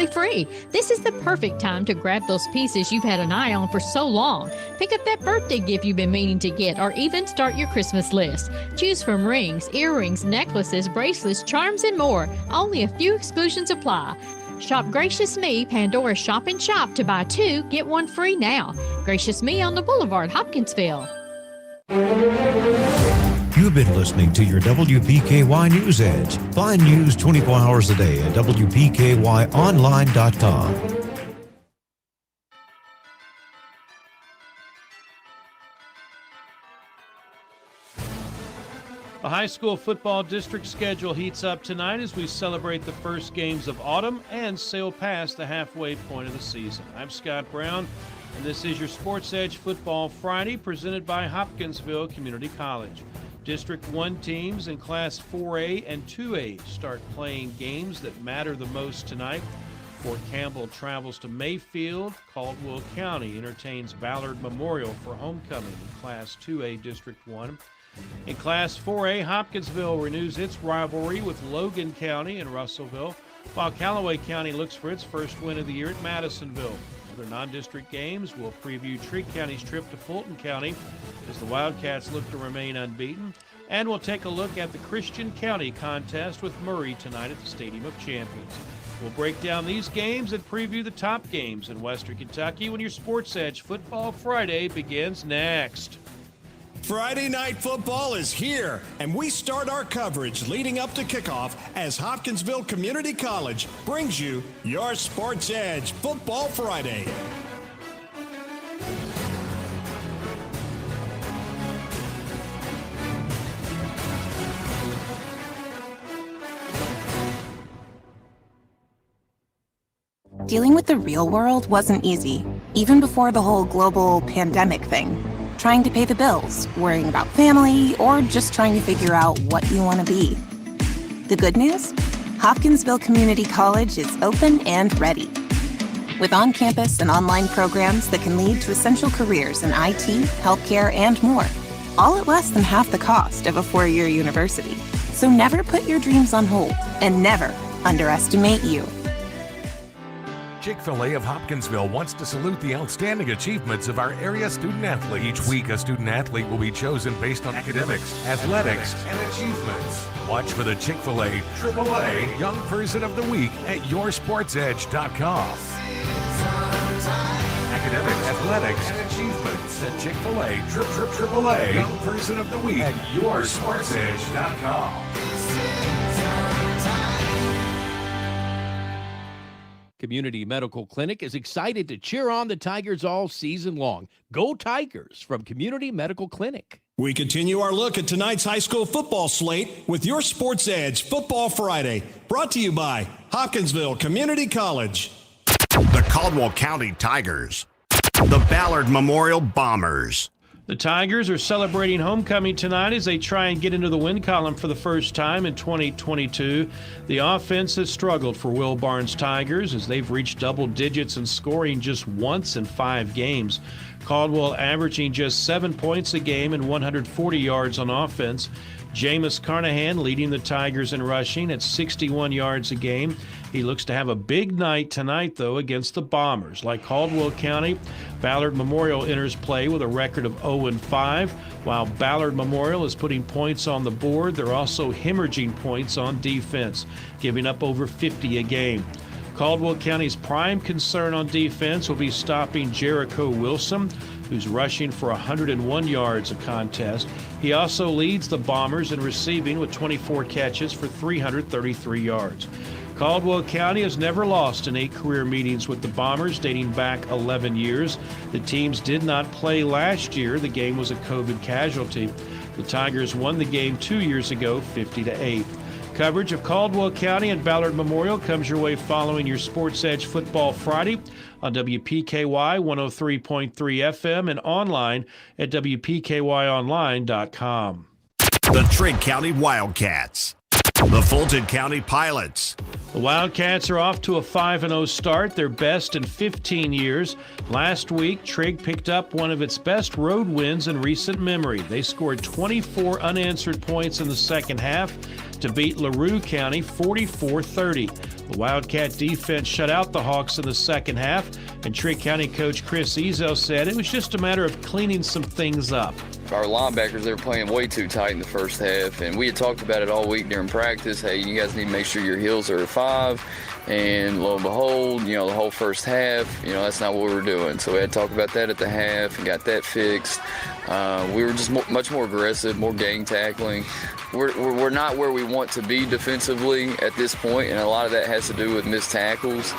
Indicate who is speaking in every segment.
Speaker 1: absolutely free. This is the perfect time to grab those pieces you've had an eye on for so long. Pick up that birthday gift you've been meaning to get, or even start your Christmas list. Choose from rings, earrings, necklaces, bracelets, charms, and more. Only a few exclusions apply. Shop Gracious Me, Pandora's Shop and Shop to buy 2, get 1 free now. Gracious Me on the Boulevard, Hopkinsville.
Speaker 2: You've been listening to your WPKY News Edge. Find news 24 hours a day at WPKYOnline.com.
Speaker 3: The high school football district schedule heats up tonight as we celebrate the first games of autumn and sail past the halfway point of the season. I'm Scott Brown, and this is your Sports Edge Football Friday presented by Hopkinsville Community College. District 1 teams in Class 4A and 2A start playing games that matter the most tonight. Fort Campbell travels to Mayfield. Caldwell County entertains Ballard Memorial for homecoming in Class 2A District 1. In Class 4A, Hopkinsville renews its rivalry with Logan County and Russellville, while Callaway County looks for its first win of the year at Madisonville. Other non-district games will preview Trigg County's trip to Fulton County as the Wildcats look to remain unbeaten, and we'll take a look at the Christian County contest with Murray tonight at the Stadium of Champions. We'll break down these games and preview the top games in Western Kentucky when your Sports Edge Football Friday begins next.
Speaker 4: Friday Night Football is here, and we start our coverage leading up to kickoff as Hopkinsville Community College brings you your Sports Edge Football Friday.
Speaker 5: Dealing with the real world wasn't easy, even before the whole global pandemic thing. Trying to pay the bills, worrying about family, or just trying to figure out what you want to be. The good news? Hopkinsville Community College is open and ready. With on-campus and online programs that can lead to essential careers in IT, healthcare, and more, all at less than half the cost of a 4-year university. So never put your dreams on hold, and never underestimate you.
Speaker 6: Chick-fil-A of Hopkinsville wants to salute the outstanding achievements of our area student-athletes. Each week, a student-athlete will be chosen based on academics, athletics, and achievements. Watch for the Chick-fil-A AAA Young Person of the Week at yoursportsedge.com. Academics, athletics, and achievements at Chick-fil-A AAA Young Person of the Week at yoursportsedge.com.
Speaker 7: Community Medical Clinic is excited to cheer on the Tigers all season long. Go Tigers from Community Medical Clinic.
Speaker 4: We continue our look at tonight's high school football slate with your Sports Edge Football Friday, brought to you by Hopkinsville Community College.
Speaker 8: The Caldwell County Tigers. The Ballard Memorial Bombers.
Speaker 3: The Tigers are celebrating homecoming tonight as they try and get into the win column for the first time in 2022. The offense has struggled for Will Barnes' Tigers as they've reached double digits in scoring just once in 5 games. Caldwell averaging just 7 points a game and 140 yards on offense. Jameis Carnahan leading the Tigers in rushing at 61 yards a game. He looks to have a big night tonight, though, against the Bombers. Like Caldwell County, Ballard Memorial enters play with a record of 0-5. While Ballard Memorial is putting points on the board, they're also hemorrhaging points on defense, giving up over 50 a game. Caldwell County's prime concern on defense will be stopping Jericho Wilson, who's rushing for 101 yards a contest. He also leads the Bombers in receiving with 24 catches for 333 yards. Caldwell County has never lost in 8 career meetings with the Bombers, dating back 11 years. The teams did not play last year. The game was a COVID casualty. The Tigers won the game 2 years ago, 50-8. Coverage of Caldwell County and Ballard Memorial comes your way following your Sports Edge Football Friday on WPKY 103.3 FM and online at WPKYOnline.com.
Speaker 8: The Trigg County Wildcats. The Fulton County Pilots.
Speaker 3: The Wildcats are off to a 5-0 start, their best in 15 years. Last week, Trigg picked up one of its best road wins in recent memory. They scored 24 unanswered points in the second half to beat LaRue County 44-30. The Wildcat defense shut out the Hawks in the second half, and Trigg County coach Chris Ezel said it was just a matter of cleaning some things up.
Speaker 9: Our linebackers, they were playing way too tight in the first half, and we had talked about it all week during practice. Hey, you guys need to make sure your heels are at 5, and lo and behold, the whole first half, that's not what we were doing. So we had to talk about that at the half and got that fixed. We were just much more aggressive, more gang tackling. We're not where we want to be defensively at this point, and a lot of that has to do with missed tackles.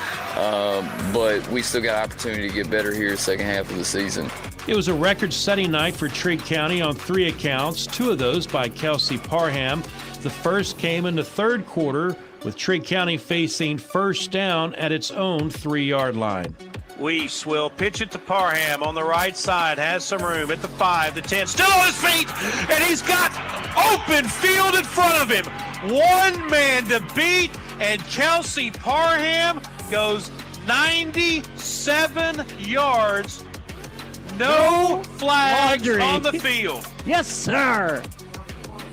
Speaker 9: But we still got opportunity to get better here the second half of the season.
Speaker 3: It was a record-setting night for Trigg County on 3 accounts, 2 of those by Kelsey Parham. The first came in the third quarter, with Trigg County facing first down at its own 3-yard line.
Speaker 10: Weiss will pitch it to Parham on the right side, has some room at the 5, the 10, still on his feet, and he's got open field in front of him. One man to beat, and Kelsey Parham goes 97 yards. No flags on the field.
Speaker 11: Yes, sir.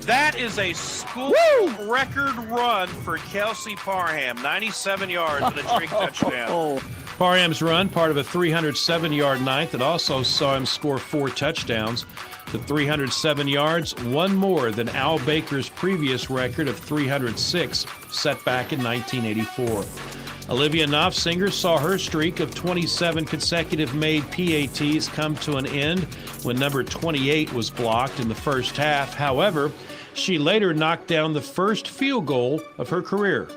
Speaker 10: That is a school record run for Kelsey Parham. 97 yards and a Trigg touchdown.
Speaker 3: Parham's run, part of a 307-yard night that also saw him score 4 touchdowns. The 307 yards, one more than Al Baker's previous record of 306, set back in 1984. Olivia Knopfsinger saw her streak of 27 consecutive made PATs come to an end when number 28 was blocked in the first half. However, she later knocked down the first field goal of her career.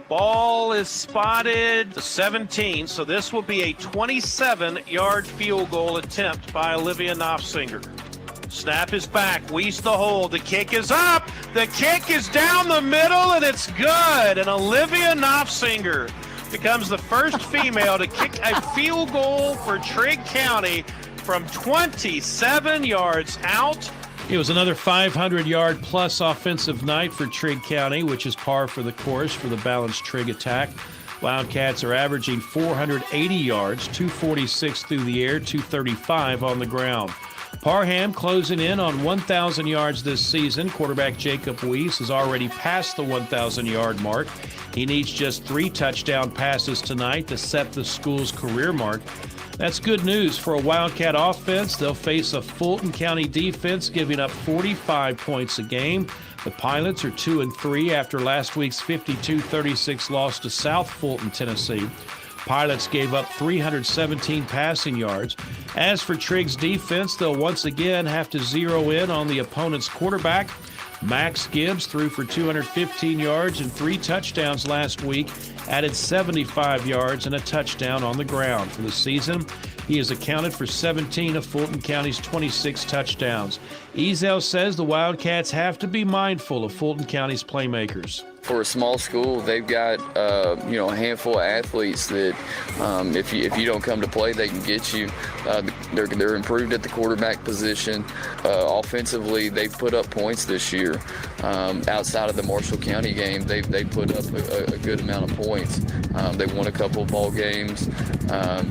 Speaker 10: Ball is spotted to 17, so this will be a 27-yard field goal attempt by Olivia Knopfsinger. Snap is back. Weiss the hold. The kick is up. The kick is down the middle, and it's good. And Olivia Knopfsinger becomes the first female to kick a field goal for Trigg County from 27 yards out.
Speaker 3: It was another 500-yard plus offensive night for Trigg County, which is par for the course for the balanced Trigg attack. Wildcats are averaging 480 yards, 246 through the air, 235 on the ground. Parham closing in on 1,000 yards this season. Quarterback Jacob Weiss has already passed the 1,000-yard mark. He needs just 3 touchdown passes tonight to set the school's career mark. That's good news for a Wildcat offense. They'll face a Fulton County defense giving up 45 points a game. The Pilots are 2-3 after last week's 52-36 loss to South Fulton, Tennessee. Pilots gave up 317 passing yards. As for Trigg's defense, they'll once again have to zero in on the opponent's quarterback. Max Gibbs threw for 215 yards and 3 touchdowns last week, added 75 yards and a touchdown on the ground. For the season, he has accounted for 17 of Fulton County's 26 touchdowns. Ezel says the Wildcats have to be mindful of Fulton County's playmakers.
Speaker 9: For a small school, they've got a handful of athletes that if you don't come to play, they can get you. They're improved at the quarterback position. Offensively, they've put up points this year. Outside of the Marshall County game, they put up a good amount of points. They won a couple of ball games.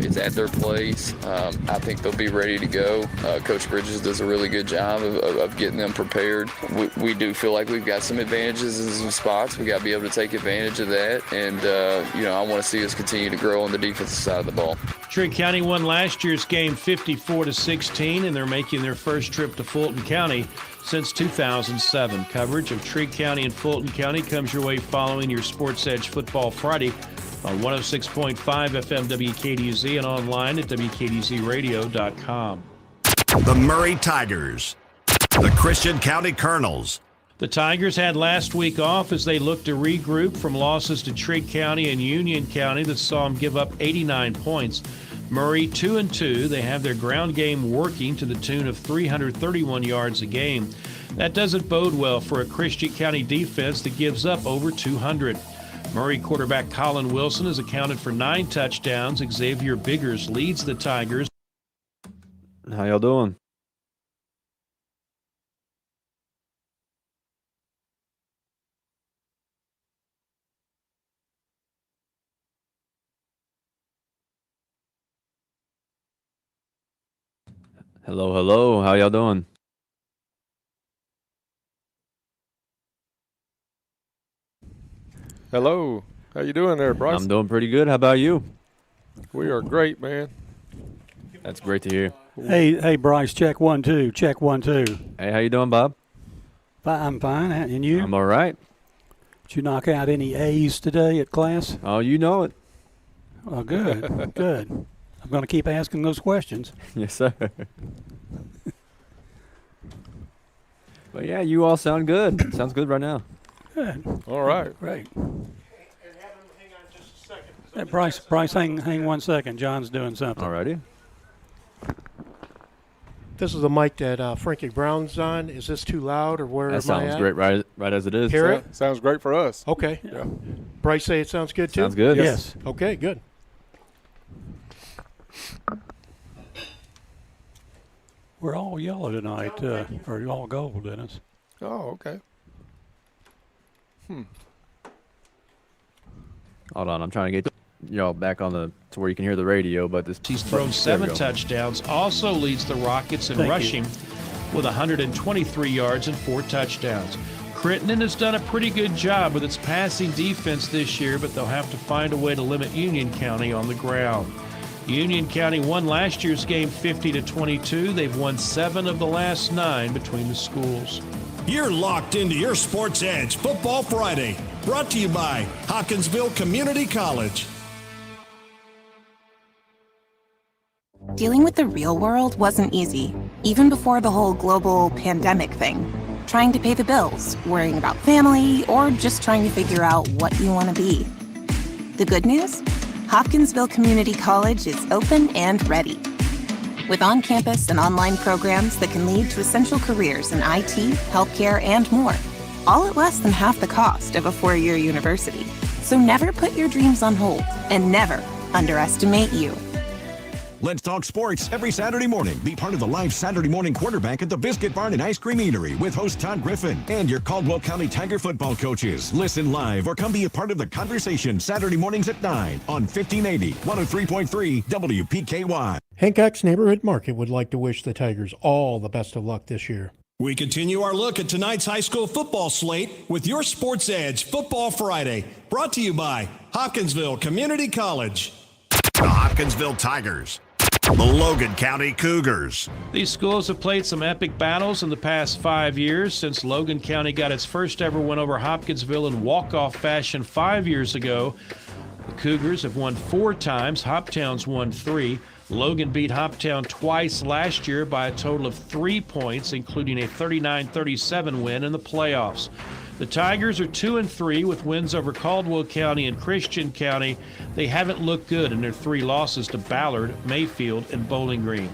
Speaker 9: It's at their place. I think they'll be ready to go. Coach Bridges does a really good job of getting them prepared. We do feel like we've got some advantages in some spots. We got to be able to take advantage of that, and I want to see us continue to grow on the defensive side of the ball.
Speaker 3: Trigg County won last year's game 54-16, and they're making their first trip to Fulton County since 2007. Coverage of Trigg County and Fulton County comes your way following your Sports Edge Football Friday on 106.5 FM WKDZ and online at WKDZradio.com.
Speaker 8: The Murray Tigers, the Christian County Colonels.
Speaker 3: The Tigers had last week off as they looked to regroup from losses to Trigg County and Union County that saw them give up 89 points. Murray 2-2. They have their ground game working to the tune of 331 yards a game. That doesn't bode well for a Christian County defense that gives up over 200. Murray quarterback Colin Wilson has accounted for 9 touchdowns. Xavier Biggers leads the Tigers.
Speaker 12: How y'all doing? Hello. How y'all doing?
Speaker 11: Hello. How you doing there, Bryce?
Speaker 12: I'm doing pretty good. How about you?
Speaker 11: We are great, man.
Speaker 12: That's great to hear.
Speaker 13: Hey, Bryce, check 1 2. Check 1 2.
Speaker 12: Hey, how you doing, Bob?
Speaker 13: I'm fine. And you?
Speaker 12: I'm all right.
Speaker 13: Did you knock out any A's today at class?
Speaker 12: Oh, you know it.
Speaker 13: Oh, good. Good. I'm going to keep asking those questions.
Speaker 12: Yes, sir. But yeah, you all sound good. Sounds good right now.
Speaker 13: Good.
Speaker 11: All right.
Speaker 13: Great. Hey, Bryce, hang 1 second. John's doing something.
Speaker 12: All righty.
Speaker 14: This is the mic that Frankie Brown's on. Is this too loud, or where am I at?
Speaker 12: That sounds great, right as it is.
Speaker 14: Hear it?
Speaker 11: Sounds great for us.
Speaker 14: Okay.
Speaker 11: Yeah.
Speaker 14: Bryce, say it sounds good too?
Speaker 12: Sounds good.
Speaker 13: Yes.
Speaker 14: Okay, good.
Speaker 13: We're all yellow tonight, or you all gold, Dennis.
Speaker 11: Oh, okay.
Speaker 12: Hold on, I'm trying to get y'all back on to where you can hear the radio, but this
Speaker 3: He's thrown 7 touchdowns, also leads the Rockets in rushing with 123 yards and 4 touchdowns. Crittenden has done a pretty good job with its passing defense this year, but they'll have to find a way to limit Union County on the ground. Union County won last year's game 50-22. They've won 7 of the last 9 between the schools.
Speaker 4: You're locked into your Sports Edge Football Friday, brought to you by Hopkinsville Community College.
Speaker 5: Dealing with the real world wasn't easy, even before the whole global pandemic thing. Trying to pay the bills, worrying about family, or just trying to figure out what you want to be. The good news? Hopkinsville Community College is open and ready. With on-campus and online programs that can lead to essential careers in IT, healthcare, and more, all at less than half the cost of a 4-year university. So never put your dreams on hold, and never underestimate you.
Speaker 15: Let's talk sports every Saturday morning. Be part of the live Saturday morning quarterback at the Biscuit Barn and Ice Cream Eatery with host Todd Griffin and your Caldwell County Tiger football coaches. Listen live or come be a part of the conversation Saturday mornings at 9 on 1580, 103.3 WPKY.
Speaker 14: Hancock's Neighborhood Market would like to wish the Tigers all the best of luck this year.
Speaker 4: We continue our look at tonight's high school football slate with your Sports Edge Football Friday, brought to you by Hopkinsville Community College.
Speaker 8: The Hopkinsville Tigers. The Logan County Cougars.
Speaker 3: These schools have played some epic battles in the past 5 years since Logan County got its first ever win over Hopkinsville in walk-off fashion 5 years ago. The Cougars have won 4 times. Hoptown's won 3. Logan beat Hoptown twice last year by a total of 3 points, including a 39-37 win in the playoffs. The Tigers are 2-3 with wins over Caldwell County and Christian County. They haven't looked good in their 3 losses to Ballard, Mayfield, and Bowling Green.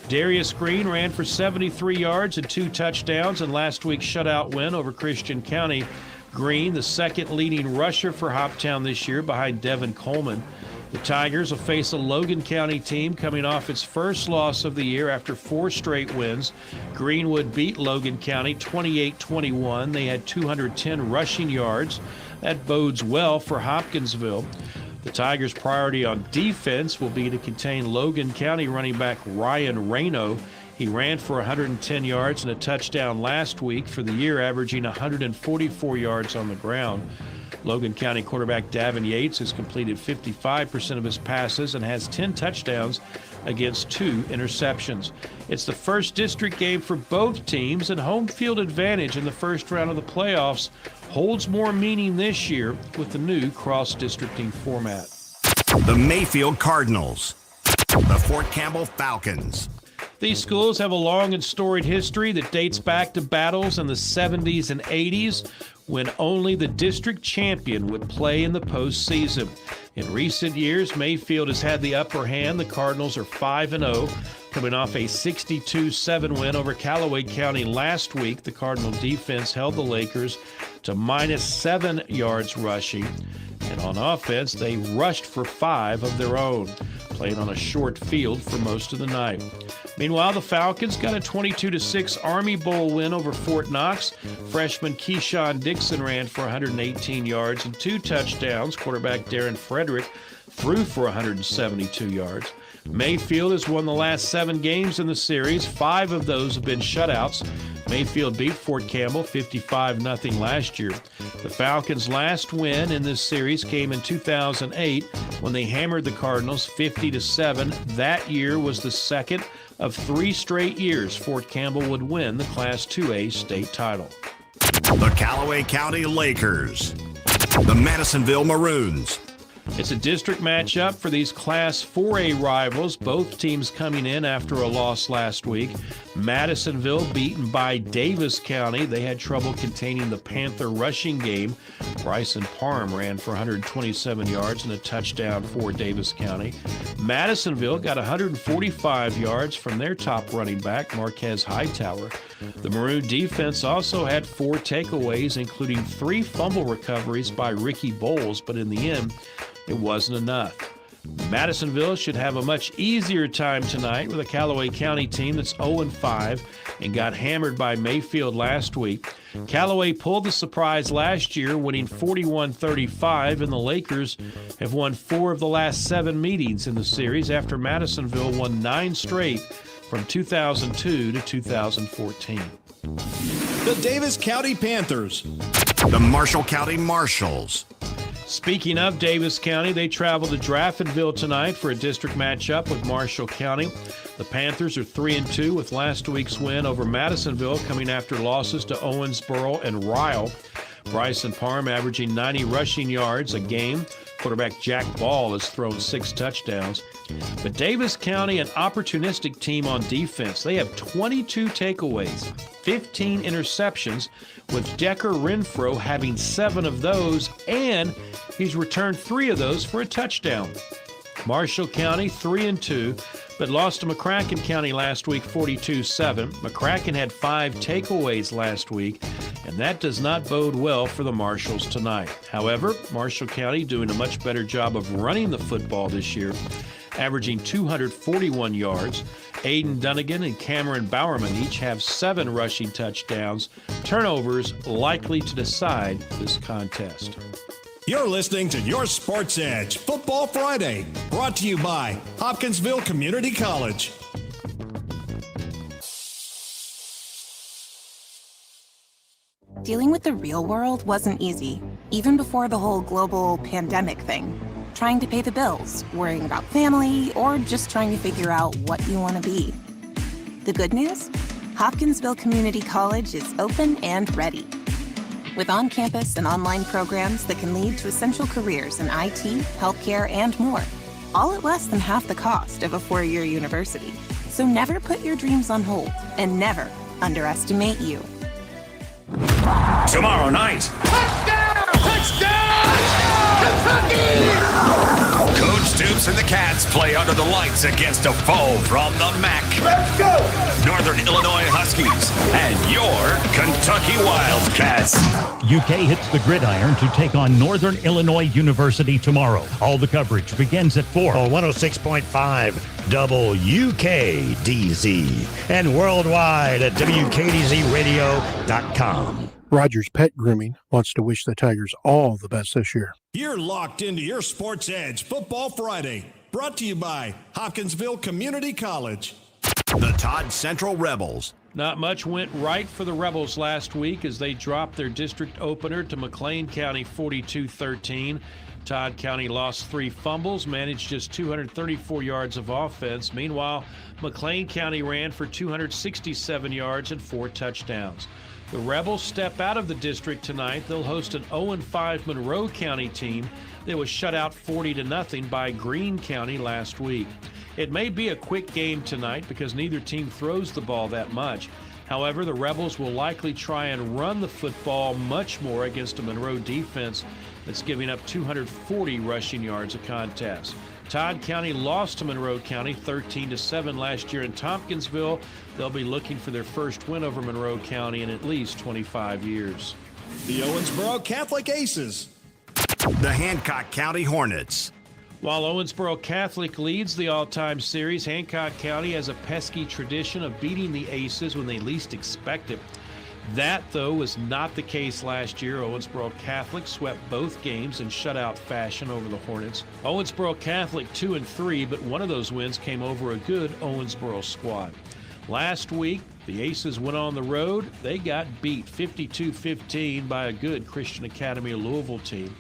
Speaker 3: Darius Green ran for 73 yards and 2 touchdowns in last week's shutout win over Christian County. Green, the second leading rusher for Hoptown this year behind Devin Coleman. The Tigers will face a Logan County team coming off its first loss of the year after 4 straight wins. Greenwood beat Logan County 28-21. They had 210 rushing yards. That bodes well for Hopkinsville. The Tigers' priority on defense will be to contain Logan County running back Ryan Reno. He ran for 110 yards and a touchdown last week for the year, averaging 144 yards on the ground. Logan County quarterback Davin Yates has completed 55% of his passes and has 10 touchdowns against 2 interceptions. It's the first district game for both teams, and home field advantage in the first round of the playoffs holds more meaning this year with the new cross-districting format.
Speaker 8: The Mayfield Cardinals. The Fort Campbell Falcons.
Speaker 3: These schools have a long and storied history that dates back to battles in the 70s and 80s when only the district champion would play in the postseason. In recent years, Mayfield has had the upper hand. The Cardinals are 5-0, coming off a 62-7 win over Callaway County last week. The Cardinal defense held the Lakers to -7 yards rushing. And on offense, they rushed for 5 of their own, playing on a short field for most of the night. Meanwhile, the Falcons got a 22-6 Army Bowl win over Fort Knox. Freshman Keyshawn Dixon ran for 118 yards and 2 touchdowns. Quarterback Darren Frederick threw for 172 yards. Mayfield has won the last 7 games in the series. 5 of those have been shutouts. Mayfield beat Fort Campbell 55-0 last year. The Falcons' last win in this series came in 2008 when they hammered the Cardinals 50-7. That year was the second of 3 straight years Fort Campbell would win the Class 2A state title.
Speaker 8: The Callaway County Lakers. The Madisonville Maroons.
Speaker 3: It's a district matchup for these Class 4A rivals, both teams coming in after a loss last week. Madisonville beaten by Davis County. They had trouble containing the Panther rushing game. Bryson Parham ran for 127 yards and a touchdown for Davis County. Madisonville got 145 yards from their top running back, Marquez Hightower. The Maroon defense also had 4 takeaways, including 3 fumble recoveries by Ricky Bowles, but in the end, it wasn't enough. Madisonville should have a much easier time tonight with a Callaway County team that's 0-5 and got hammered by Mayfield last week. Callaway pulled the surprise last year, winning 41-35, and the Lakers have won 4 of the last 7 meetings in the series after Madisonville won 9 straight from 2002 to 2014.
Speaker 4: The Davis County Panthers.
Speaker 8: The Marshall County Marshals.
Speaker 3: Speaking of Davis County, they travel to Draftonville tonight for a district matchup with Marshall County. The Panthers are 3-2 with last week's win over Madisonville coming after losses to Owensboro and Ryle. Bryson Parham averaging 90 rushing yards a game. Quarterback Jack Ball has thrown 6 touchdowns. But Davis County, an opportunistic team on defense. They have 22 takeaways, 15 interceptions, with Decker Renfro having 7 of those, and he's returned 3 of those for a touchdown. Marshall County 3-2, but lost to McCracken County last week 42-7. McCracken had 5 takeaways last week, and that does not bode well for the Marshals tonight. However, Marshall County doing a much better job of running the football this year, averaging 241 yards. Aiden Dunnigan and Cameron Bowerman each have 7 rushing touchdowns. Turnovers likely to decide this contest.
Speaker 4: You're listening to Your Sports Edge Football Friday, brought to you by Hopkinsville Community College.
Speaker 5: Dealing with the real world wasn't easy, even before the whole global pandemic thing. Trying to pay the bills, worrying about family, or just trying to figure out what you want to be. The good news? Hopkinsville Community College is open and ready. With on-campus and online programs that can lead to essential careers in IT, healthcare, and more, all at less than half the cost of a 4-year university. So never put your dreams on hold, and never underestimate you.
Speaker 15: Tomorrow night.
Speaker 16: Touchdown! Touchdown! Kentucky!
Speaker 15: Coach Stoops and the Cats play under the lights against a foe from the MAC.
Speaker 16: Let's go!
Speaker 15: Northern Illinois Huskies and your Kentucky Wildcats.
Speaker 17: UK hits the gridiron to take on Northern Illinois University tomorrow. All the coverage begins at 4
Speaker 18: on 106.5 WKDZ and worldwide at WKDZradio.com.
Speaker 14: Rogers Pet Grooming wants to wish the Tigers all the best this year.
Speaker 4: You're locked into Your Sports Edge Football Friday, brought to you by Hopkinsville Community College.
Speaker 8: The Todd Central Rebels.
Speaker 3: Not much went right for the Rebels last week as they dropped their district opener to McLean County 42-13. Todd County lost 3 fumbles, managed just 234 yards of offense. Meanwhile, McLean County ran for 267 yards and 4 touchdowns. The Rebels step out of the district tonight. They'll host an 0-5 Monroe County team that was shut out 40-0 by Greene County last week. It may be a quick game tonight because neither team throws the ball that much. However, the Rebels will likely try and run the football much more against a Monroe defense that's giving up 240 rushing yards a contest. Todd County lost to Monroe County 13-7 last year in Tompkinsville. They'll be looking for their first win over Monroe County in at least 25 years.
Speaker 4: The Owensboro Catholic Aces.
Speaker 8: The Hancock County Hornets.
Speaker 3: While Owensboro Catholic leads the all-time series, Hancock County has a pesky tradition of beating the Aces when they least expect it. That, though, was not the case last year. Owensboro Catholic swept both games in shutout fashion over the Hornets. Owensboro Catholic 2-3, but one of those wins came over a good Owensboro squad. Last week, the Aces went on the road. They got beat 52-15 by a good Christian Academy of Louisville team.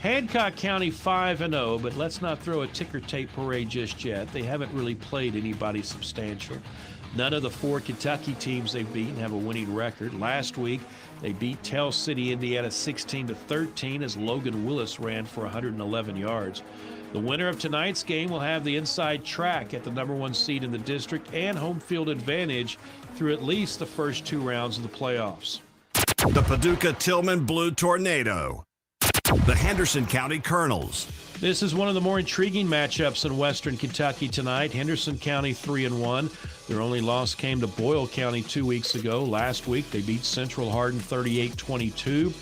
Speaker 3: Hancock County 5-0, but let's not throw a ticker tape parade just yet. They haven't really played anybody substantial. None of the 4 Kentucky teams they've beaten have a winning record. Last week, they beat Tell City, Indiana 16-13 as Logan Willis ran for 111 yards. The winner of tonight's game will have the inside track at the #1 seed in the district and home field advantage through at least the first 2 rounds of the playoffs.
Speaker 8: The Paducah-Tillman Blue Tornado. The Henderson County Colonels.
Speaker 3: This is one of the more intriguing matchups in Western Kentucky tonight. Henderson County 3-1. Their only loss came to Boyle County 2 weeks ago. Last week, they beat Central Hardin 38-22.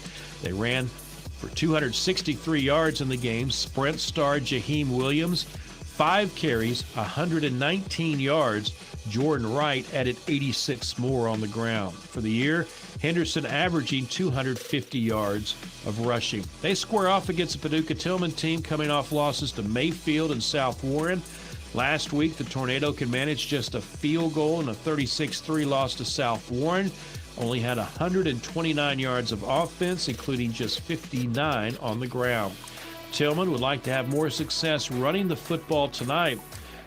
Speaker 3: They ran for 263 yards in the game. Sprint star Jaheim Williams, 5 carries, 119 yards. Jordan Wright added 86 more on the ground. For the year, Henderson averaging 250 yards of rushing. They square off against the Paducah-Tillman team coming off losses to Mayfield and South Warren. Last week, the Tornado could manage just a field goal in a 36-3 loss to South Warren. Only had 129 yards of offense, including just 59 on the ground. Tillman would like to have more success running the football tonight,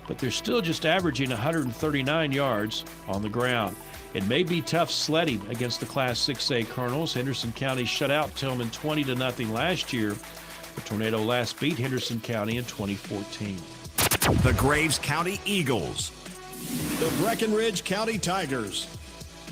Speaker 3: but they're still just averaging 139 yards on the ground. It may be tough sledding against the Class 6A Colonels. Henderson County shut out Tillman 20-0 last year. The Tornado last beat Henderson County in 2014.
Speaker 8: The Graves County Eagles.
Speaker 4: The Breckenridge County Tigers.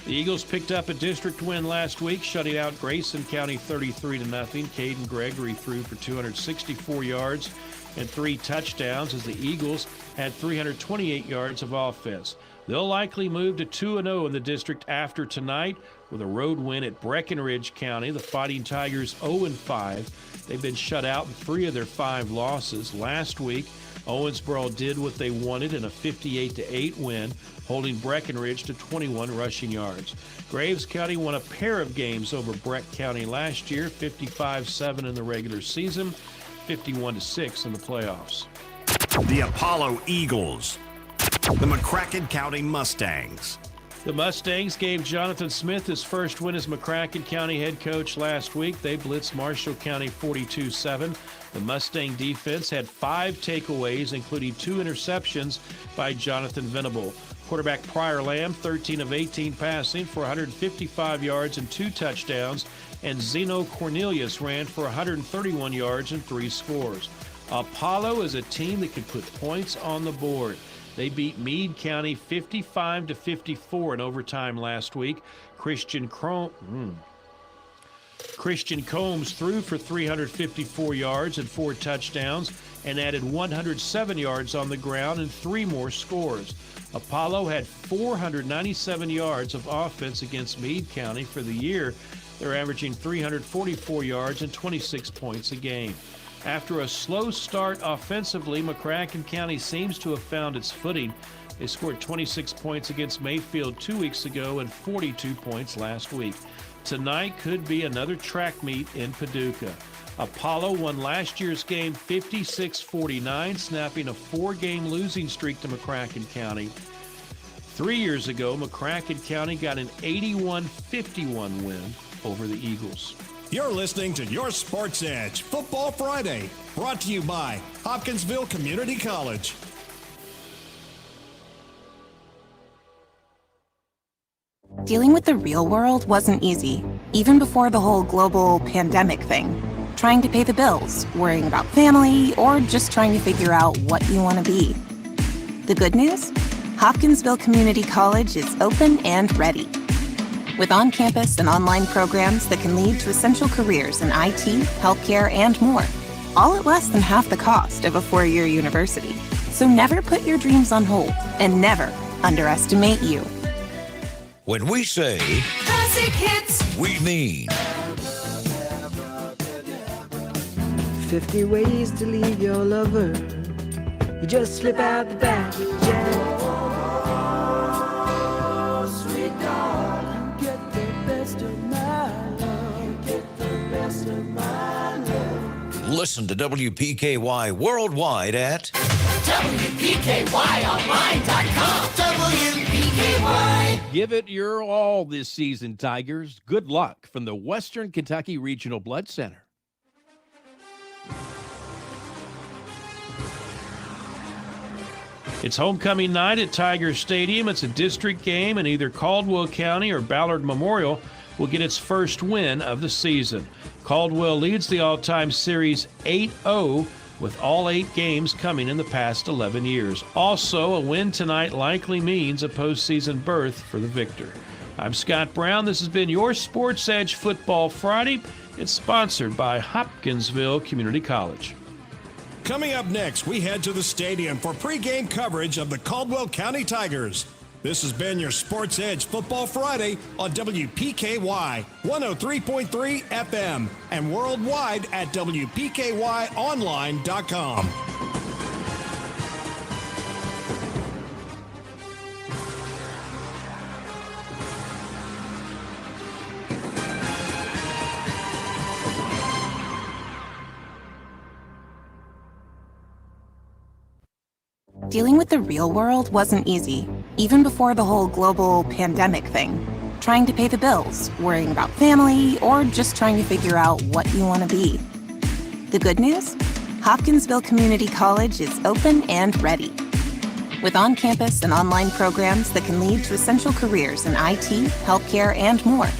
Speaker 3: The Eagles picked up a district win last week, shutting out Grayson County 33-0. Caden Gregory threw for 264 yards and 3 touchdowns as the Eagles had 328 yards of offense. They'll likely move to 2-0 in the district after tonight with a road win at Breckenridge County. The Fighting Tigers 0-5. They've been shut out in 3 of their 5 losses. Last week, Owensboro did what they wanted in a 58-8 win, holding Breckenridge to 21 rushing yards. Graves County won a pair of games over Breck County last year, 55-7 in the regular season, 51-6 in the playoffs.
Speaker 8: The Apollo Eagles. The McCracken County Mustangs.
Speaker 3: The Mustangs gave Jonathan Smith his first win as McCracken County head coach last week. They blitzed Marshall County 42-7. The Mustang defense had 5 takeaways, including 2 interceptions by Jonathan Venable. Quarterback Pryor Lamb, 13 of 18 passing for 155 yards and 2 touchdowns, and Zeno Cornelius ran for 131 yards and 3 scores. Apollo is a team that can put points on the board. They beat Meade County 55-54 in overtime last week. Christian Combs threw for 354 yards and 4 touchdowns and added 107 yards on the ground and 3 more scores. Apollo had 497 yards of offense against Meade County. For the year, they're averaging 344 yards and 26 points a game. After a slow start offensively, McCracken County seems to have found its footing. They scored 26 points against Mayfield 2 weeks ago and 42 points last week. Tonight could be another track meet in Paducah. Apollo won last year's game 56-49, snapping a 4-game losing streak to McCracken County. 3 years ago, McCracken County got an 81-51 win over the Eagles.
Speaker 4: You're listening to Your Sports Edge Football Friday, brought to you by Hopkinsville Community College.
Speaker 5: Dealing with the real world wasn't easy, even before the whole global pandemic thing. Trying to pay the bills, worrying about family, or just trying to figure out what you want to be. The good news? Hopkinsville Community College is open and ready. With on-campus and online programs that can lead to essential careers in IT, healthcare, and more, all at less than half the cost of a 4-year university. So never put your dreams on hold and never underestimate you.
Speaker 2: When we say
Speaker 16: Classic hits,
Speaker 2: we mean
Speaker 19: 50 ways to leave your lover. You just slip out the back, Jack. Sweet darling, get the best of my love. Get the best of my love.
Speaker 2: Listen to WPKY worldwide at
Speaker 16: WPKYonline.com. WPKY.
Speaker 7: Give it your all this season, Tigers. Good luck from the Western Kentucky Regional Blood Center.
Speaker 3: It's homecoming night at Tiger Stadium. It's a district game, and either Caldwell County or Ballard Memorial will get its first win of the season. Caldwell leads the all-time series 8-0, with all 8 games coming in the past 11 years. Also, a win tonight likely means a postseason berth for the victor. I'm Scott Brown. This has been your Sports Edge Football Friday. It's sponsored by Hopkinsville Community College.
Speaker 4: Coming up next, we head to the stadium for pregame coverage of the Caldwell County Tigers. This has been your Sports Edge Football Friday on WPKY 103.3 FM and worldwide at WPKYonline.com.
Speaker 5: Dealing with the real world wasn't easy, even before the whole global pandemic thing. Trying to pay the bills, worrying about family, or just trying to figure out what you want to be. The good news? Hopkinsville Community College is open and ready. With on-campus and online programs that can lead to essential careers in IT, healthcare, and more,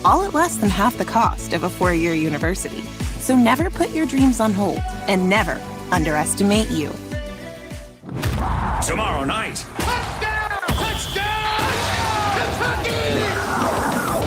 Speaker 5: all at less than half the cost of a 4-year university. So never put your dreams on hold, and never underestimate you.
Speaker 8: Tomorrow night,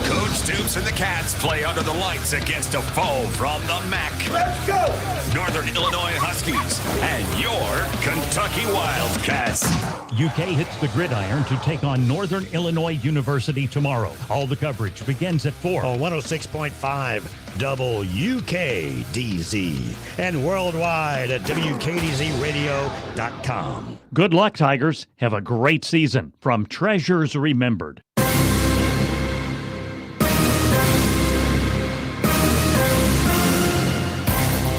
Speaker 8: Coach Stoops and the Cats play under the lights against a foe from the MAC. Let's go! Northern Illinois Huskies and your Kentucky Wildcats.
Speaker 17: UK hits the gridiron to take on Northern Illinois University tomorrow. All the coverage begins at 4
Speaker 18: on 106.5 WKDZ and worldwide at WKDZradio.com.
Speaker 17: Good luck, Tigers. Have a great season. From Treasures Remembered.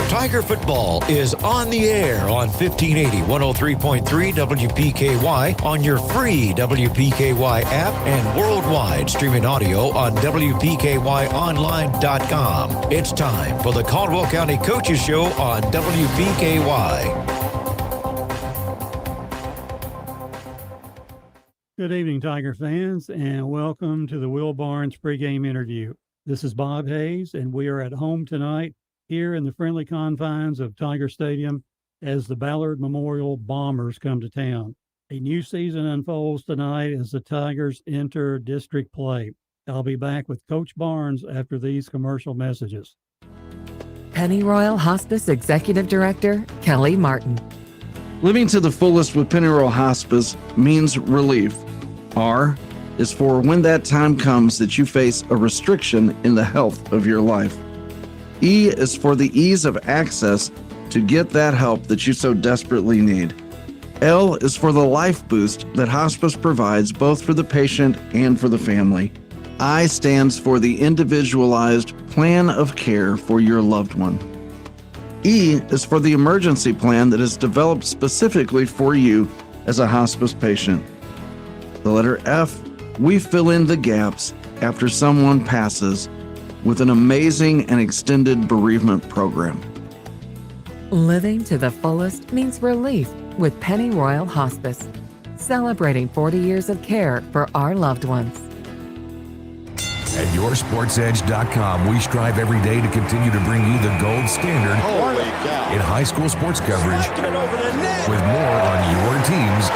Speaker 2: Tiger football is on the air on 1580 103.3 WPKY on your free WPKY app and worldwide streaming audio on WPKYonline.com. It's time for the Caldwell County Coaches Show on WPKY.
Speaker 13: Good evening, Tiger fans, and welcome to the Will Barnes pregame interview. This is Bob Hayes, and we are at home tonight here in the friendly confines of Tiger Stadium as the Ballard Memorial Bombers come to town. A new season unfolds tonight as the Tigers enter district play. I'll be back with Coach Barnes after these commercial messages.
Speaker 20: Pennyroyal Hospice Executive Director Kelly Martin.
Speaker 21: Living to the fullest with Pennyroyal Hospice means relief. R is for when that time comes that you face a restriction in the health of your life. E is for the ease of access to get that help that you so desperately need. L is for the life boost that hospice provides both for the patient and for the family. I stands for the individualized plan of care for your loved one. E is for the emergency plan that is developed specifically for you as a hospice patient. The letter F, we fill in the gaps after someone passes with an amazing and extended bereavement program.
Speaker 20: Living to the fullest means relief with Pennyroyal Hospice, celebrating 40 years of care for our loved ones.
Speaker 6: At YourSportsEdge.com, we strive every day to continue to bring you the gold standard in high school sports coverage with more on your teams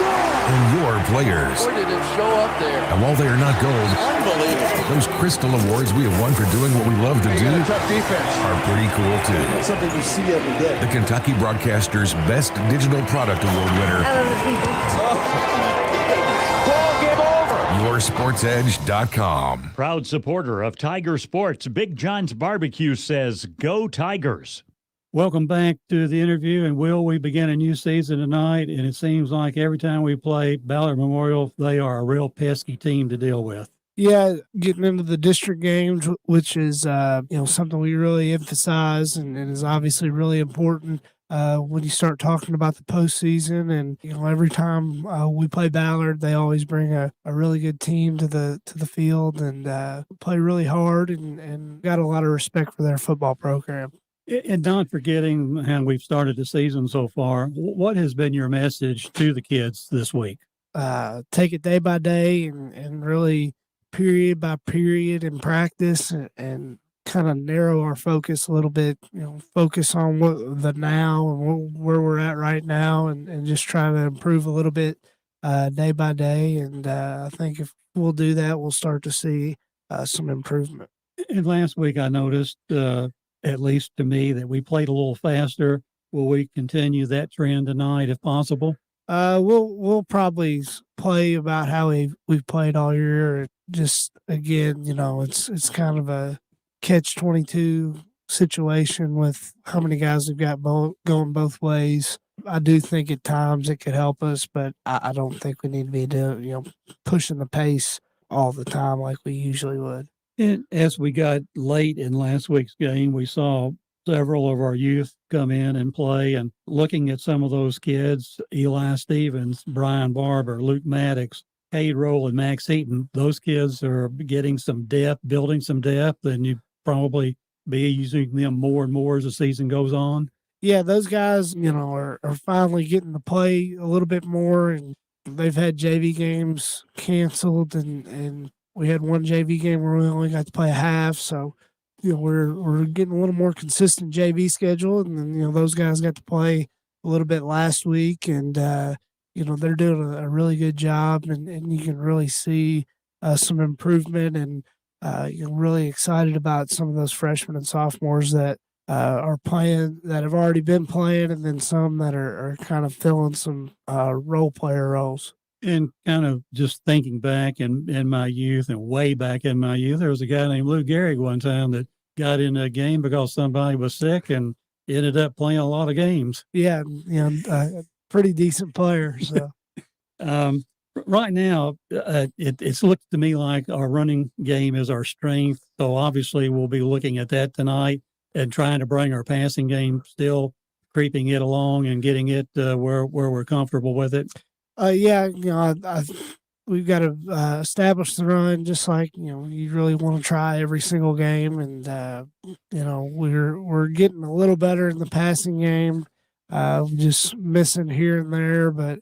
Speaker 6: and your players.
Speaker 22: Where did it show up there?
Speaker 6: And while they are not gold, those Crystal Awards we have won for doing what we love to do are pretty cool too.
Speaker 22: That's something you see every day.
Speaker 6: The Kentucky Broadcasters Best Digital Product Award winner. YourSportsEdge.com.
Speaker 17: Proud supporter of Tiger Sports, Big John's Barbecue says, "Go Tigers."
Speaker 13: Welcome back to the interview. And Will, we begin a new season tonight, and it seems like every time we play Ballard Memorial, they are a real pesky team to deal with.
Speaker 23: Yeah, getting into the district games, which is something we really emphasize and is obviously really important. when you start talking about the postseason. And every time we play Ballard, they always bring a really good team to the field and play really hard and got a lot of respect for their football program.
Speaker 13: And not forgetting how we've started the season so far, what has been your message to the kids this week?
Speaker 23: Take it day by day and really period by period in practice and kind of narrow our focus a little bit, focus on what the now and where we're at right now and just try to improve a little bit day by day. And I think if we'll do that, we'll start to see some improvement.
Speaker 13: And last week I noticed, at least to me, that we played a little faster. Will we continue that trend tonight if possible?
Speaker 23: We'll probably play about how we've played all year. Just again, it's kind of a catch-22 situation with how many guys we've got going both ways. I do think at times it could help us, but I don't think we need to be doing pushing the pace all the time like we usually would.
Speaker 13: And as we got late in last week's game, we saw several of our youth come in and play. And looking at some of those kids, Eli Stevens, Brian Barber, Luke Maddox, Cade Roll, and Max Eaton, those kids are getting some depth, building some depth, and you probably be using them more and more as the season goes on.
Speaker 23: Yeah, those guys, are finally getting to play a little bit more, and they've had JV games canceled, and we had one JV game where we only got to play a half, so we're getting a little more consistent JV schedule, and then those guys got to play a little bit last week, and they're doing a really good job, and you can really see some improvement, and really excited about some of those freshmen and sophomores that are playing, that have already been playing, and then some that are kind of filling some role player roles.
Speaker 13: And kind of just thinking back in my youth and way back in my youth, there was a guy named Lou Gehrig one time that got in a game because somebody was sick and ended up playing a lot of games.
Speaker 23: Yeah, pretty decent player. So,
Speaker 13: right now, it's looked to me like our running game is our strength. So obviously, we'll be looking at that tonight and trying to bring our passing game, still creeping it along and getting it where we're comfortable with it.
Speaker 23: Yeah, we've got to establish the run, just like you really want to try every single game, and we're getting a little better in the passing game, just missing here and there, but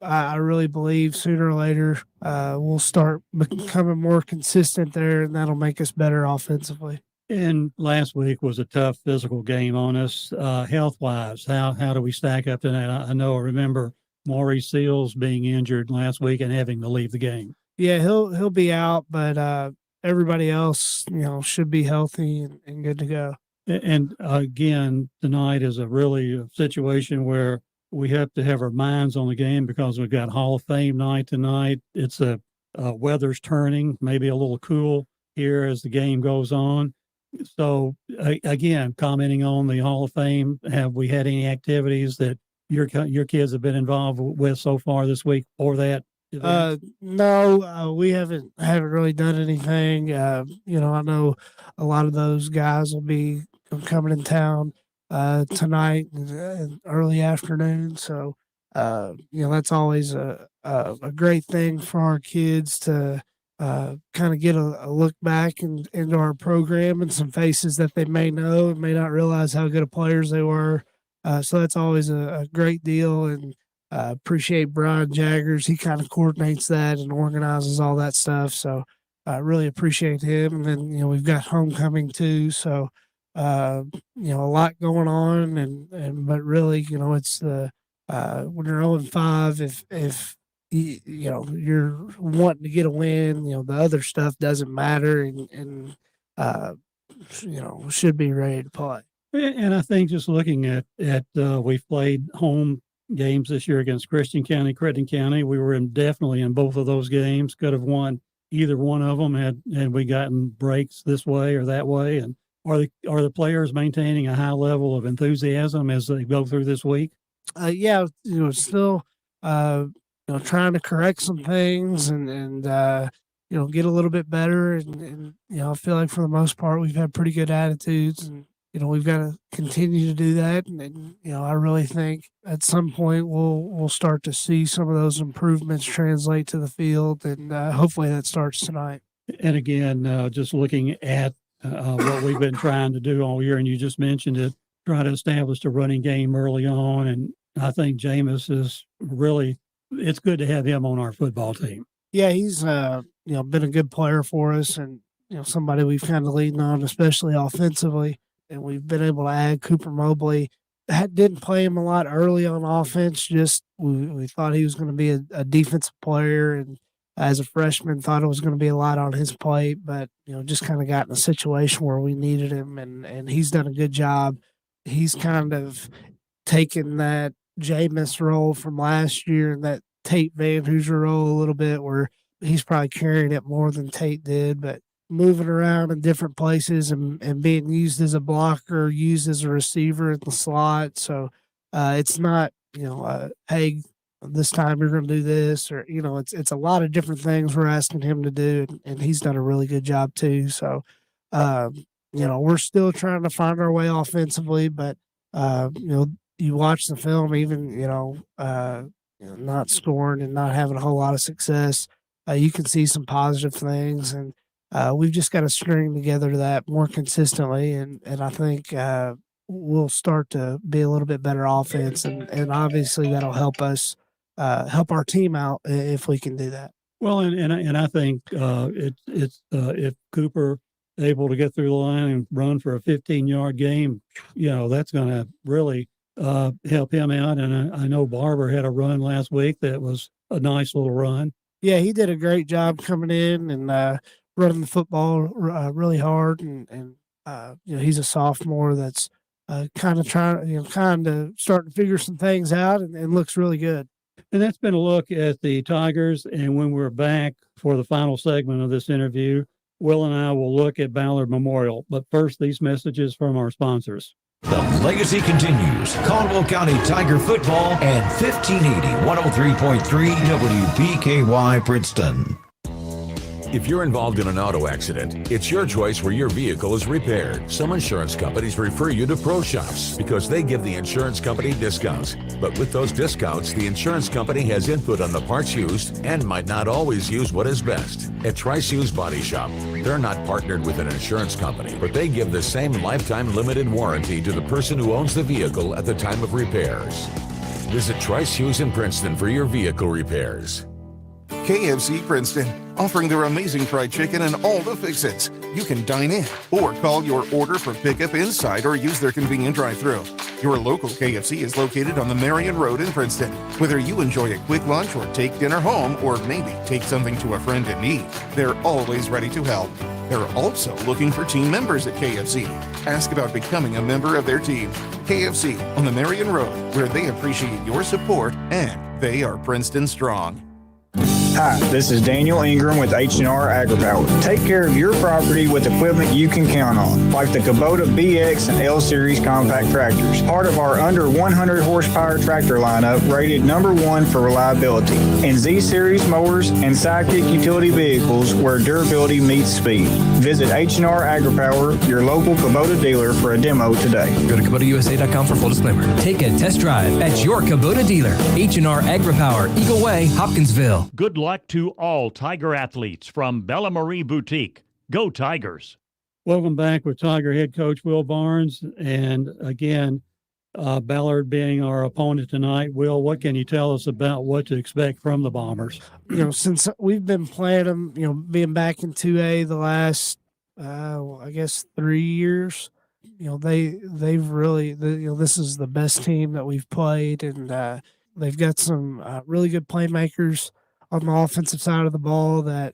Speaker 23: I really believe sooner or later we'll start becoming more consistent there, and that'll make us better offensively.
Speaker 13: And last week was a tough physical game on us, health-wise. How do we stack up to that? I remember Maurice Seals being injured last week and having to leave the game.
Speaker 23: Yeah, he'll be out, but everybody else, should be healthy and good to go.
Speaker 13: And again, tonight is a really situation where we have to have our minds on the game because we've got Hall of Fame night tonight. It's weather's turning, maybe a little cool here as the game goes on. So again, commenting on the Hall of Fame, have we had any activities that your kids have been involved with so far this week or that?
Speaker 23: No, we haven't really done anything. I know a lot of those guys will be coming in town tonight and early afternoon. So, that's always a great thing for our kids to kind of get a look back into our program and some faces that they may know and may not realize how good of players they were. So that's always a great deal, and appreciate Brian Jaggers. He kind of coordinates that and organizes all that stuff. So I really appreciate him. And then, we've got homecoming too. So, a lot going on but really, it's the, when you're 0-5, if you're wanting to get a win, the other stuff doesn't matter and should be ready to play.
Speaker 13: And I think just looking at we've played home games this year against Christian County, Creighton County. We were definitely in both of those games. Could have won either one of them had we gotten breaks this way or that way. And are the players maintaining a high level of enthusiasm as they go through this week?
Speaker 23: Yeah, still trying to correct some things and get a little bit better and I feel like for the most part we've had pretty good attitudes and we've got to continue to do that. And I really think at some point we'll start to see some of those improvements translate to the field. And hopefully that starts tonight.
Speaker 13: And again, just looking at what we've been trying to do all year, and you just mentioned it, try to establish a running game early on. And I think Jameis is really, it's good to have him on our football team.
Speaker 23: Yeah, he's been a good player for us, and somebody we've kind of leaned on, especially offensively. And we've been able to add Cooper Mobley. Didn't play him a lot early on offense. Just we thought he was going to be a defensive player, and as a freshman, thought it was going to be a lot on his plate. But just kind of got in a situation where we needed him, and he's done a good job. He's kind of taken that Jameis role from last year and that Tate Van Hoosier role a little bit, where he's probably carrying it more than Tate did, but moving around in different places and being used as a blocker, used as a receiver in the slot. So it's not, hey, this time you're going to do this, or, it's a lot of different things we're asking him to do. And he's done a really good job too. So, we're still trying to find our way offensively, but, you watch the film, even, not scoring and not having a whole lot of success, you can see some positive things. And we've just got to string together that more consistently. And I think we'll start to be a little bit better offense. And obviously that'll help us, help our team out if we can do that.
Speaker 13: Well, and I think it's if Cooper able to get through the line and run for a 15-yard game, that's going to really help him out. And I know Barber had a run last week that was a nice little run.
Speaker 23: Yeah, he did a great job coming in and running the football really hard. And he's a sophomore that's kind of starting to figure some things out and looks really good.
Speaker 13: And that's been a look at the Tigers. And when we're back for the final segment of this interview, Will and I will look at Ballard Memorial. But first, these messages from our sponsors.
Speaker 2: The legacy continues. Caldwell County Tiger football and 1580 103.3 WPKY Princeton.
Speaker 6: If you're involved in an auto accident, it's your choice where your vehicle is repaired. Some insurance companies refer you to pro shops because they give the insurance company discounts. But with those discounts, the insurance company has input on the parts used and might not always use what is best. At Trice Hughes Body Shop, they're not partnered with an insurance company, but they give the same lifetime limited warranty to the person who owns the vehicle at the time of repairs. Visit Trice Hughes in Princeton for your vehicle repairs.
Speaker 1: KFC Princeton, offering their amazing fried chicken and all the fix-its. You can dine in or call your order for pickup inside or use their convenient drive-thru. Your local KFC is located on the Marion Road in Princeton. Whether you enjoy a quick lunch or take dinner home or maybe take something to a friend in need, they're always ready to help. They're also looking for team members at KFC. Ask about becoming a member of their team. KFC on the Marion Road, where they appreciate your support and they are Princeton strong.
Speaker 9: Hi, this is Daniel Ingram with H&R AgriPower. Take care of your property with equipment you can count on, like the Kubota BX and L Series compact tractors, part of our under 100 horsepower tractor lineup rated #1 for reliability, and Z Series mowers and Sidekick utility vehicles where durability meets speed. Visit H&R AgriPower, your local Kubota dealer, for a demo today.
Speaker 10: Go to KubotaUSA.com for full disclaimer. Take a test drive at your Kubota dealer. H&R AgriPower, Eagle Way, Hopkinsville.
Speaker 17: Good luck to all Tiger athletes from Bella Marie Boutique. Go Tigers.
Speaker 13: Welcome back with Tiger head coach Will Barnes. And again, Ballard being our opponent tonight. Will, what can you tell us about what to expect from the Bombers?
Speaker 23: Since we've been playing them, being back in 2A the last, I guess 3 years, they've really, this is the best team that we've played, and they've got some really good playmakers on the offensive side of the ball that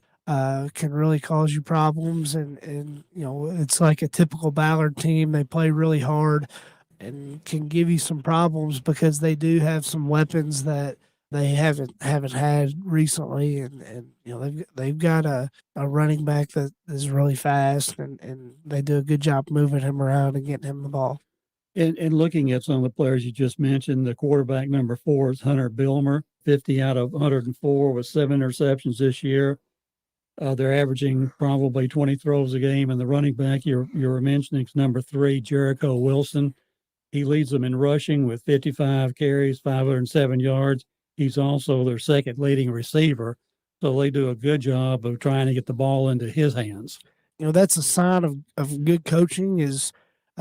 Speaker 23: can really cause you problems. And it's like a typical Ballard team. They play really hard and can give you some problems because they do have some weapons that they haven't had recently. And they've got a running back that is really fast, and they do a good job moving him around and getting him the ball.
Speaker 13: And looking at some of the players you just mentioned, the quarterback number 4 is Hunter Bilmer, 50 out of 104 with 7 interceptions this year. They're averaging probably 20 throws a game, and the running back you were mentioning is number 3, Jericho Wilson. He leads them in rushing with 55 carries, 507 yards. He's also their second leading receiver. So they do a good job of trying to get the ball into his hands.
Speaker 23: That's a sign of good coaching is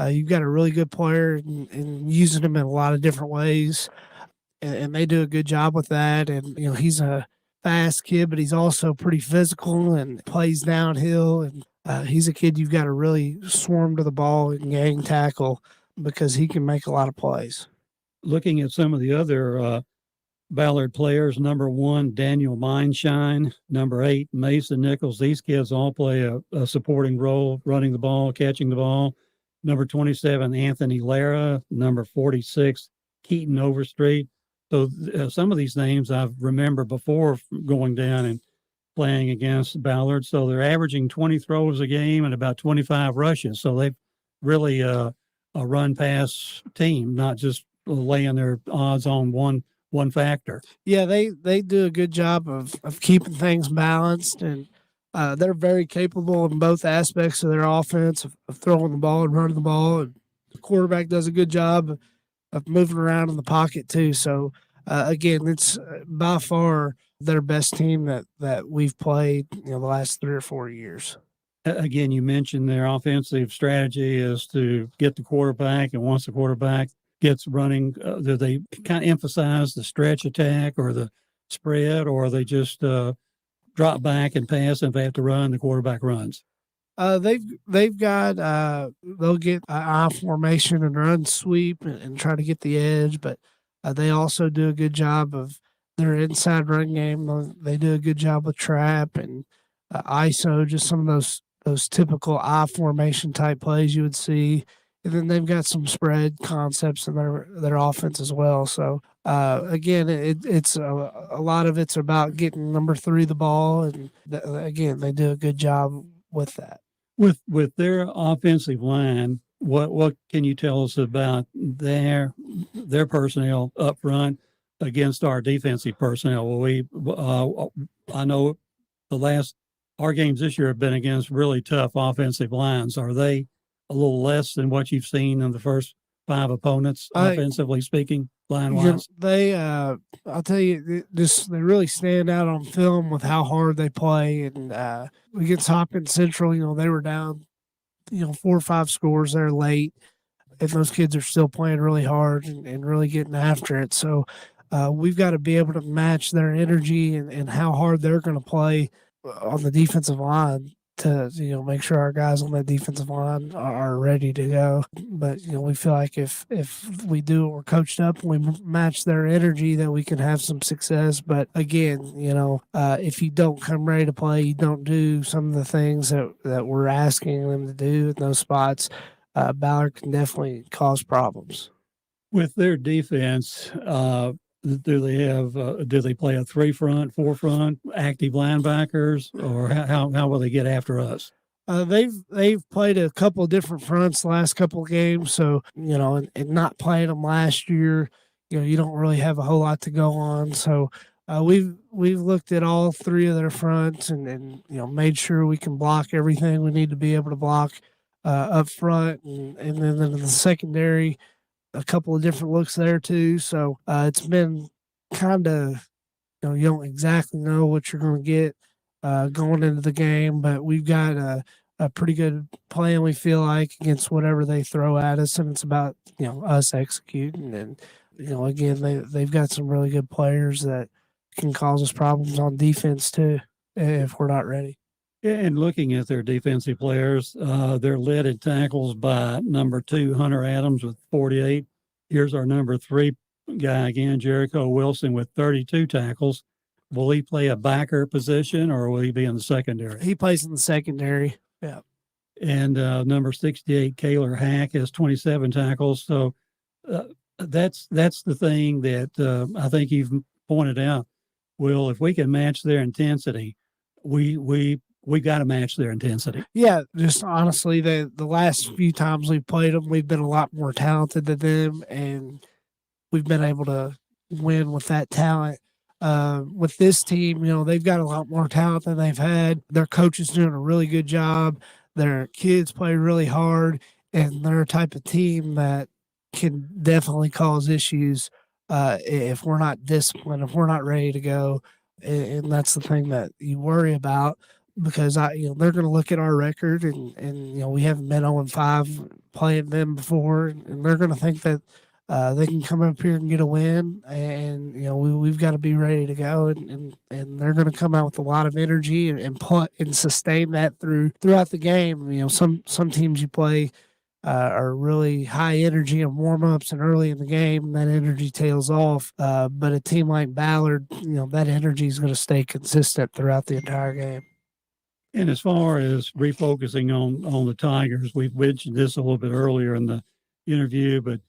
Speaker 23: you've got a really good player and using him in a lot of different ways. And they do a good job with that. And, he's a fast kid, but he's also pretty physical and plays downhill. And he's a kid you've got to really swarm to the ball and gang tackle because he can make a lot of plays.
Speaker 13: Looking at some of the other Ballard players, number 1, Daniel Mindshine, number 8, Mason Nichols. These kids all play a supporting role, running the ball, catching the ball. Number 27, Anthony Lara, number 46, Keaton Overstreet. So some of these names I've remembered before going down and playing against Ballard. So they're averaging 20 throws a game and about 25 rushes. So they've really a run pass team, not just laying their odds on one factor.
Speaker 23: Yeah, they do a good job of keeping things balanced, and they're very capable in both aspects of their offense of throwing the ball and running the ball. And the quarterback does a good job of moving around in the pocket too. So again, it's by far their best team that we've played the last 3 or 4 years.
Speaker 13: Again, you mentioned their offensive strategy is to get the quarterback, and once the quarterback gets running, do they kind of emphasize the stretch attack or the spread, or they just drop back and pass, and if they have to run, the quarterback runs?
Speaker 23: They've got they'll get I formation and run sweep and try to get the edge, but they also do a good job of their inside run game. They do a good job with trap and ISO, just some of those typical I formation type plays you would see. And then they've got some spread concepts in their offense as well. So again, it's a lot of it's about getting number 3 the ball, and again, they do a good job with that.
Speaker 13: With their offensive line, what can you tell us about their personnel up front against our defensive personnel? I know our games this year have been against really tough offensive lines. Are they a little less than what you've seen in the first 5 opponents, offensively speaking, line-wise?
Speaker 23: I'll tell you, they really stand out on film with how hard they play. And against Hopkins Central, they were down, 4 or 5 scores there late, and those kids are still playing really hard and really getting after it. So we've got to be able to match their energy and how hard they're going to play on the defensive line to make sure our guys on that defensive line are ready to go. But we feel like if we do what we're coached up and we match their energy, that we can have some success. But again, if you don't come ready to play, you don't do some of the things that we're asking them to do in those spots, Ballard can definitely cause problems.
Speaker 13: With their defense, do they play a 3-front, 4-front, active linebackers, or how will they get after us?
Speaker 23: They've played a couple of different fronts the last couple of games, so and not playing them last year, you don't really have a whole lot to go on. So we've looked at all 3 of their fronts and made sure we can block everything we need to be able to block up front, and then in the secondary, a couple of different looks there too. So it's been kind of, you don't exactly know what you're going to get going into the game, but we've got a pretty good plan, we feel like, against whatever they throw at us, and it's about us executing. And again, they've got some really good players that can cause us problems on defense too if we're not ready.
Speaker 13: And looking at their defensive players, they're led in tackles by number 2, Hunter Adams, with 48. Here's our number 3 guy again, Jericho Wilson, with 32 tackles. Will he play a backer position, or will he be in the secondary?
Speaker 23: He plays in the secondary. Yeah.
Speaker 13: And number 68, Kaylor Hack, has 27 tackles. So that's the thing that I think you've pointed out. Will, if we can match their intensity, we got to match their intensity.
Speaker 23: Yeah, just honestly, the last few times we've played them, we've been a lot more talented than them, and we've been able to win with that talent. with this team, they've got a lot more talent than they've had. Their coach is doing a really good job. Their kids play really hard, and they're a type of team that can definitely cause issues if we're not disciplined, if we're not ready to go. And that's the thing that you worry about because they're going to look at our record and we haven't been 0-5 playing them before, and they're going to think that they can come up here and get a win, and we've got to be ready to go, and they're going to come out with a lot of energy and put and sustain that throughout the game. Some teams you play are really high energy in warm-ups and early in the game, and that energy tails off. But a team like Ballard, that energy is going to stay consistent throughout the entire game.
Speaker 13: And as far as refocusing on the Tigers, we've mentioned this a little bit earlier in the interview, but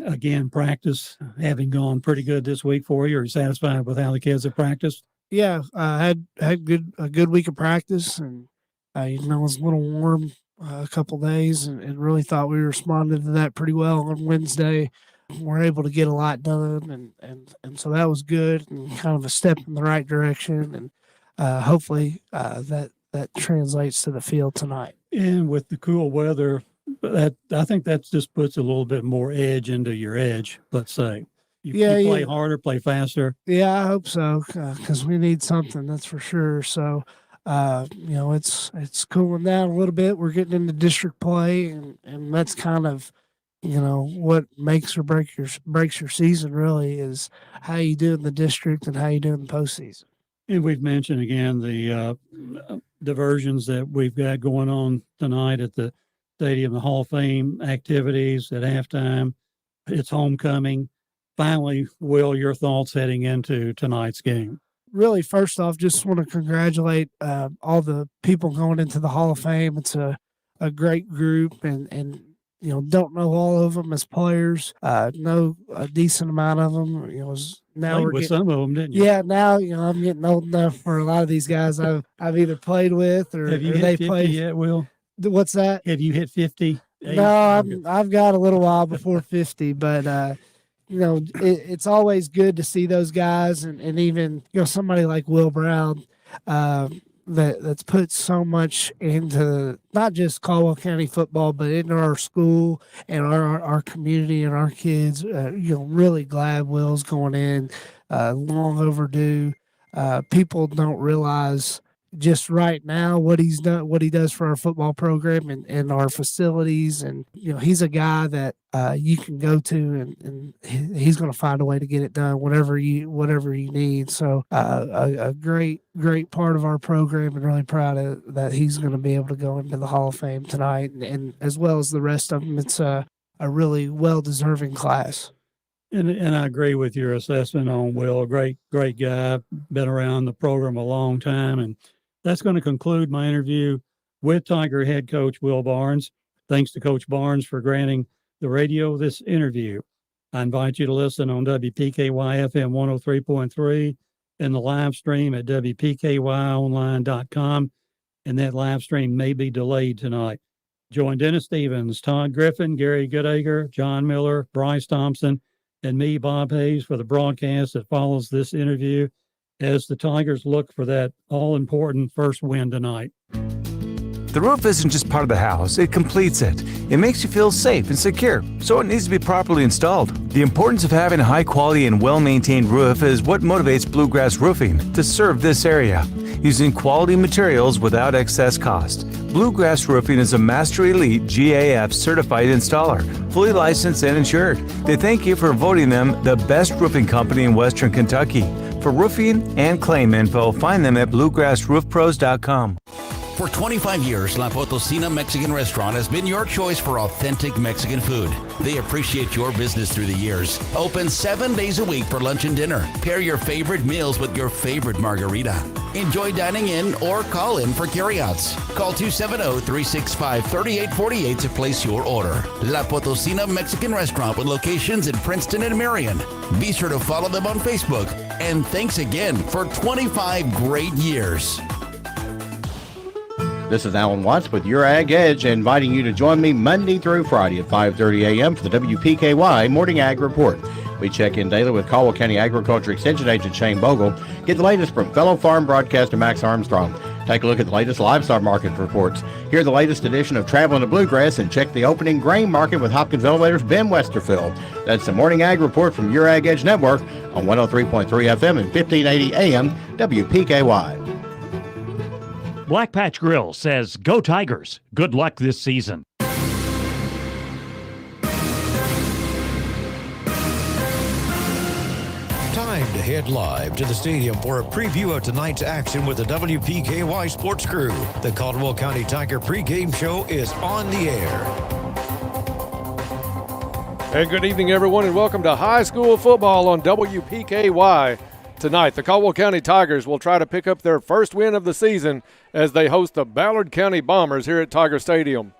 Speaker 13: again, practice having gone pretty good this week for you. Are you satisfied with how the kids have practiced?
Speaker 23: Yeah, had a good week of practice, and it was a little warm a couple days, and really thought we responded to that pretty well on Wednesday. We're able to get a lot done, and so that was good and kind of a step in the right direction, and hopefully that translates to the field tonight.
Speaker 13: And with the cool weather, I think that just puts a little bit more edge into your edge, let's say. You play harder, play faster.
Speaker 23: Yeah, I hope so, because we need something, that's for sure. So, it's cooling down a little bit. We're getting into district play, and that's kind of, what makes or breaks your season really is how you do in the district and how you do in the postseason.
Speaker 13: And we've mentioned again the diversions that we've got going on tonight at the Stadium, the Hall of Fame activities at halftime. It's homecoming. Finally, Will, your thoughts heading into tonight's game?
Speaker 23: Really, first off, just want to congratulate all the people going into the Hall of Fame. It's a great group, and don't know all of them as players. Know a decent amount of them. Now
Speaker 13: Played
Speaker 23: we're
Speaker 13: with some of them, didn't you?
Speaker 23: Yeah, now I'm getting old enough for a lot of these guys I've either played with or
Speaker 13: Have you
Speaker 23: or
Speaker 13: hit
Speaker 23: they
Speaker 13: 50
Speaker 23: played.
Speaker 13: yet, Will?
Speaker 23: What's that?
Speaker 13: Have you hit 50?
Speaker 23: No, I've got a little while before 50, but it's always good to see those guys, and even somebody like Will Brown that's put so much into not just Caldwell County football, but into our school and our community and our kids. Really glad Will's going in. Long overdue. People don't realize just right now what he's done, what he does for our football program and our facilities, and he's a guy that you can go to, and he's going to find a way to get it done whatever you need. So a great part of our program, and really proud of that he's going to be able to go into the Hall of Fame tonight, and as well as the rest of them. It's a really well deserving class.
Speaker 13: And I agree with your assessment on Will. A great guy, been around the program a long time. And that's going to conclude my interview with Tiger head coach Will Barnes. Thanks to Coach Barnes for granting the radio this interview. I invite you to listen on WPKY FM 103.3 and the live stream at WPKYonline.com. And that live stream may be delayed tonight. Join Dennis Stevens, Todd Griffin, Gary Goodacre, John Miller, Bryce Thompson, and me, Bob Hayes, for the broadcast that follows this interview as the Tigers look for that all-important first win tonight.
Speaker 11: The roof isn't just part of the house, it completes it. It makes you feel safe and secure, so it needs to be properly installed. The importance of having a high-quality and well-maintained roof is what motivates Bluegrass Roofing to serve this area, using quality materials without excess cost. Bluegrass Roofing is a Master Elite GAF certified installer, fully licensed and insured. They thank you for voting them the best roofing company in Western Kentucky. For roofing and claim info, find them at bluegrassroofpros.com.
Speaker 12: For 25 years, La Potosina Mexican Restaurant has been your choice for authentic Mexican food. They appreciate your business through the years. Open 7 days a week for lunch and dinner. Pair your favorite meals with your favorite margarita. Enjoy dining in or call in for carryouts. Call 270-365-3848 to place your order. La Potosina Mexican Restaurant with locations in Princeton and Marion. Be sure to follow them on Facebook. And thanks again for 25 great years.
Speaker 15: This is Alan Watts with Your Ag Edge, inviting you to join me Monday through Friday at 5:30 a.m. for the WPKY Morning Ag Report. We check in daily with Caldwell County Agriculture Extension Agent Shane Bogle. Get the latest from fellow farm broadcaster Max Armstrong. Take a look at the latest livestock market reports. Hear the latest edition of Traveling to Bluegrass and check the opening grain market with Hopkins Elevator's Ben Westerfield. That's the Morning Ag Report from your Ag Edge Network on 103.3 FM and 1580 AM WPKY.
Speaker 17: Black Patch Grill says, "Go Tigers. Good luck this season."
Speaker 2: Time to head live to the stadium for a preview of tonight's action with the WPKY Sports Crew. The Caldwell County Tiger pregame show is on the air.
Speaker 14: And good evening, everyone, and welcome to high school football on WPKY. Tonight, the Caldwell County Tigers will try to pick up their first win of the season as they host the Ballard County Bombers here at Tiger Stadium.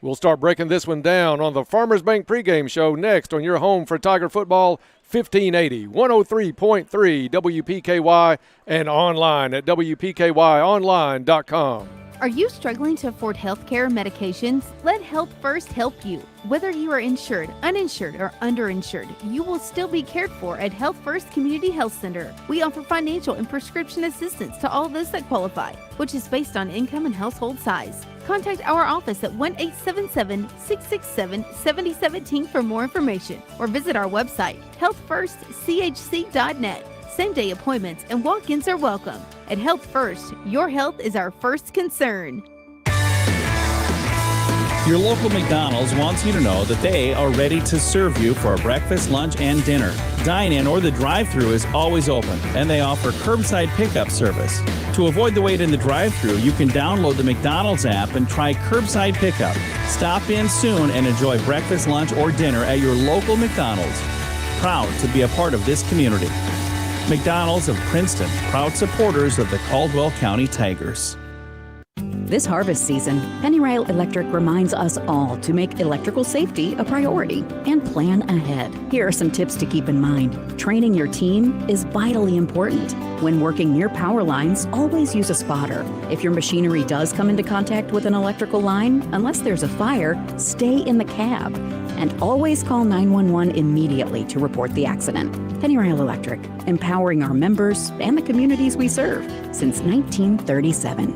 Speaker 14: We'll start breaking this one down on the Farmers Bank pregame show next on your home for Tiger football, 1580, 103.3 WPKY, and online at WPKYonline.com.
Speaker 16: Are you struggling to afford health care and medications? Let Health First help you. Whether you are insured, uninsured, or underinsured, you will still be cared for at Health First Community Health Center. We offer financial and prescription assistance to all those that qualify, which is based on income and household size. Contact our office at 1-877-667-7017 for more information, or visit our website, healthfirstchc.net. Same-day appointments and walk-ins are welcome. At Health First, your health is our first concern.
Speaker 19: Your local McDonald's wants you to know that they are ready to serve you for a breakfast, lunch, and dinner. Dine-in or the drive-thru is always open, and they offer curbside pickup service. To avoid the wait in the drive-thru, you can download the McDonald's app and try curbside pickup. Stop in soon and enjoy breakfast, lunch, or dinner at your local McDonald's. Proud to be a part of this community. McDonald's of Princeton, proud supporters of the Caldwell County Tigers.
Speaker 24: This harvest season, Pennyrail Electric reminds us all to make electrical safety a priority and plan ahead. Here are some tips to keep in mind. Training your team is vitally important. When working near power lines, always use a spotter. If your machinery does come into contact with an electrical line, unless there's a fire, stay in the cab. And always call 911 immediately to report the accident. Pennyrail Electric, empowering our members and the communities we serve since 1937.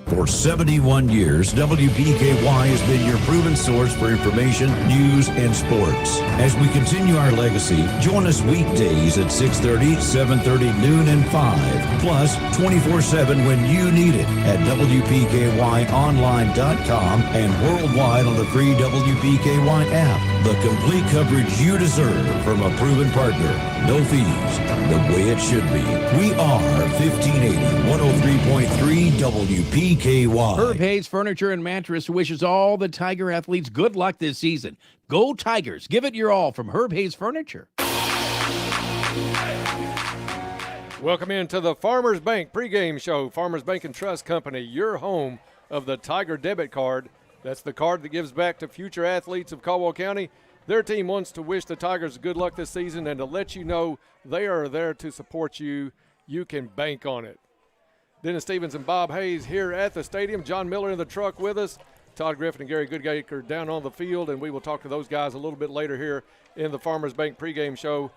Speaker 2: For 71 years, WPKY has been your proven source for information, news, and sports. As we continue our legacy, join us weekdays at 6:30, 7:30, noon, and 5. Plus, 24/7 when you need it at WPKYonline.com and worldwide on the free WPKY app. The complete coverage you deserve from a proven partner. No fees. The way it should be. We are 1580, 103.3 WPKY.
Speaker 7: Herb Hayes Furniture and Mattress wishes all the Tiger athletes good luck this season. Go Tigers. Give it your all from Herb Hayes Furniture.
Speaker 14: Welcome into the Farmers Bank pregame show. Farmers Bank and Trust Company, your home of the Tiger debit card. That's the card that gives back to future athletes of Caldwell County. Their team wants to wish the Tigers good luck this season and to let you know they are there to support you. You can bank on it. Dennis Stevens and Bob Hayes here at the stadium. John Miller in the truck with us. Todd Griffin and Gary Goodacre down on the field, and we will talk to those guys a little bit later here in the Farmers Bank pregame show.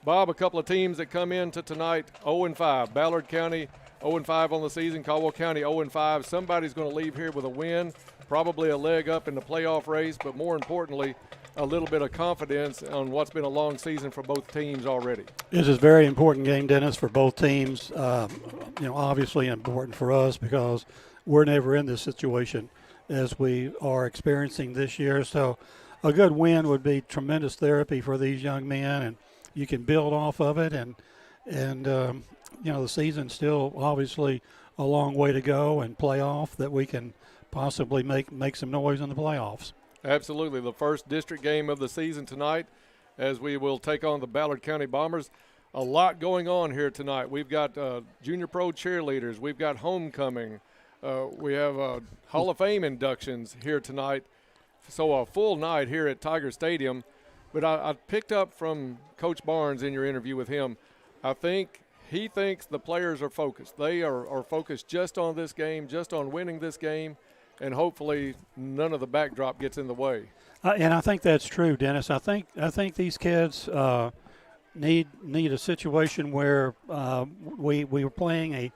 Speaker 14: Bob, a couple of teams that come into tonight, 0-5. Ballard County 0-5 on the season. Caldwell County 0-5. Somebody's going to leave here with a win, probably a leg up in the playoff race, but more importantly, a little bit of confidence on what's been a long season for both teams already.
Speaker 13: This is a very important game, Dennis, for both teams. Obviously important for us because we're never in this situation as we are experiencing this year. So a good win would be tremendous therapy for these young men, and you can build off of it. And the season's still obviously a long way to go and playoff that we can possibly make some noise in the playoffs.
Speaker 14: Absolutely. The first district game of the season tonight as we will take on the Ballard County Bombers. A lot going on here tonight. We've got junior pro cheerleaders. We've got homecoming. We have Hall of Fame inductions here tonight. So a full night here at Tiger Stadium. But I picked up from Coach Barnes in your interview with him. I think he thinks the players are focused. They are focused just on this game, just on winning this game. And hopefully none of the backdrop gets in the way.
Speaker 13: And I think that's true, Dennis. I think these kids need a situation where we were playing a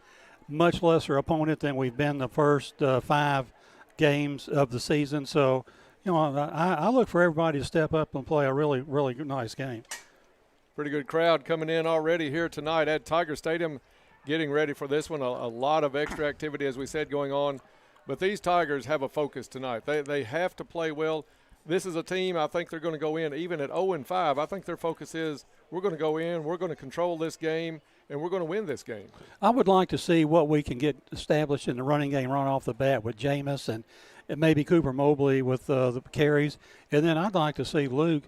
Speaker 13: much lesser opponent than we've been the first 5 games of the season. So, I look for everybody to step up and play a really, really nice game.
Speaker 14: Pretty good crowd coming in already here tonight at Tiger Stadium, getting ready for this one. A lot of extra activity, as we said, going on. But these Tigers have a focus tonight. They have to play well. This is a team, I think they're going to go in, even at 0-5, I think their focus is we're going to go in, we're going to control this game, and we're going to win this game.
Speaker 13: I would like to see what we can get established in the running game right off the bat with Jameis and maybe Cooper Mobley with the carries. And then I'd like to see Luke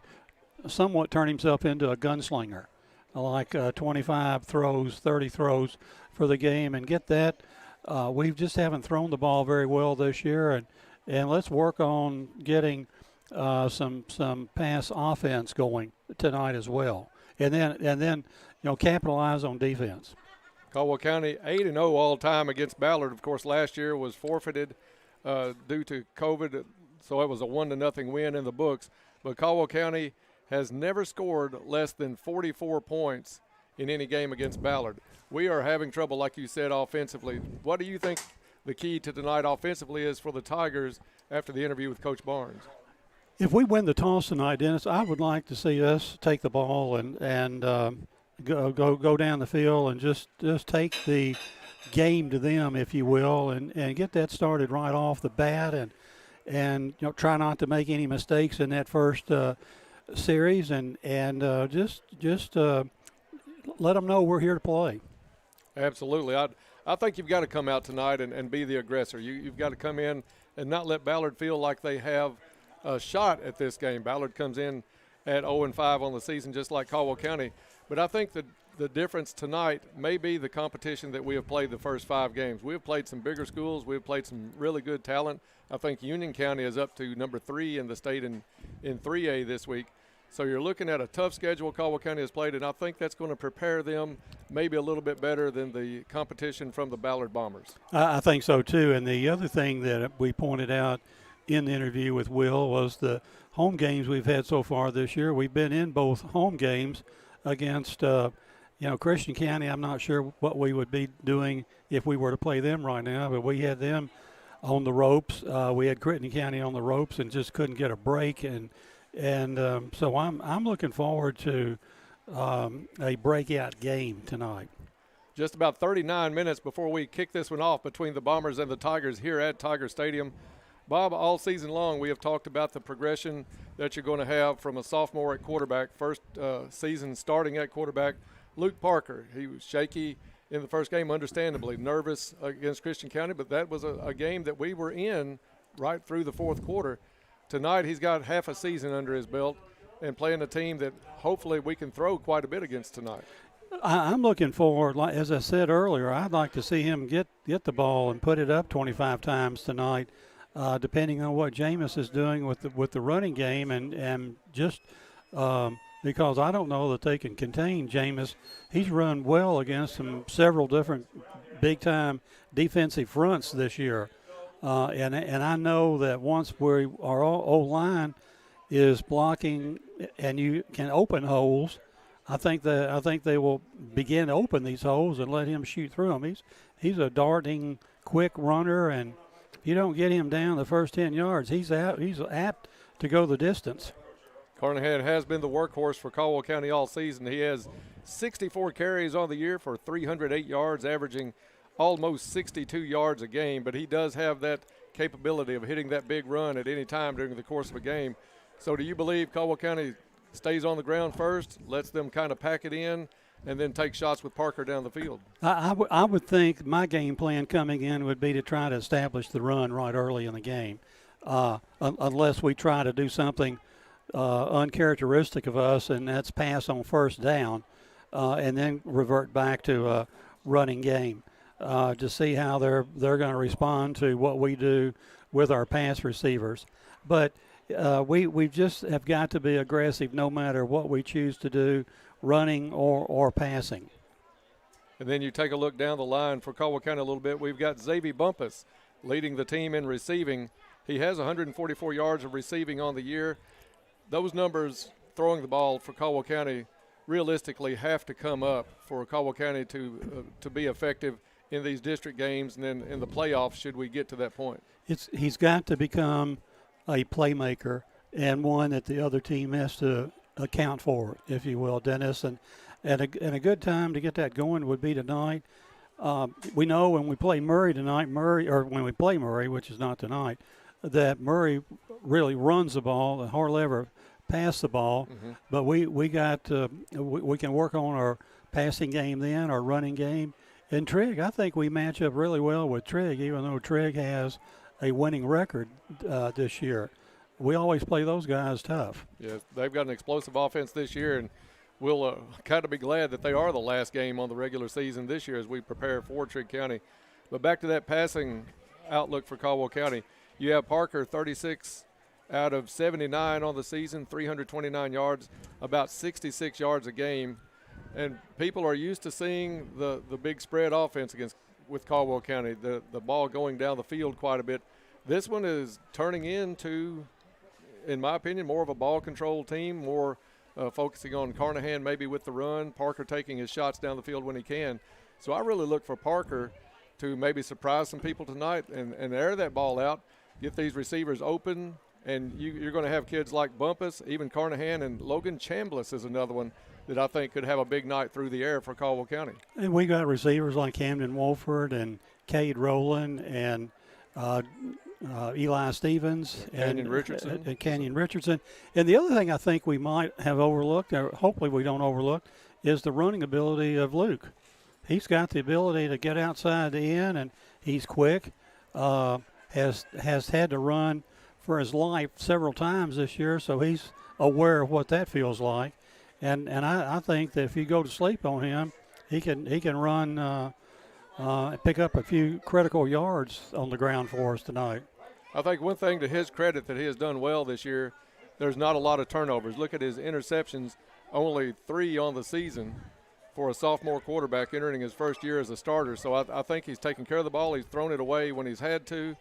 Speaker 13: somewhat turn himself into a gunslinger, like 25 throws, 30 throws for the game, and get that. We just haven't thrown the ball very well this year, and let's work on getting some pass offense going tonight as well, and then capitalize on defense.
Speaker 14: Caldwell County 8-0 all time against Ballard. Of course, last year was forfeited due to COVID, so it was a 1-0 win in the books. But Caldwell County has never scored less than 44 points in any game against Ballard. We are having trouble, like you said, offensively. What do you think the key to tonight offensively is for the Tigers after the interview with Coach Barnes?
Speaker 13: If we win the toss tonight, Dennis, I would like to see us take the ball and go down the field and just take the game to them, if you will, and get that started right off the bat, and try not to make any mistakes in that first series, and just let them know we're here to play.
Speaker 14: Absolutely. I think you've got to come out tonight and be the aggressor. You've got to come in and not let Ballard feel like they have a shot at this game. Ballard comes in at 0-5 on the season, just like Caldwell County. But I think that the difference tonight may be the competition that we have played the first 5 games. We have played some bigger schools. We have played some really good talent. I think Union County is up to number 3 in the state in 3A this week. So you're looking at a tough schedule Caldwell County has played, and I think that's going to prepare them maybe a little bit better than the competition from the Ballard Bombers.
Speaker 13: I think so, too. And the other thing that we pointed out in the interview with Will was the home games we've had so far this year. We've been in both home games against, Christian County. I'm not sure what we would be doing if we were to play them right now, but we had them on the ropes. We had Crittenden County on the ropes and just couldn't get a break. And so I'm looking forward to a breakout game tonight.
Speaker 14: Just about 39 minutes before we kick this one off between the Bombers and the Tigers here at Tiger Stadium. Bob, all season long we have talked about the progression that you're going to have from a sophomore at quarterback, first season starting at quarterback. Luke Parker, he was shaky in the first game, understandably nervous against Christian County, but that was a game that we were in right through the fourth quarter. Tonight he's got half a season under his belt and playing a team that hopefully we can throw quite a bit against tonight.
Speaker 13: I'm looking forward, like as I said earlier, I'd like to see him get the ball and put it up 25 times tonight. Depending on what Jameis is doing with the running game, and just because I don't know that they can contain Jameis. He's run well against several different big-time defensive fronts this year, and I know that once our O-line is blocking and you can open holes, I think they will begin to open these holes and let him shoot through them. He's a darting, quick runner, and you don't get him down the first 10 yards, he's apt to go the distance.
Speaker 14: Carnahan has been the workhorse for Caldwell County all season. He has 64 carries on the year for 308 yards, averaging almost 62 yards a game, but he does have that capability of hitting that big run at any time during the course of a game. So do you believe Caldwell County stays on the ground first, lets them kind of pack it in, and then take shots with Parker down the field?
Speaker 13: I would think my game plan coming in would be to try to establish the run right early in the game, unless we try to do something uncharacteristic of us, and that's pass on first down, and then revert back to a running game to see how they're going to respond to what we do with our pass receivers. But we just have got to be aggressive no matter what we choose to do, running or passing.
Speaker 14: And then you take a look down the line for Caldwell County a little bit. We've got Xavier Bumpus leading the team in receiving He has 144 yards of receiving on the year. Those numbers throwing the ball for Caldwell County realistically have to come up for Caldwell County to be effective in these district games and then in the playoffs should we get to that point.
Speaker 13: He's got to become a playmaker and one that the other team has to account for, if you will, Dennis. And a good time to get that going would be tonight. We know when we play Murray tonight, when we play Murray, which is not tonight, that Murray really runs the ball and hardly ever pass the ball. But we can work on our passing game then, our running game. And Trigg, I think we match up really well with Trigg, even though Trigg has a winning record this year. We always play those guys tough.
Speaker 14: Yeah, they've got an explosive offense this year, and we'll kind of be glad that they are the last game on the regular season this year as we prepare for Trigg County. But back to that passing outlook for Caldwell County, you have Parker 36 out of 79 on the season, 329 yards, about 66 yards a game. And people are used to seeing the big spread offense with Caldwell County, the ball going down the field quite a bit. This one is turning into, in my opinion, more of a ball control team, more focusing on Carnahan maybe with the run, Parker taking his shots down the field when he can. So I really look for Parker to maybe surprise some people tonight and air that ball out, get these receivers open, and you're going to have kids like Bumpus, even Carnahan, and Logan Chambliss is another one that I think could have a big night through the air for Caldwell County.
Speaker 13: And we got receivers like Camden Wolford and Cade Rowland and Eli Stevens
Speaker 14: Canyon Richardson.
Speaker 13: And Canyon Richardson. And the other thing I think we might have overlooked, or hopefully we don't overlook, is the running ability of Luke. He's got the ability to get outside the end, and he's quick. Has had to run for his life several times this year, so he's aware of what that feels like. And I think that if you go to sleep on him, he can run, pick up a few critical yards on the ground for us tonight.
Speaker 14: I think one thing to his credit that he has done well this year, there's not a lot of turnovers. Look at his interceptions, only 3 on the season for a sophomore quarterback entering his first year as a starter. So I think he's taken care of the ball. He's thrown it away when he's had to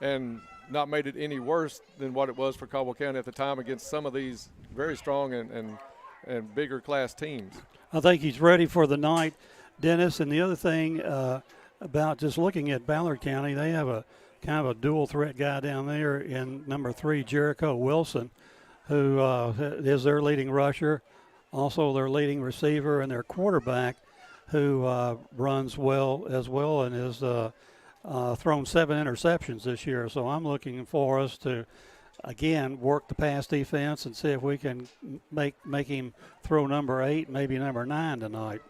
Speaker 14: and not made it any worse than what it was for Caldwell County at the time against some of these very strong and bigger class teams.
Speaker 13: I think he's ready for the night, Dennis. And the other thing about just looking at Ballard County, they have a kind of a dual threat guy down there in number 3, Jericho Wilson, who is their leading rusher, also their leading receiver, and their quarterback, who runs well as well and has thrown 7 interceptions this year. So I'm looking for us to, again, work the pass defense and see if we can make him throw number 8, maybe number 9 tonight.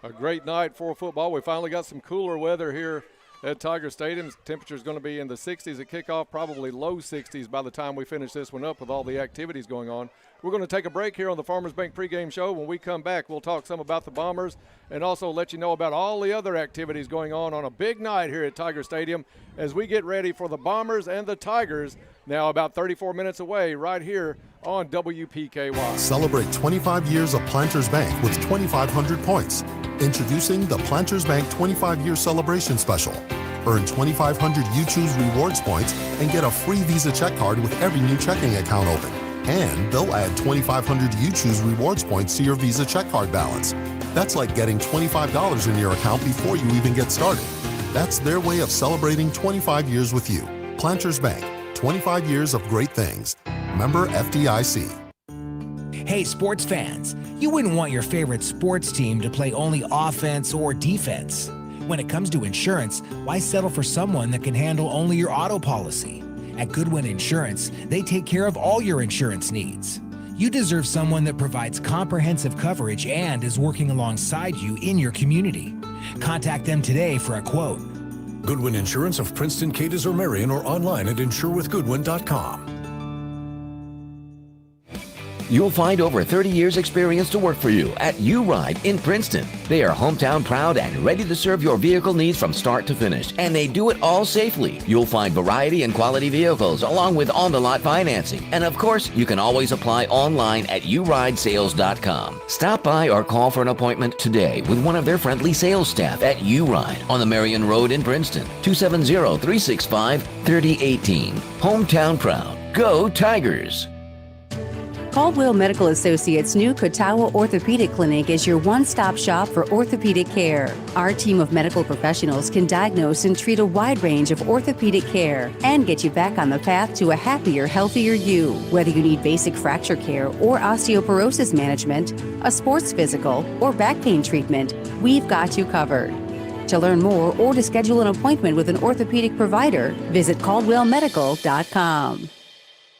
Speaker 14: A great night for football. We finally got some cooler weather here at Tiger Stadium. Temperature is going to be in the 60s at kickoff, probably low 60s by the time we finish this one up with all the activities going on. We're going to take a break here on the Farmers Bank pregame show. When we come back, we'll talk some about the Bombers and also let you know about all the other activities going on a big night here at Tiger Stadium as we get ready for the Bombers and the Tigers, now about 34 minutes away right here on WPKY.
Speaker 3: Celebrate 25 years of Planters Bank with 2,500 points. Introducing the Planters Bank 25-year celebration special. Earn 2,500 You Choose rewards points and get a free Visa check card with every new checking account open. And they'll add 2,500 You Choose rewards points to your Visa check card balance. That's like getting $25 in your account before you even get started. That's their way of celebrating 25 years with you. Planters Bank, 25 years of great things. Member FDIC.
Speaker 4: Hey, sports fans, you wouldn't want your favorite sports team to play only offense or defense. When it comes to insurance, why settle for someone that can handle only your auto policy? At Goodwin Insurance, they take care of all your insurance needs. You deserve someone that provides comprehensive coverage and is working alongside you in your community. Contact them today for a quote.
Speaker 5: Goodwin Insurance of Princeton, Cadiz, or Marion, or online at insurewithgoodwin.com.
Speaker 8: You'll find over 30 years experience to work for you at U-Ride in Princeton. They are hometown proud and ready to serve your vehicle needs from start to finish, and they do it all safely. You'll find variety and quality vehicles along with on-the-lot financing. And of course, you can always apply online at uridesales.com. Stop by or call for an appointment today with one of their friendly sales staff at U-Ride on the Marion Road in Princeton, 270-365-3018. Hometown proud. Go Tigers!
Speaker 18: Caldwell Medical Associates' new Katawa Orthopedic Clinic is your one-stop shop for orthopedic care. Our team of medical professionals can diagnose and treat a wide range of orthopedic care and get you back on the path to a happier, healthier you. Whether you need basic fracture care or osteoporosis management, a sports physical, or back pain treatment, we've got you covered. To learn more or to schedule an appointment with an orthopedic provider, visit caldwellmedical.com.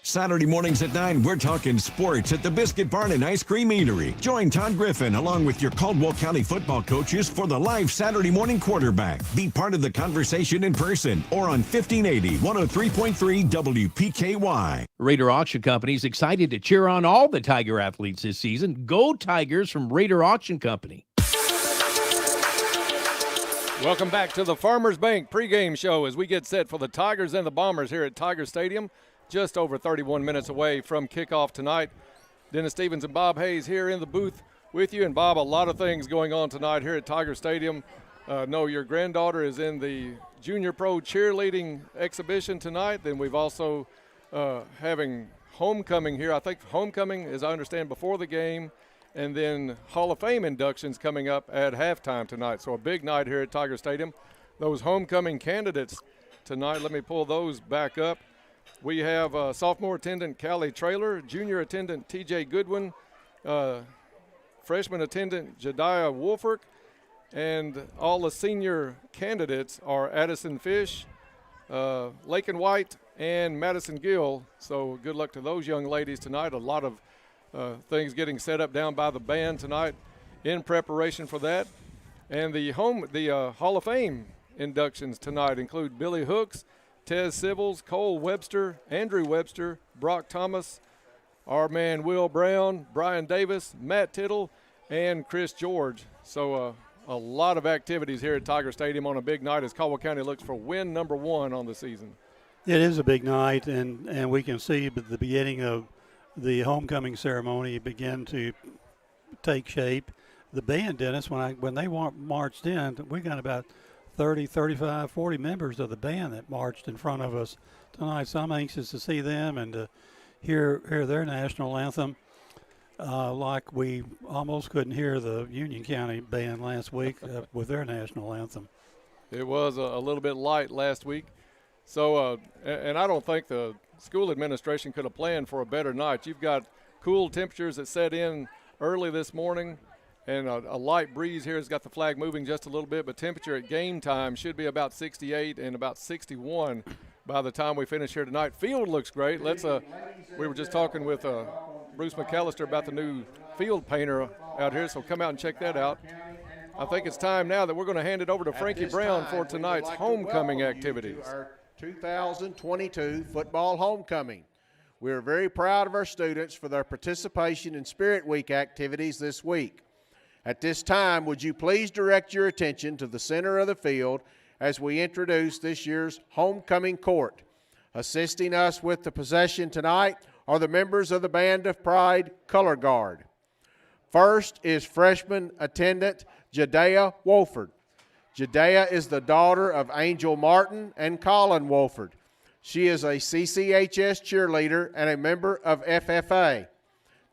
Speaker 20: Saturday mornings at 9, we're talking sports at the Biscuit Barn and Ice Cream Eatery. Join Todd Griffin along with your Caldwell County football coaches for the live Saturday morning quarterback. Be part of the conversation in person or on 1580 103.3 WPKY.
Speaker 7: Raider Auction Company is excited to cheer on all the Tiger athletes this season. Go Tigers from Raider Auction Company.
Speaker 14: Welcome back to the Farmers Bank pregame show as we get set for the Tigers and the Bombers here at Tiger Stadium. Just over 31 minutes away from kickoff tonight. Dennis Stevens and Bob Hayes here in the booth with you. And Bob, a lot of things going on tonight here at Tiger Stadium. No, your granddaughter is in the Junior Pro cheerleading exhibition tonight. Then we've also having homecoming here. I think homecoming, as I understand, before the game. And then Hall of Fame inductions coming up at halftime tonight. So a big night here at Tiger Stadium. Those homecoming candidates tonight, let me pull those back up. We have sophomore attendant Callie Traylor, junior attendant TJ Goodwin, freshman attendant Jediah Wolfert, and all the senior candidates are Addison Fish, Lakin White, and Madison Gill. So good luck to those young ladies tonight. A lot of things getting set up down by the band tonight in preparation for that. And the Hall of Fame inductions tonight include Billy Hooks, Tez Sibbles, Cole Webster, Andrew Webster, Brock Thomas, our man Will Brown, Brian Davis, Matt Tittle, and Chris George. So a lot of activities here at Tiger Stadium on a big night as Caldwell County looks for win number 1 on the season.
Speaker 13: It is a big night, and we can see the beginning of the homecoming ceremony begin to take shape. The band, Dennis, when they marched in, we got about 30, 35, 40 members of the band that marched in front of us tonight. So I'm anxious to see them and to hear their national anthem like we almost couldn't hear the Union County band last week with their national anthem.
Speaker 14: It was a little bit light last week. So, and I don't think the school administration could have planned for a better night. You've got cool temperatures that set in early this morning. And a light breeze here has got the flag moving just a little bit, but temperature at game time should be about 68 and about 61 by the time we finish here tonight. Field looks great. We were just talking with Bruce McAllister about the new field painter out here, so come out and check that out. I think it's time now that we're going to hand it over to Frankie Brown for tonight's homecoming activities.
Speaker 21: Our 2022 football homecoming. We are very proud of our students for their participation in Spirit Week activities this week. At this time, would you please direct your attention to the center of the field as we introduce this year's homecoming court. Assisting us with the possession tonight are the members of the Band of Pride Color Guard. First is freshman attendant Jediah Wolfert. Jediah is the daughter of Angel Martin and Colin Wolfert. She is a CCHS cheerleader and a member of FFA.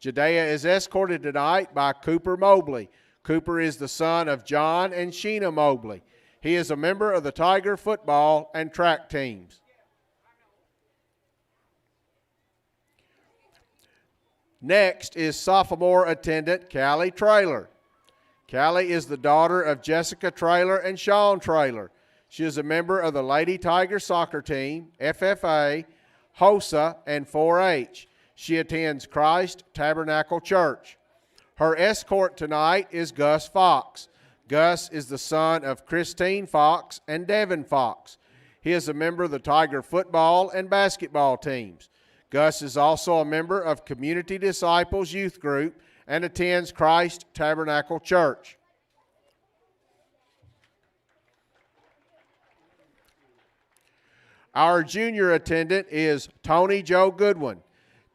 Speaker 21: Jediah is escorted tonight by Cooper Mobley. Cooper is the son of John and Sheena Mobley. He is a member of the Tiger football and track teams. Next is sophomore attendant Callie Traylor. Callie is the daughter of Jessica Traylor and Sean Traylor. She is a member of the Lady Tiger soccer team, FFA, HOSA, and 4-H. She attends Christ Tabernacle Church. Her escort tonight is Gus Fox. Gus is the son of Christine Fox and Devin Fox. He is a member of the Tiger football and basketball teams. Gus is also a member of Community Disciples Youth Group and attends Christ Tabernacle Church. Our junior attendant is Tony Joe Goodwin.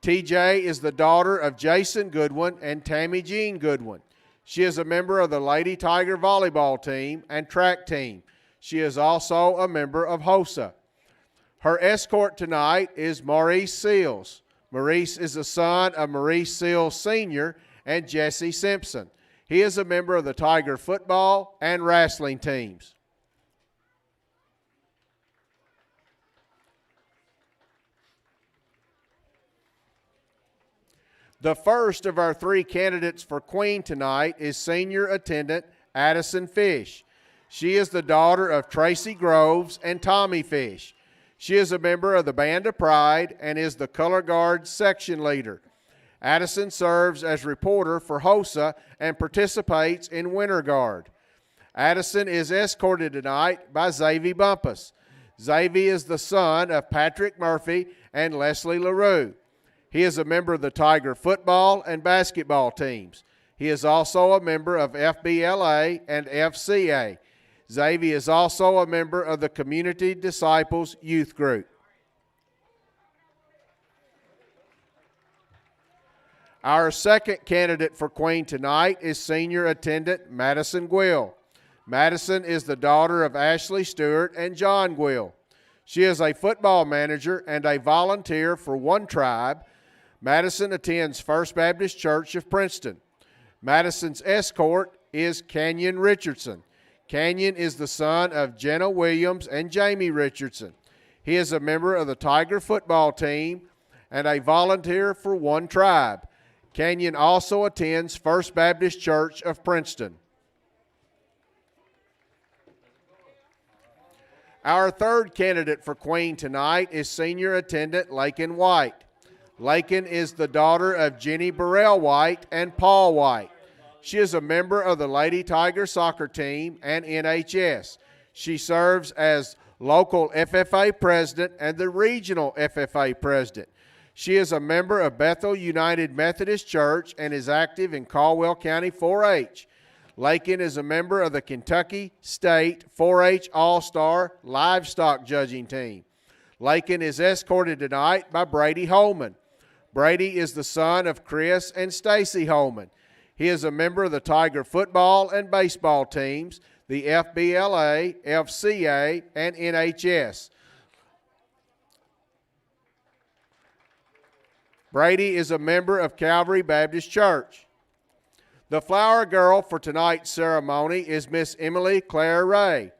Speaker 21: TJ is the daughter of Jason Goodwin and Tammy Jean Goodwin. She is a member of the Lady Tiger volleyball team and track team. She is also a member of HOSA. Her escort tonight is Maurice Seals. Maurice is the son of Maurice Seals Sr. and Jesse Simpson. He is a member of the Tiger football and wrestling teams. The first of our three candidates for Queen tonight is senior attendant Addison Fish. She is the daughter of Tracy Groves and Tommy Fish. She is a member of the Band of Pride and is the Color Guard section leader. Addison serves as reporter for HOSA and participates in Winter Guard. Addison is escorted tonight by Xavier Bumpus. Xavier is the son of Patrick Murphy and Leslie LaRue. He is a member of the Tiger football and basketball teams. He is also a member of FBLA and FCA. Xavier is also a member of the Community Disciples Youth Group. Our second candidate for Queen tonight is senior attendant Madison Gwill. Madison is the daughter of Ashley Stewart and John Gwill. She is a football manager and a volunteer for One Tribe. Madison attends First Baptist Church of Princeton. Madison's escort is Kenyon Richardson. Kenyon is the son of Jenna Williams and Jamie Richardson. He is a member of the Tiger football team and a volunteer for One Tribe. Kenyon also attends First Baptist Church of Princeton. Our third candidate for Queen tonight is senior attendant Lakin White. Lakin is the daughter of Jenny Burrell White and Paul White. She is a member of the Lady Tiger soccer team and NHS. She serves as local FFA president and the regional FFA president. She is a member of Bethel United Methodist Church and is active in Caldwell County 4-H. Lakin is a member of the Kentucky State 4-H All-Star Livestock Judging Team. Lakin is escorted tonight by Brady Holman. Brady is the son of Chris and Stacy Holman. He is a member of the Tiger football and baseball teams, the FBLA, FCA, and NHS. Brady is a member of Calvary Baptist Church. The flower girl for tonight's ceremony is Miss Emily Claire Ray.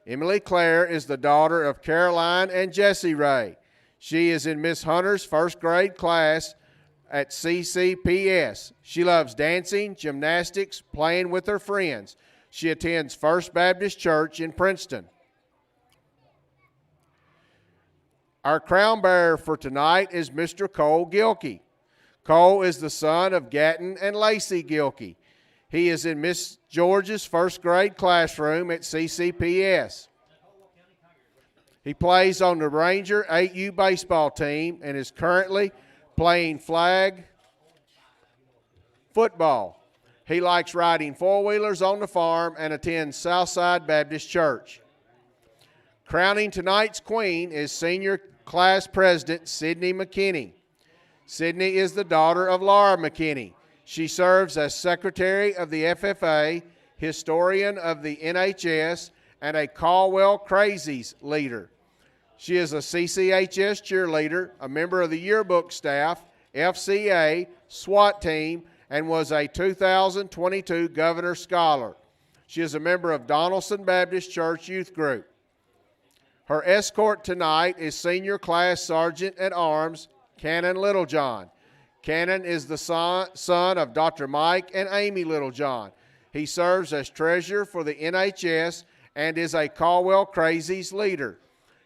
Speaker 21: Emily Claire is the daughter of Caroline and Jesse Ray. She is in Miss Hunter's first grade class at CCPS. She loves dancing, gymnastics, playing with her friends. She attends First Baptist Church in Princeton. Our crown bearer for tonight is Mr. Cole Gilkey. Cole is the son of Gatton and Lacey Gilkey. He is in Miss George's first grade classroom at CCPS. He plays on the Ranger 8U baseball team and is currently playing flag football. He likes riding four-wheelers on the farm and attends Southside Baptist Church. Crowning tonight's queen is senior class president Sydney McKinney. Sydney is the daughter of Laura McKinney. She serves as secretary of the FFA, historian of the NHS, and a Caldwell Crazies leader. She is a CCHS cheerleader, a member of the yearbook staff, FCA, SWAT team, and was a 2022 Governor Scholar. She is a member of Donaldson Baptist Church Youth Group. Her escort tonight is Senior Class Sergeant at Arms, Cannon Littlejohn. Cannon is the son of Dr. Mike and Amy Littlejohn. He serves as treasurer for the NHS and is a Caldwell Crazies leader.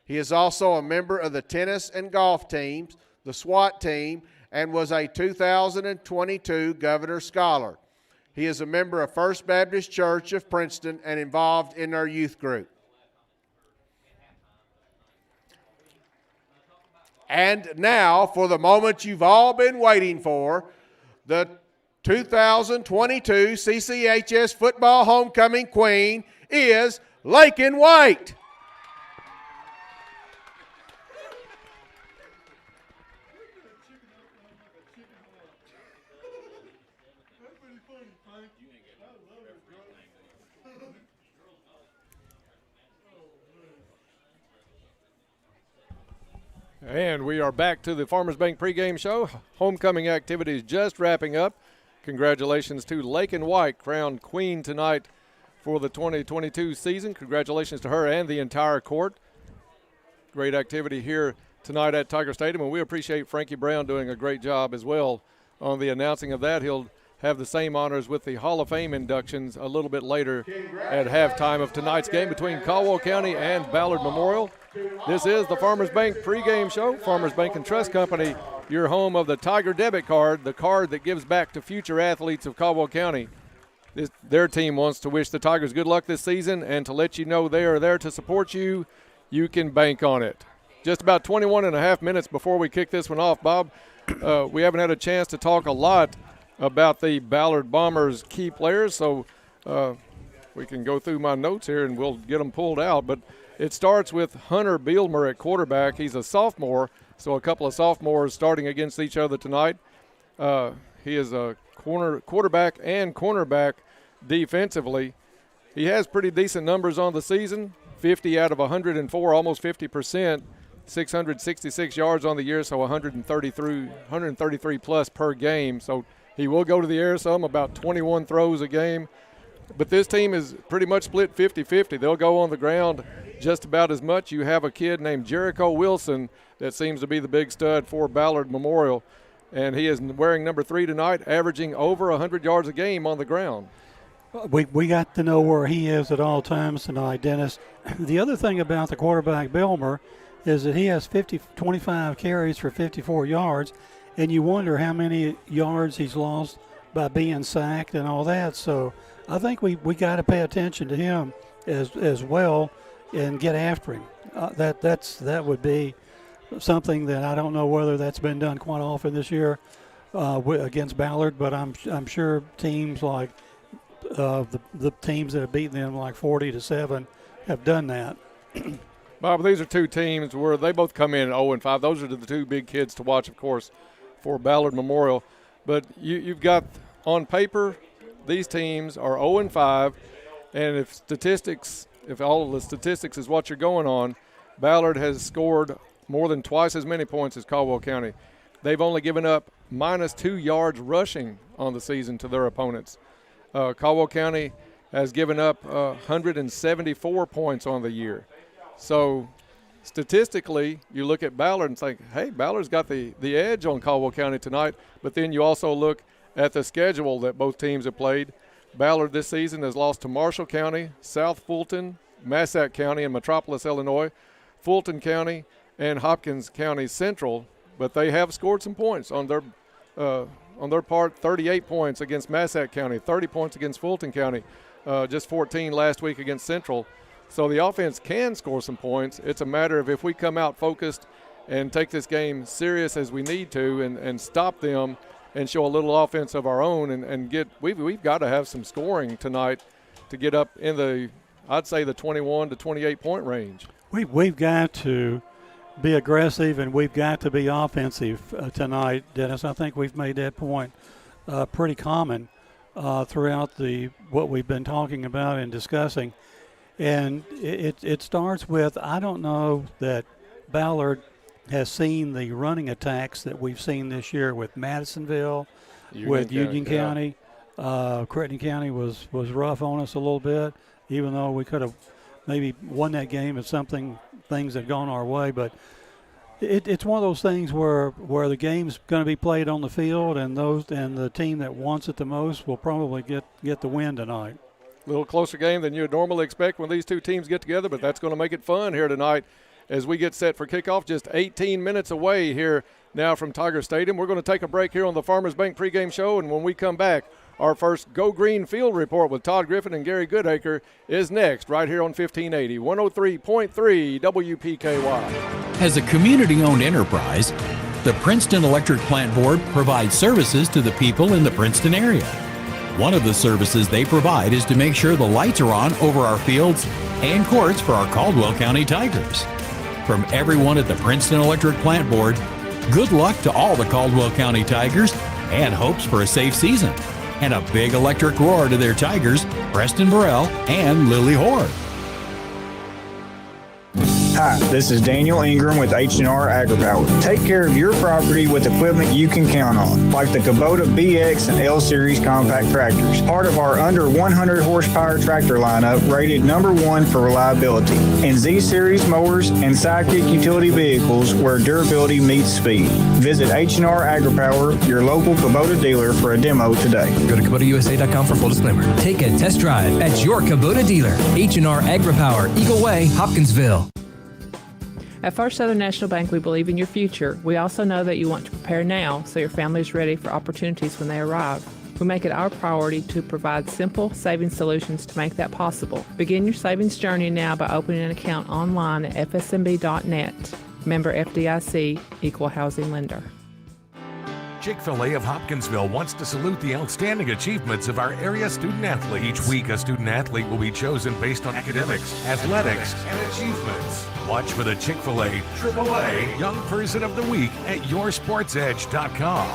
Speaker 21: He is also a member of the tennis and golf teams, the SWAT team, and was a 2022 Governor Scholar. He is a member of First Baptist Church of Princeton and involved in our youth group. And now for the moment you've all been waiting for, the 2022 CCHS Football Homecoming Queen is Lakin White.
Speaker 14: And we are back to the Farmers Bank pregame show. Homecoming activities just wrapping up. Congratulations to Lakin White, crowned queen tonight for the 2022 season. Congratulations to her and the entire court. Great activity here tonight at Tiger Stadium, and we appreciate Frankie Brown doing a great job as well on the announcing of that. He'll have the same honors with the Hall of Fame inductions a little bit later at halftime of tonight's game between Caldwell County and Ballard Memorial. This is the Farmers Bank pregame show. Farmers Bank and Trust Company, your home of the Tiger debit card, the card that gives back to future athletes of Caldwell County. Their team wants to wish the Tigers good luck this season and to let you know they are there to support you. You can bank on it. Just about 21 and a half minutes before we kick this one off, Bob, we haven't had a chance to talk a lot about the Ballard Bombers key players, so we can go through my notes here and we'll get them pulled out. But it starts with Hunter Bielmer at quarterback. He's a sophomore, so a couple of sophomores starting against each other tonight. He is a quarterback and cornerback defensively. He has pretty decent numbers on the season, 50 out of 104, almost 50%, 666 yards on the year, so 133 plus per game. So he will go to the air some, about 21 throws a game. But this team is pretty much split 50-50. They'll go on the ground just about as much. You have a kid named Jericho Wilson that seems to be the big stud for Ballard Memorial, and he is wearing number 3 tonight, averaging over 100 yards a game on the ground.
Speaker 13: We got to know where he is at all times tonight, Dennis. The other thing about the quarterback, Bielmer, is that he has 25 carries for 54 yards, and you wonder how many yards he's lost by being sacked and all that. So I think we got to pay attention to him as well and get after him. That would be something that I don't know whether that's been done quite often this year against Ballard, but I'm sure teams like the teams that have beaten them like 40-7 have done that.
Speaker 14: Bob, these are two teams where they both come in at 0-5. Those are the two big kids to watch, of course, for Ballard Memorial. But you've got on paper these teams are 0-5, and if all of the statistics is what you're going on, Ballard has scored more than twice as many points as Caldwell County. They've only given up -2 yards rushing on the season to their opponents. Caldwell County has given up 174 points on the year. So statistically, you look at Ballard and think, hey, Ballard's got the edge on Caldwell County tonight, but then you also look at the schedule that both teams have played. Ballard this season has lost to Marshall County, South Fulton, Massac County, and Metropolis, Illinois, Fulton County, and Hopkins County Central, but they have scored some points on their part. 38 points against Massac County, 30 points against Fulton County, just 14 last week against Central. So the offense can score some points. It's a matter of if we come out focused and take this game serious as we need to and stop them and show a little offense of our own and get we've got to have some scoring tonight to get up in the, I'd say, the 21 to 28 point range.
Speaker 13: We've got to be aggressive and we've got to be offensive tonight, Dennis. I think we've made that point pretty common throughout what we've been talking about and discussing. And it starts with, I don't know that Ballard has seen the running attacks that we've seen this year with Madisonville, with Union County. Crittenden County was rough on us a little bit, even though we could have maybe won that game if things had gone our way. But it's one of those things where the game's going to be played on the field, and the team that wants it the most will probably get the win tonight.
Speaker 14: A little closer game than you would normally expect when these two teams get together, but that's going to make it fun here tonight as we get set for kickoff. Just 18 minutes away here now from Tiger Stadium. We're going to take a break here on the Farmers Bank pregame show, and when we come back, Our first Go Green Field report with Todd Griffin and Gary Goodacre is next, right here on 1580, 103.3 WPKY.
Speaker 1: As a community-owned enterprise, the Princeton Electric Plant Board provides services to the people in the Princeton area. One of the services they provide is to make sure the lights are on over our fields and courts for our Caldwell County Tigers. From everyone at the Princeton Electric Plant Board, good luck to all the Caldwell County Tigers and hopes for a safe season. And a big electric roar to their Tigers, Preston Burrell and Lily Hoare.
Speaker 6: Hi, this is Daniel Ingram with H&R AgriPower. Take care of your property with equipment you can count on, like the Kubota BX and L Series compact tractors, part of our under 100 horsepower tractor lineup rated #1 for reliability, and Z Series mowers and Sidekick utility vehicles where durability meets speed. Visit H&R AgriPower, your local Kubota dealer, for a demo today.
Speaker 10: Go to KubotaUSA.com for full disclaimer. Take a test drive at your Kubota dealer. H&R AgriPower, Eagle Way, Hopkinsville.
Speaker 9: At First Southern National Bank, we believe in your future. We also know that you want to prepare now so your family is ready for opportunities when they arrive. We make it our priority to provide simple savings solutions to make that possible. Begin your savings journey now by opening an account online at fsmb.net. Member FDIC, Equal Housing Lender.
Speaker 22: Chick-fil-A of Hopkinsville wants to salute the outstanding achievements of our area student-athlete. Each week, a student-athlete will be chosen based on academics, athletics, and achievements. Watch for the Chick-fil-A AAA Young Person of the Week at yoursportsedge.com.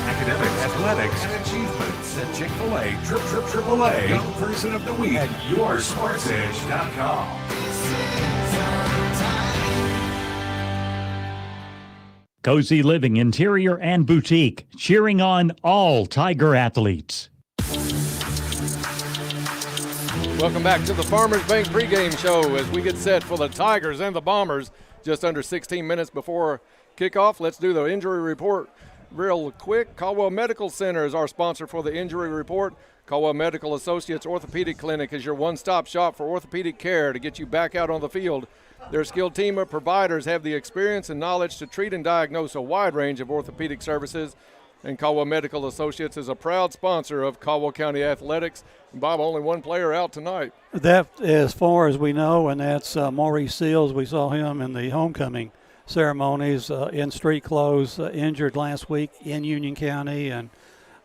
Speaker 22: Academics, athletics, and achievements at Chick-fil-A AAA Young Person of the Week at yoursportsedge.com.
Speaker 17: Cozy Living Interior and Boutique, cheering on all Tiger athletes.
Speaker 14: Welcome back to the Farmers Bank pregame show as we get set for the Tigers and the Bombers. Just under 16 minutes before kickoff. Let's do the injury report real quick. Caldwell Medical Center is our sponsor for the injury report. Caldwell Medical Associates Orthopedic Clinic is your one-stop shop for orthopedic care to get you back out on the field. Their skilled team of providers have the experience and knowledge to treat and diagnose a wide range of orthopedic services. And Caldwell Medical Associates is a proud sponsor of Caldwell County Athletics. Bob, only one player out tonight.
Speaker 13: That, as far as we know, and that's Maurice Seals. We saw him in the homecoming ceremonies in street clothes, injured last week in Union County, and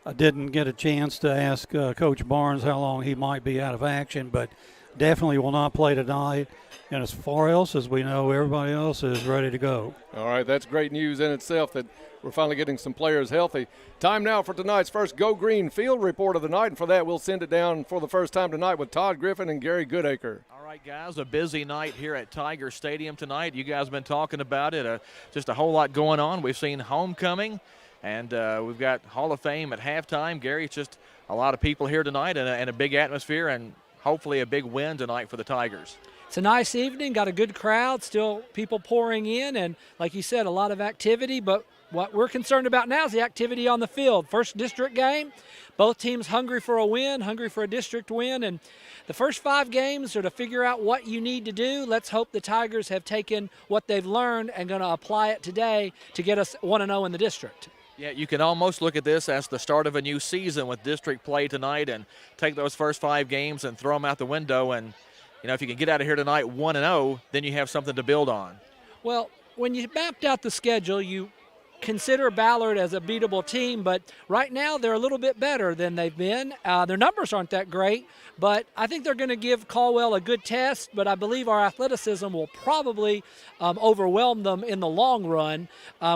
Speaker 13: I didn't get a chance to ask Coach Barnes how long he might be out of action, but definitely will not play tonight. And as far as we know, everybody else is ready to go.
Speaker 14: All right, that's great news in itself that we're finally getting some players healthy. Time now for tonight's first Go Green Field report of the night, and for that we'll send it down for the first time tonight with Todd Griffin and Gary Goodacre.
Speaker 7: All right, guys, a busy night here at Tiger Stadium tonight. You guys have been talking about it. Just a whole lot going on. We've seen homecoming, and we've got Hall of Fame at halftime. Gary, it's just a lot of people here tonight and a big atmosphere and hopefully a big win tonight for the Tigers.
Speaker 25: It's a nice evening, got a good crowd, still people pouring in, and like you said, a lot of activity, but what we're concerned about now is the activity on the field. First district game, both teams hungry for a win, hungry for a district win, and the first 5 games are to figure out what you need to do. Let's hope the Tigers have taken what they've learned and going to apply it today to get us 1-0 in the district.
Speaker 7: Yeah, you can almost look at this as the start of a new season with district play tonight and take those first 5 games and throw them out the window. And, you know, if you can get out of here tonight 1-0, then you have something to build on.
Speaker 25: Well, when you mapped out the schedule, you consider Ballard as a beatable team, but right now they're a little bit better than they've been. Their numbers aren't that great, but I think they're going to give Caldwell a good test, but I believe our athleticism will probably overwhelm them in the long run.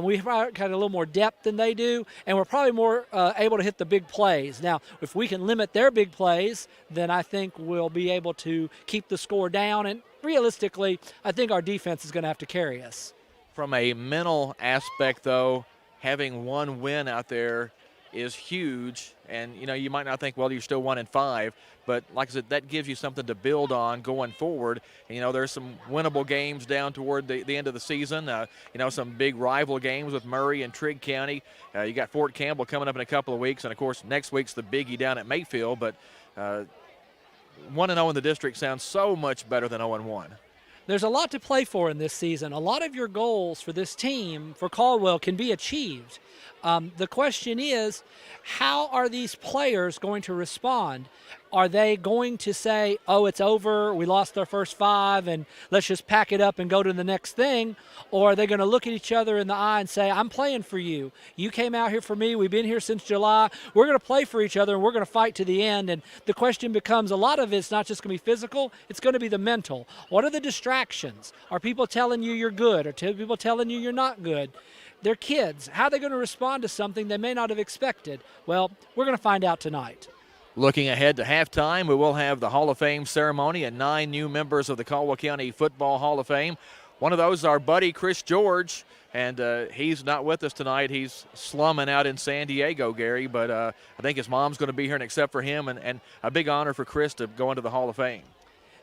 Speaker 25: We've got a little more depth than they do, and we're probably more able to hit the big plays. Now, if we can limit their big plays, then I think we'll be able to keep the score down, and realistically, I think our defense is going to have to carry us.
Speaker 7: From a mental aspect, though, having one win out there is huge. And, you know, you might not think, well, you're still 1-5. But like I said, that gives you something to build on going forward. And, you know, there's some winnable games down toward the end of the season. You know, some big rival games with Murray and Trigg County. You got Fort Campbell coming up in a couple of weeks. And, of course, next week's the biggie down at Mayfield. But 1-0 in the district sounds so much better than 0-1.
Speaker 25: There's a lot to play for in this season. A lot of your goals for this team, for Caldwell, can be achieved. The question is, how are these players going to respond? Are they going to say, oh, it's over, we lost our first 5, and let's just pack it up and go to the next thing? Or are they going to look at each other in the eye and say, I'm playing for you. You came out here for me. We've been here since July. We're going to play for each other, and we're going to fight to the end. And the question becomes, a lot of it's not just going to be physical, it's going to be the mental. What are the distractions? Are people telling you you're good? Are people telling you you're not good? They're kids. How are they going to respond to something they may not have expected? Well, we're going to find out tonight.
Speaker 7: Looking ahead to halftime, we will have the Hall of Fame ceremony and 9 new members of the Caldwell County Football Hall of Fame. One of those is our buddy Chris George, and he's not with us tonight. He's slumming out in San Diego, Gary, but I think his mom's going to be here, and except for him, and a big honor for Chris to go into the Hall of Fame.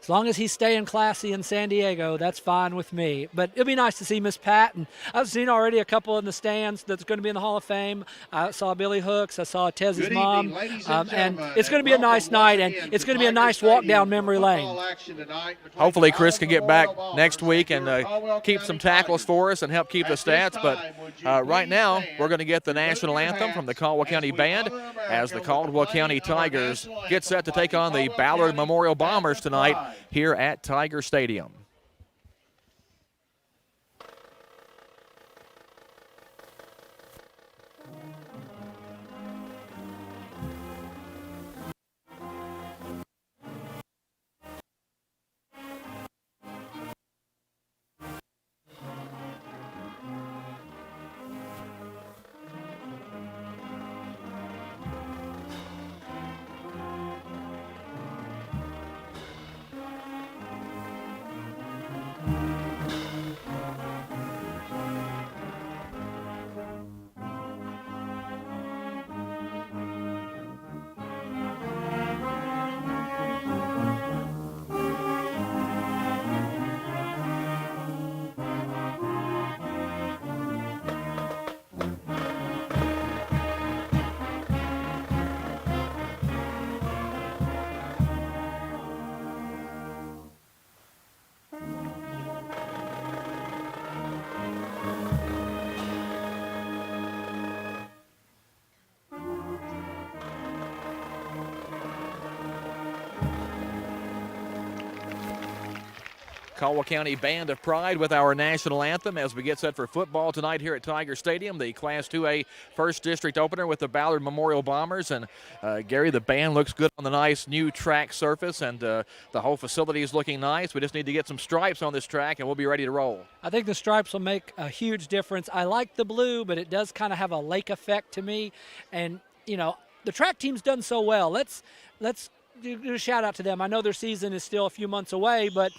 Speaker 25: As long as he's staying classy in San Diego, that's fine with me. But it'll be nice to see Miss Pat. And I've seen already a couple in the stands that's going to be in the Hall of Fame. I saw Billy Hooks. I saw Tez's mom. And it's going to be a nice night, and it's going to be a nice walk down memory lane.
Speaker 7: Hopefully Chris can get back next week and keep some tackles for us and help keep the stats. But right now, we're going to get the national anthem from the Caldwell County Band as the Caldwell County Tigers get set to take on the Ballard Memorial Bombers tonight here at Tiger Stadium. Caldwell County Band of Pride with our national anthem as we get set for football tonight here at Tiger Stadium, the Class 2A First District opener with the Ballard Memorial Bombers. And Gary, the band looks good on the nice new track surface, and the whole facility is looking nice. We just need to get some stripes on this track, and we'll be ready to roll.
Speaker 25: I think the stripes will make a huge difference. I like the blue, but it does kind of have a lake effect to me. And, you know, the track team's done so well. Let's do a shout out to them. I know their season is still a few months away, but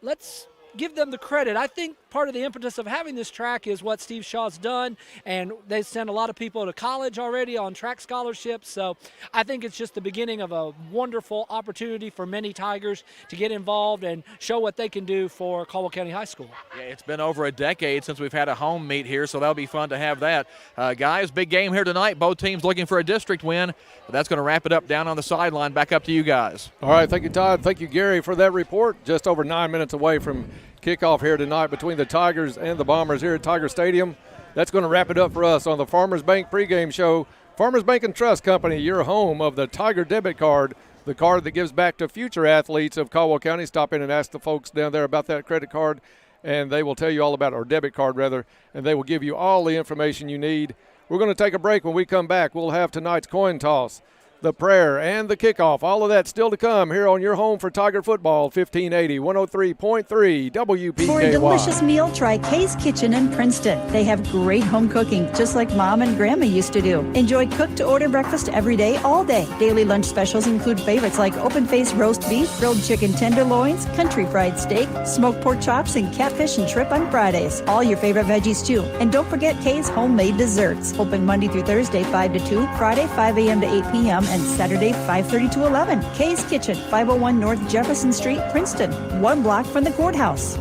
Speaker 25: let's give them the credit. I think part of the impetus of having this track is what Steve Shaw's done, and they sent a lot of people to college already on track scholarships. So I think it's just the beginning of a wonderful opportunity for many Tigers to get involved and show what they can do for Caldwell County High School.
Speaker 7: Yeah, it's been over a decade since we've had a home meet here, so that'll be fun to have that. Guys, big game here tonight. Both teams looking for a district win. But that's going to wrap it up down on the sideline. Back up to you guys.
Speaker 14: All right, thank you, Todd. Thank you, Gary, for that report. Just over 9 minutes away from kickoff here tonight between the Tigers and the Bombers here at Tiger Stadium. That's going to wrap it up for us on the Farmers Bank pregame show. Farmers Bank and Trust Company, your home of the Tiger debit card, the card that gives back to future athletes of Caldwell County. Stop in and ask the folks down there about that credit card, and they will tell you all about it, or debit card rather, and they will give you all the information you need. We're going to take a break. When we come back, we'll have tonight's coin toss, the prayer, and the kickoff. All of that still to come here on your home for Tiger football, 1580, 103.3 WPKY.
Speaker 11: For a delicious meal, try Kay's Kitchen in Princeton. They have great home cooking, just like Mom and Grandma used to do. Enjoy cook-to-order breakfast every day, all day. Daily lunch specials include favorites like open-faced roast beef, grilled chicken tenderloins, country fried steak, smoked pork chops, and catfish and shrimp on Fridays. All your favorite veggies, too. And don't forget Kay's homemade desserts. Open Monday through Thursday, 5 to 2, Friday, 5 a.m. to 8 p.m., and Saturday, 5:30 to 11. Kay's Kitchen, 501 North Jefferson Street, Princeton, 1 block from the courthouse.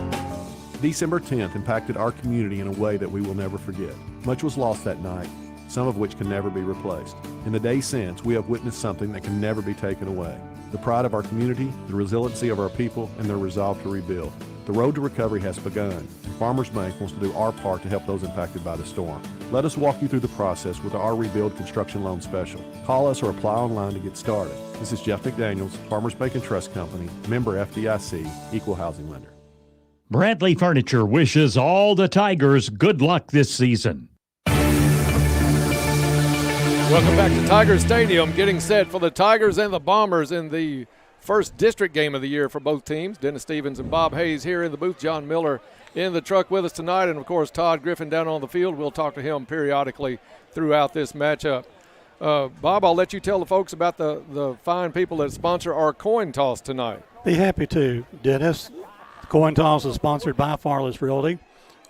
Speaker 3: December 10th impacted our community in a way that we will never forget. Much was lost that night, some of which can never be replaced. In the days since, we have witnessed something that can never be taken away.
Speaker 12: the pride of our community, the resiliency of our people, and their resolve to rebuild. The road to recovery has begun. Farmers Bank wants to do our part to help those impacted by the storm. Let us walk you through the process with our Rebuild Construction Loan Special. Call us or apply online to get started. This is Jeff McDaniels, Farmers Bank and Trust Company, member FDIC, equal housing lender.
Speaker 17: Bradley Furniture wishes all the Tigers good luck this season.
Speaker 14: Welcome back to Tiger Stadium, getting set for the Tigers and the Bombers in the first district game of the year for both teams. Dennis Stevens and Bob Hayes here in the booth. John Miller in the truck with us tonight. And, of course, Todd Griffin down on the field. We'll talk to him periodically throughout this matchup. Bob, I'll let you tell the folks about the fine people that sponsor our coin toss tonight.
Speaker 13: Be happy to, Dennis. The coin toss is sponsored by Farless Realty.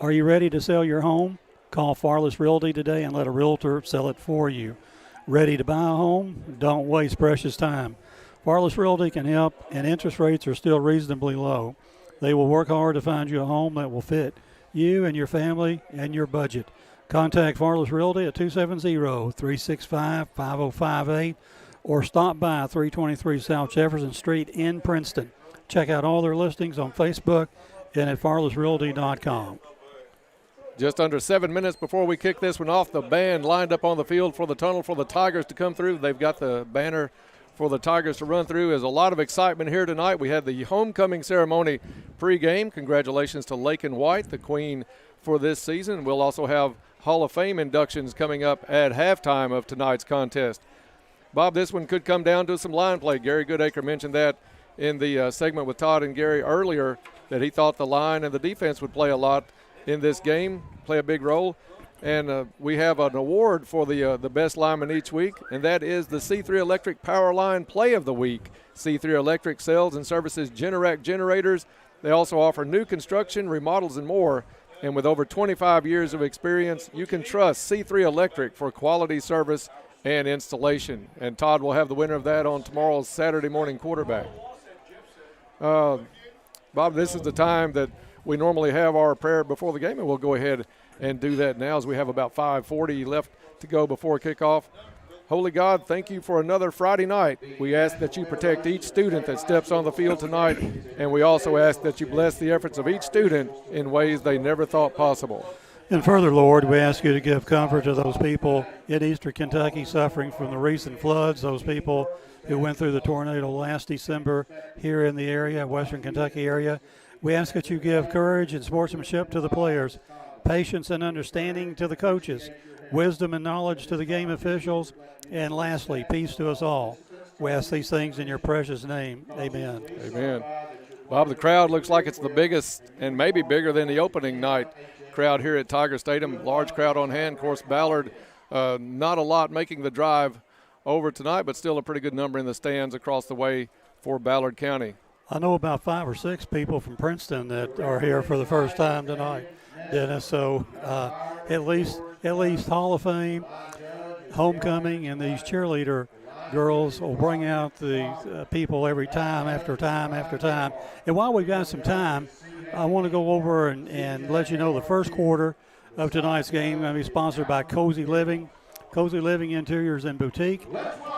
Speaker 13: Are you ready to sell your home? Call Farless Realty today and let a realtor sell it for you. Ready to buy a home? Don't waste precious time. Farless Realty can help, and interest rates are still reasonably low. They will work hard to find you a home that will fit you and your family and your budget. Contact Farless Realty at 270-365-5058 or stop by 323 South Jefferson Street in Princeton. Check out all their listings on Facebook and at farlessrealty.com.
Speaker 14: Just under 7 minutes before we kick this one off, the band lined up on the field for the tunnel for the Tigers to come through. They've got the banner for the Tigers to run through. There's a lot of excitement here tonight. We had the homecoming ceremony pregame. Congratulations to Lakin White, the queen for this season. We'll also have Hall of Fame inductions coming up at halftime of tonight's contest. Bob, this one could come down to some line play. Gary Goodacre mentioned that in the segment with Todd and Gary earlier, that he thought the line and the defense would play a lot in this game, play a big role. And we have an award for the best lineman each week, and that is the C3 Electric Power Line Play of the Week. C3 Electric sells and services Generac generators. They also offer new construction, remodels, and more. And with over 25 years of experience, you can trust C3 Electric for quality service and installation. And Todd will have the winner of that on tomorrow's Saturday morning quarterback. Bob, this is the time that we normally have our prayer before the game, and we'll go ahead and do that now as we have about 5:40 left to go before kickoff. Holy God, thank you for another Friday night. We ask that you protect each student that steps on the field tonight, and we also ask that you bless the efforts of each student in ways they never thought possible.
Speaker 13: And further, Lord, we ask you to give comfort to those people in eastern Kentucky suffering from the recent floods, those people who went through the tornado last December here in the area, western Kentucky area. We ask that you give courage and sportsmanship to the players, patience and understanding to the coaches, wisdom and knowledge to the game officials, and lastly, peace to us all. We ask these things in your precious name. Amen.
Speaker 14: Amen. Bob, the crowd looks like it's the biggest and maybe bigger than the opening night crowd here at Tiger Stadium. Large crowd on hand. Of course, Ballard, not a lot making the drive over tonight, but still a pretty good number in the stands across the way for Ballard County.
Speaker 13: I know about 5 or 6 people from Princeton that are here for the first time tonight, Dennis. So at least Hall of Fame, homecoming, and these cheerleader girls will bring out the people every time after time after time. And while we've got some time, I want to go over and let you know the first quarter of tonight's game going to be sponsored by Cozy Living. Cozy Living Interiors and Boutique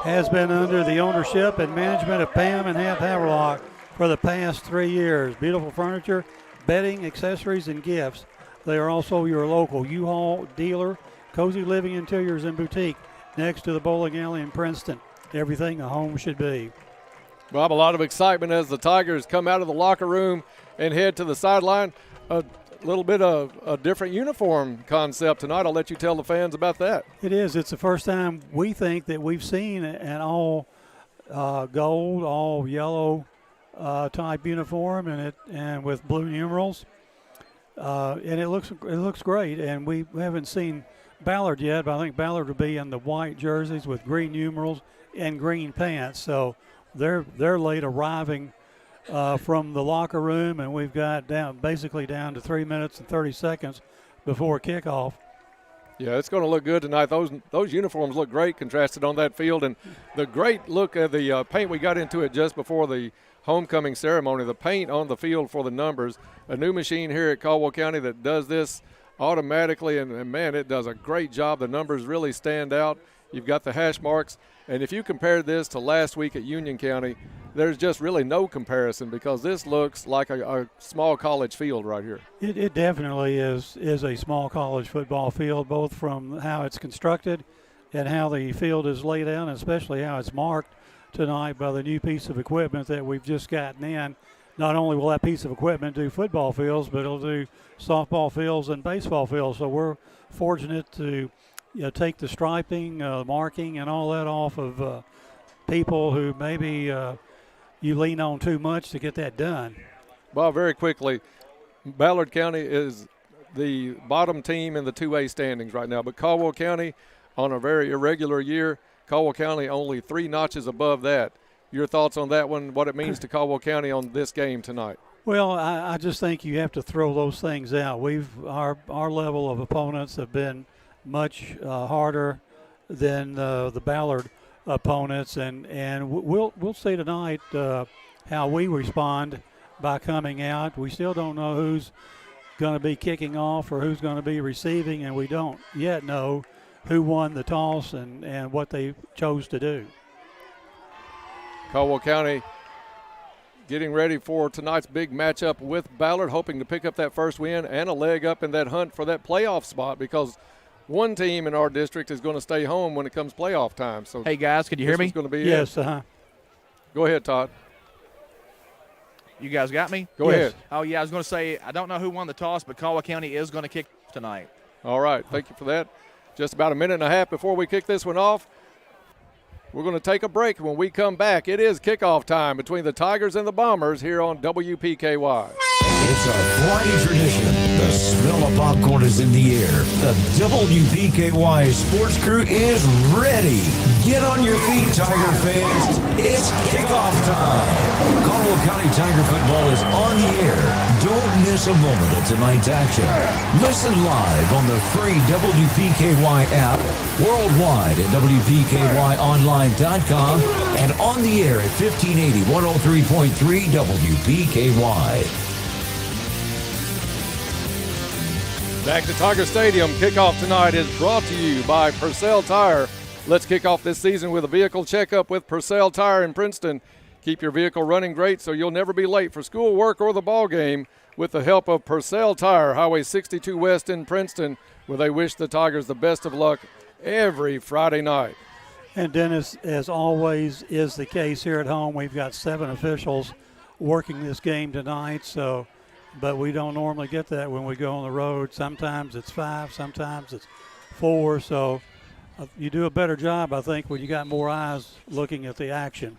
Speaker 13: has been under the ownership and management of Pam and Hap Haverlock for the past 3 years. Beautiful furniture, bedding, accessories, and gifts. They are also your local U-Haul dealer. Cozy Living Interiors and Boutique next to the bowling alley in Princeton. Everything a home should be.
Speaker 14: Bob, a lot of excitement as the Tigers come out of the locker room and head to the sideline. A little bit of a different uniform concept tonight. I'll let you tell the fans about that.
Speaker 13: It is. It's the first time we think that we've seen an all gold, all yellow type uniform, and with blue numerals, and it looks great. And we haven't seen Ballard yet, but I think Ballard will be in the white jerseys with green numerals and green pants. So they're late arriving from the locker room, and we've got basically down to 3 minutes and 30 seconds before kickoff.
Speaker 14: Yeah, it's going to look good tonight. Those uniforms look great contrasted on that field, and the great look at the paint. We got into it just before the homecoming ceremony. The paint on the field for the numbers. A new machine here at Caldwell County that does this automatically, and man, it does a great job. The numbers really stand out, You've got the hash marks. And if you compare this to last week at Union County, there's just really no comparison because this looks like a small college field right here.
Speaker 13: It definitely is a small college football field, both from how it's constructed and how the field is laid out, and especially how it's marked tonight by the new piece of equipment that we've just gotten in. Not only will that piece of equipment do football fields, but it'll do softball fields and baseball fields. So we're fortunate to take the striping, marking, and all that off of people who maybe you lean on too much to get that done.
Speaker 14: Bob, very quickly, Ballard County is the bottom team in the 2A standings right now, but Caldwell County on a very irregular year, Caldwell County only 3 notches above that. Your thoughts on that one, what it means to Caldwell County on this game tonight?
Speaker 13: Well, I just think you have to throw those things out. Our level of opponents have been much harder than the Ballard opponents, and we'll see tonight how we respond by coming out. We still don't know who's going to be kicking off or who's going to be receiving, and we don't yet know who won the toss and what they chose to do.
Speaker 14: Caldwell County getting ready for tonight's big matchup with Ballard, hoping to pick up that first win and a leg up in that hunt for that playoff spot, because one team in our district is going to stay home when it comes playoff time. So,
Speaker 7: hey guys, can you hear me?
Speaker 14: Going to be
Speaker 13: yes.
Speaker 14: Go ahead, Todd.
Speaker 7: You guys got me?
Speaker 14: Go ahead.
Speaker 7: Oh yeah, I was going to say I don't know who won the toss, but Caldwell County is going to kick tonight.
Speaker 14: All right, thank you for that. Just about a minute and a half before we kick this one off. We're going to take a break. When we come back, it is kickoff time between the Tigers and the Bombers here on WPKY.
Speaker 2: It's a Friday tradition. The smell of popcorn is in the air. The WPKY sports crew is ready. Get on your feet, Tiger fans. It's kickoff time. Caldwell County Tiger football is on the air. Don't miss a moment of tonight's action. Listen live on the free WPKY app, worldwide at WPKYonline.com, and on the air at 1580 103.3 WPKY.
Speaker 14: Back to Tiger Stadium. Kickoff tonight is brought to you by Purcell Tire. Let's kick off this season with a vehicle checkup with Purcell Tire in Princeton. Keep your vehicle running great so you'll never be late for school, work, or the ball game with the help of Purcell Tire, Highway 62 West in Princeton, where they wish the Tigers the best of luck every Friday night.
Speaker 13: And Dennis, as always is the case here at home, we've got 7 officials working this game tonight, but we don't normally get that when we go on the road. Sometimes it's 5, sometimes it's 4, so you do a better job, I think, when you got more eyes looking at the action.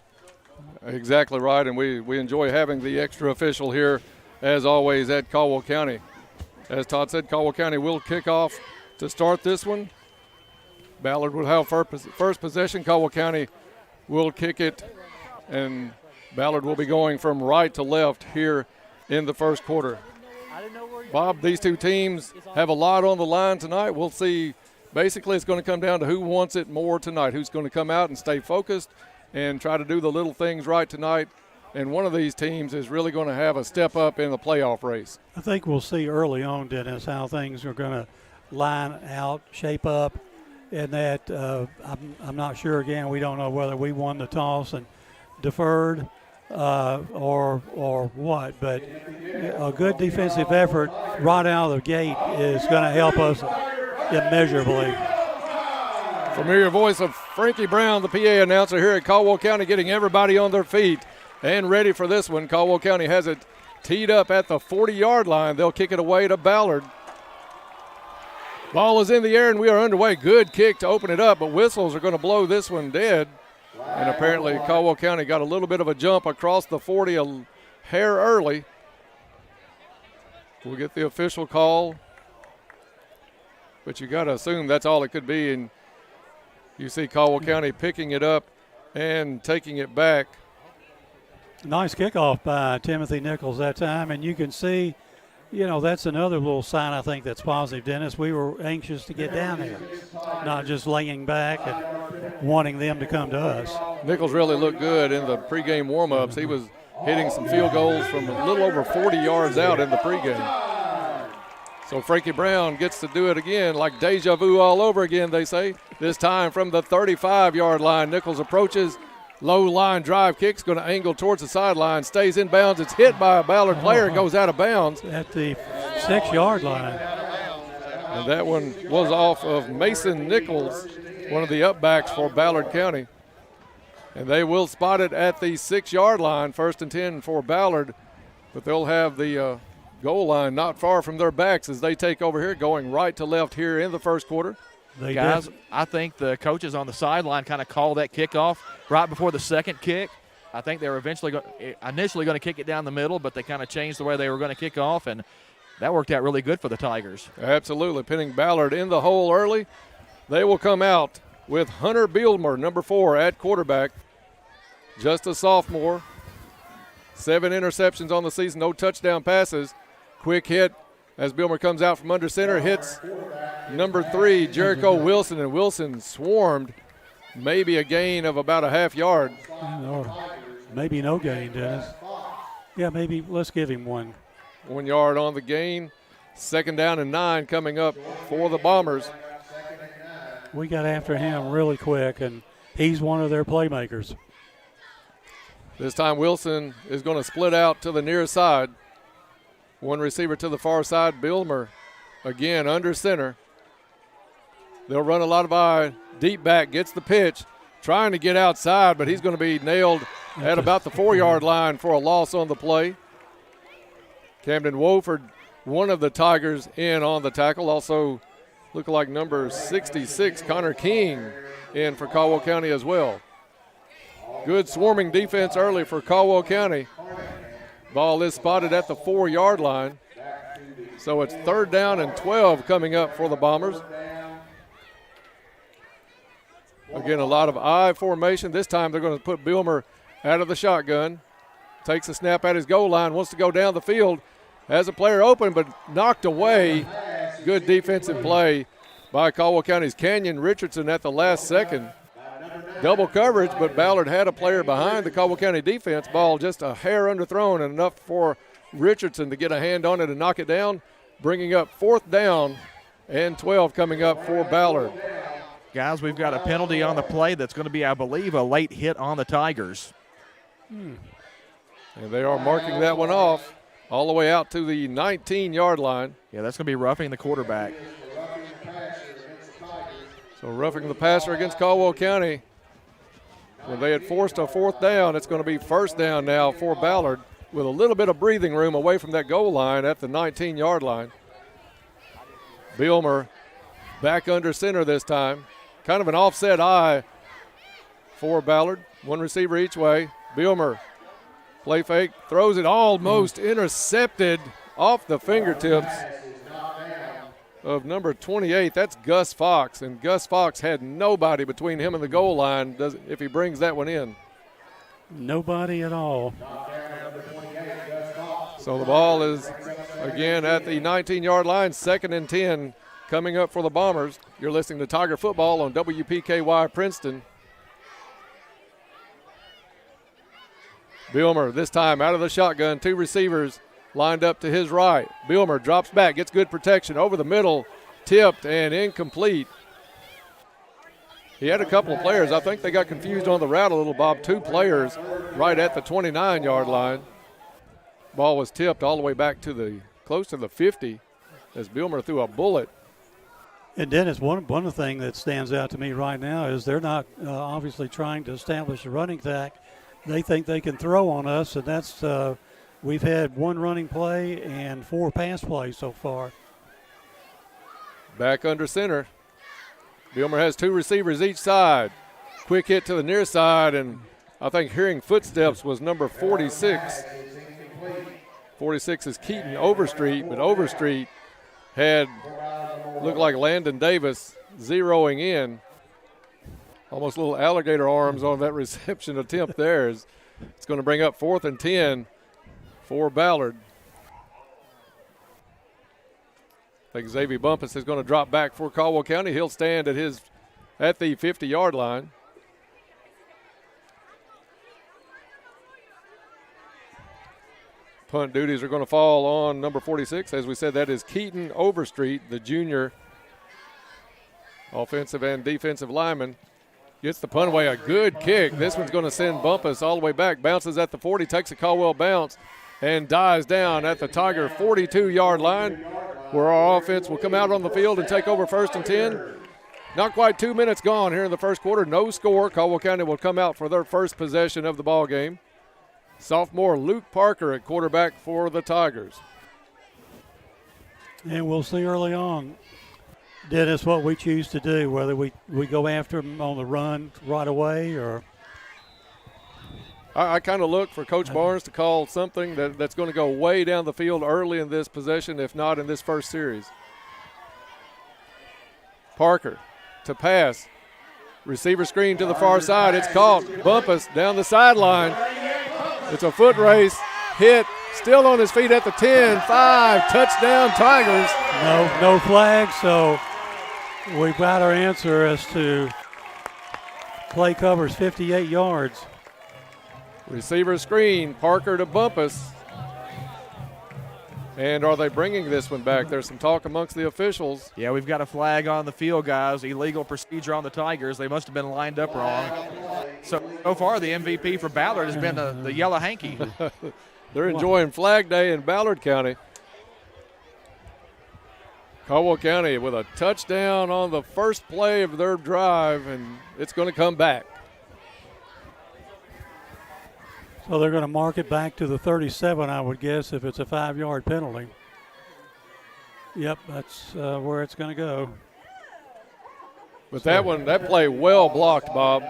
Speaker 14: Exactly right, and we enjoy having the extra official here, as always, at Caldwell County. As Todd said, Caldwell County will kick off to start this one. Ballard will have first possession. Caldwell County will kick it, and Ballard will be going from right to left here in the first quarter. Bob, these two teams have a lot on the line tonight. We'll see. Basically, it's going to come down to who wants it more tonight, who's going to come out and stay focused and try to do the little things right tonight. And one of these teams is really going to have a step up in the playoff race.
Speaker 13: I think we'll see early on, Dennis, how things are going to line out, shape up, and that I'm not sure. Again, we don't know whether we won the toss and deferred or what, but a good defensive effort right out of the gate is going to help us immeasurably.
Speaker 14: Familiar voice of Frankie Brown, the PA announcer here at Caldwell County, getting everybody on their feet and ready for this one. Caldwell County has it teed up at the 40-yard line. They'll kick it away to Ballard. Ball is in the air, and we are underway. Good kick to open it up, but whistles are going to blow this one dead. And apparently Caldwell County got a little bit of a jump across the 40 a hair early. We'll get the official call. But you got to assume that's all it could be. And you see Caldwell County picking it up and taking it back.
Speaker 13: Nice kickoff by Timothy Nichols that time. And you can see, that's another little sign I think that's positive, Dennis. We were anxious to get down there, not just laying back and wanting them to come to us.
Speaker 14: Nichols really looked good in the pregame warm-ups. He was hitting some field goals from a little over 40 yards out in the pregame. So Frankie Brown gets to do it again, like deja vu all over again, they say. This time from the 35-yard line. Nichols approaches. Low line drive kick's going to angle towards the sideline. Stays in bounds. It's hit by a Ballard player and goes out of bounds.
Speaker 13: At the 6-yard line.
Speaker 14: And that one was off of Mason Nichols, one of the upbacks for Ballard County. And they will spot it at the 6-yard line, 1st and 10 for Ballard. But they'll have the goal line not far from their backs as they take over here, going right to left here in the first quarter.
Speaker 7: Guys, I think the coaches on the sideline kind of called that kickoff right before the second kick. I think they were initially going to kick it down the middle, but they kind of changed the way they were going to kick off, and that worked out really good for the Tigers.
Speaker 14: Absolutely, pinning Ballard in the hole early. They will come out with Hunter Beelmer, number 4, at quarterback. Just a sophomore. 7 interceptions on the season, no touchdown passes. Quick hit as Beelmer comes out from under center, hits number 3, Jericho Wilson, and Wilson swarmed. Maybe a gain of about a half yard.
Speaker 13: Or maybe no gain, Dennis. Yeah, maybe let's give him one.
Speaker 14: 1 yard on the gain. 2nd down and 9 coming up for the Bombers.
Speaker 13: We got after him really quick, and he's one of their playmakers.
Speaker 14: This time Wilson is going to split out to the near side. One receiver to the far side. Beelmer again under center. They'll run a lot of eye. Deep back gets the pitch. Trying to get outside, but he's going to be nailed at about the 4-yard line for a loss on the play. Camden Wofford, one of the Tigers, in on the tackle. Also look like number 66, Connor King, in for Caldwell County as well. Good swarming defense early for Caldwell County. Ball is spotted at the 4-yard line. So it's 3rd down and 12 coming up for the Bombers. Again, a lot of I formation. This time they're going to put Beelmer out of the shotgun. Takes a snap at his goal line, wants to go down the field. Has a player open, but knocked away. Good defensive play by Caldwell County's Canyon Richardson at the last second. Double coverage, but Ballard had a player behind the Caldwell County defense. Ball just a hair underthrown and enough for Richardson to get a hand on it and knock it down, bringing up 4th down and 12 coming up for Ballard.
Speaker 7: Guys, we've got a penalty on the play that's going to be, I believe, a late hit on the Tigers.
Speaker 14: And they are marking that one off all the way out to the 19-yard line.
Speaker 7: Yeah, that's going to be roughing the quarterback.
Speaker 14: So roughing the passer against Caldwell County. When they had forced a 4th down, it's going to be 1st down now for Ballard with a little bit of breathing room away from that goal line at the 19-yard line. Beelmer back under center this time. Kind of an offset eye for Ballard. One receiver each way. Beelmer, play fake, throws it, almost intercepted off the fingertips of number 28. That's Gus Fox, and Gus Fox had nobody between him and the goal line if he brings that one in.
Speaker 13: Nobody at all.
Speaker 14: So the ball is again at the 19-yard line, 2nd and 10 coming up for the Bombers. You're listening to Tiger Football on WPKY Princeton. Beelmer this time out of the shotgun, 2 receivers lined up to his right. Beelmer drops back, gets good protection over the middle, tipped and incomplete. He had a couple of players. I think they got confused on the route a little, Bob. 2 players right at the 29-yard line. Ball was tipped all the way back to close to the 50 as Beelmer threw a bullet.
Speaker 13: And Dennis, one of the things that stands out to me right now is they're not obviously trying to establish a running attack. They think they can throw on us, and that's we've had 1 running play and 4 pass plays so far.
Speaker 14: Back under center. Beelmer has 2 receivers each side. Quick hit to the near side, and I think hearing footsteps was number 46. 46 is Keaton Overstreet, but Overstreet had looked like Landon Davis zeroing in. Almost little alligator arms on that reception attempt there. It's going to bring up 4th and 10 for Ballard. I think Xavier Bumpus is going to drop back for Caldwell County. He'll stand at the 50-yard line. Punt duties are going to fall on number 46. As we said, that is Keaton Overstreet, the junior offensive and defensive lineman. Gets the punt away, a good kick. This one's going to send Bumpus all the way back. Bounces at the 40, takes a Caldwell bounce, and dives down at the Tiger 42-yard line, where our offense will come out on the field and take over 1st and 10. Not quite 2 minutes gone here in the first quarter. No score. Caldwell County will come out for their first possession of the ball game. Sophomore Luke Parker at quarterback for the Tigers.
Speaker 13: And we'll see early on, Dennis, what we choose to do, whether we go after them on the run right away or.
Speaker 14: I kind of look for Coach Barnes to call something that's going to go way down the field early in this possession, if not in this first series. Parker to pass. Receiver screen to the far side. It's caught. Bumpus down the sideline. It's a foot race. Hit. Still on his feet at the 10. 5. Touchdown Tigers.
Speaker 13: No flag, so we've got our answer as to play covers 58 yards.
Speaker 14: Receiver screen. Parker to Bumpus. And are they bringing this one back? There's some talk amongst the officials.
Speaker 7: Yeah, we've got a flag on the field, guys. Illegal procedure on the Tigers. They must have been lined up wrong. So far, the MVP for Ballard has been the yellow hanky.
Speaker 14: They're enjoying Flag Day in Ballard County. Caldwell County with a touchdown on the first play of their drive, and it's going to come back.
Speaker 13: So they're going to mark it back to the 37, I would guess, if it's a 5-yard penalty. Yep, that's where it's going to go.
Speaker 14: But that play well blocked, Bob.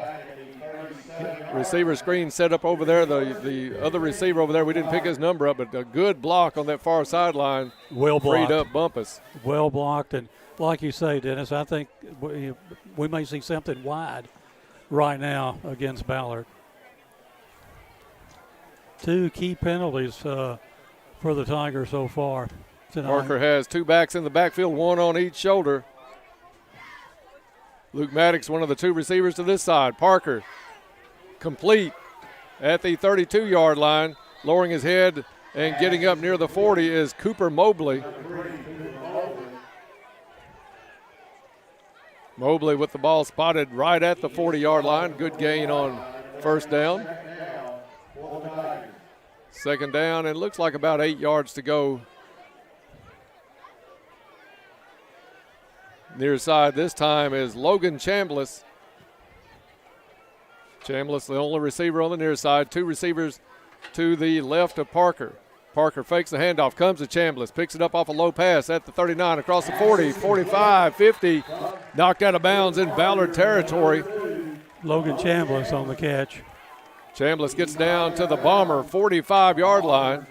Speaker 14: Receiver screen set up over there. The other receiver over there, we didn't pick his number up, but a good block on that far sideline.
Speaker 13: Well blocked.
Speaker 14: Freed up Bumpus.
Speaker 13: Well blocked. And like you say, Dennis, I think we may see something wide right now against Ballard. 2 key penalties for the Tigers so far tonight.
Speaker 14: Parker has 2 backs in the backfield, 1 on each shoulder. Luke Maddox, one of the 2 receivers to this side. Parker complete at the 32-yard line. Lowering his head and getting up near the 40 is Cooper Mobley. Mobley with the ball spotted right at the 40-yard line. Good gain on first down. Second down, and looks like about 8 yards to go. Near side this time is Logan Chambliss. Chambliss, the only receiver on the near side. 2 receivers to the left of Parker. Parker fakes the handoff, comes to Chambliss, picks it up off a low pass at the 39, across the 40, 45, 50. Knocked out of bounds in Ballard territory.
Speaker 13: Logan Chambliss on the catch.
Speaker 14: Chambliss gets down to the Bomber 45-yard line.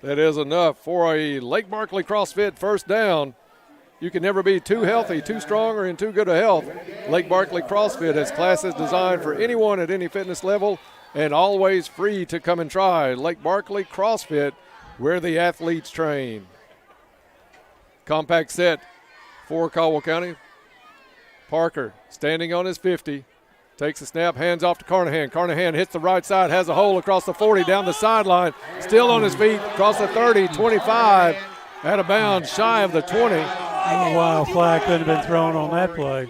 Speaker 14: That is enough for a Lake Barkley CrossFit first down. You can never be too healthy, too strong, or in too good a health. Lake Barkley CrossFit has classes designed for anyone at any fitness level and always free to come and try. Lake Barkley CrossFit, where the athletes train. Compact set for Caldwell County. Parker standing on his 50. Takes a snap, hands off to Carnahan. Carnahan hits the right side, has a hole across the 40, down the sideline. Still on his feet, across the 30, 25. Out of bounds, shy of the 20.
Speaker 13: A wild flag could have been thrown on that play.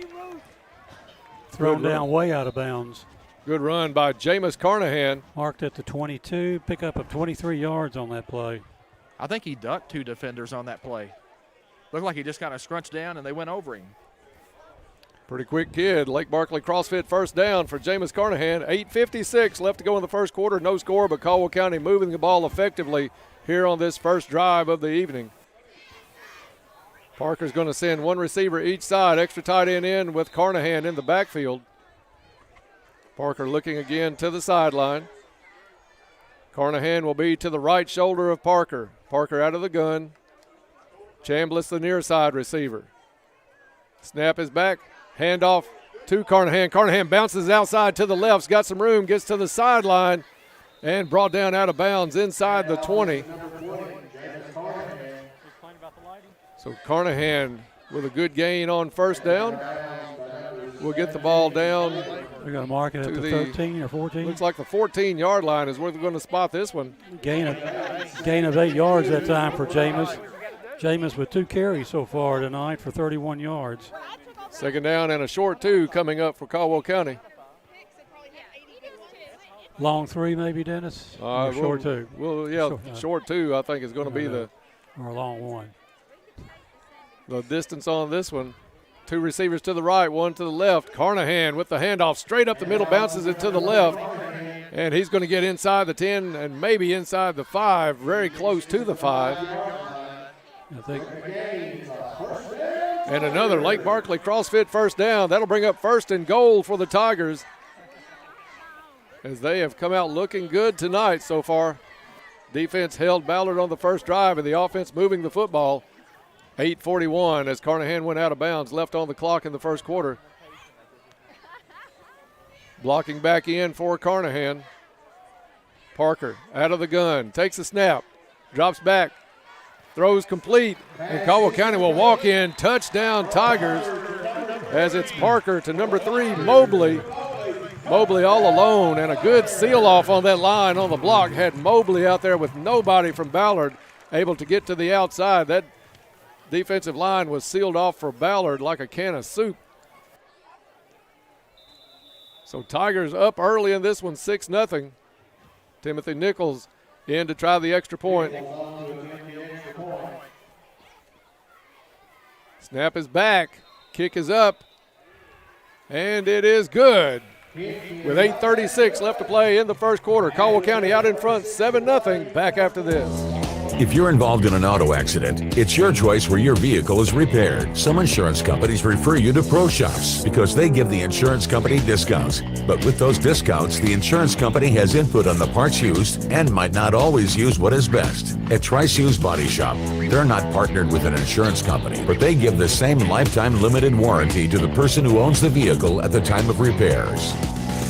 Speaker 13: Thrown down way out of bounds.
Speaker 14: Good run by Jameis Carnahan.
Speaker 13: Marked at the 22, pickup of 23 yards on that play.
Speaker 7: I think he ducked 2 defenders on that play. Looked like he just kind of scrunched down and they went over him.
Speaker 14: Pretty quick kid. Lake Barkley CrossFit first down for Jameis Carnahan. 8:56 left to go in the first quarter. No score, but Caldwell County moving the ball effectively here on this first drive of the evening. Parker's going to send 1 receiver each side. Extra tight end in with Carnahan in the backfield. Parker looking again to the sideline. Carnahan will be to the right shoulder of Parker. Parker out of the gun. Chambliss the near side receiver. Snap is back. Handoff to Carnahan. Carnahan bounces outside to the left. He's got some room. Gets to the sideline and brought down out of bounds inside the 20. So Carnahan with a good gain on first down. We'll get the ball down
Speaker 13: They're going to mark it at the 13 or 14.
Speaker 14: Looks like the 14-yard line is where they're going to spot this one.
Speaker 13: Gain of 8 yards that time for Jameis. Jameis with 2 carries so far tonight for 31 yards.
Speaker 14: Second down and a short 2 coming up for Caldwell County.
Speaker 13: Long 3 maybe, Dennis? Or short 2?
Speaker 14: Well, yeah, short 2 I think is going to be
Speaker 13: or a long 1.
Speaker 14: The distance on this one. 2 receivers to the right, 1 to the left. Carnahan with the handoff straight up the middle, bounces it to the left. And he's going to get inside the 10 and maybe inside the 5, very close to the 5.
Speaker 13: I think.
Speaker 14: And another Lake Barkley CrossFit first down. That'll bring up 1st and goal for the Tigers, as they have come out looking good tonight so far. Defense held Ballard on the first drive, and the offense moving the football. 8:41 as Carnahan went out of bounds, left on the clock in the first quarter. Blocking back in for Carnahan. Parker out of the gun, takes a snap, drops back, throws complete, and Caldwell County will walk in. Touchdown Tigers, as it's Parker to number 3, Mobley. Mobley all alone, and a good seal off on that line on the block. Had Mobley out there with nobody from Ballard able to get to the outside. That defensive line was sealed off for Ballard like a can of soup. So Tigers up early in this one, 6-0. Timothy Nichols in to try the extra point. Snap is back, kick is up, and it is good. With 8:36 left to play in the first quarter, Caldwell County out in front, 7-0. Back after this.
Speaker 2: If you're involved in an auto accident, it's your choice where your vehicle is repaired. Some insurance companies refer you to pro shops because they give the insurance company discounts. But with those discounts, the insurance company has input on the parts used and might not always use what is best. At Trice Hughes Body Shop, they're not partnered with an insurance company, but they give the same lifetime limited warranty to the person who owns the vehicle at the time of repairs.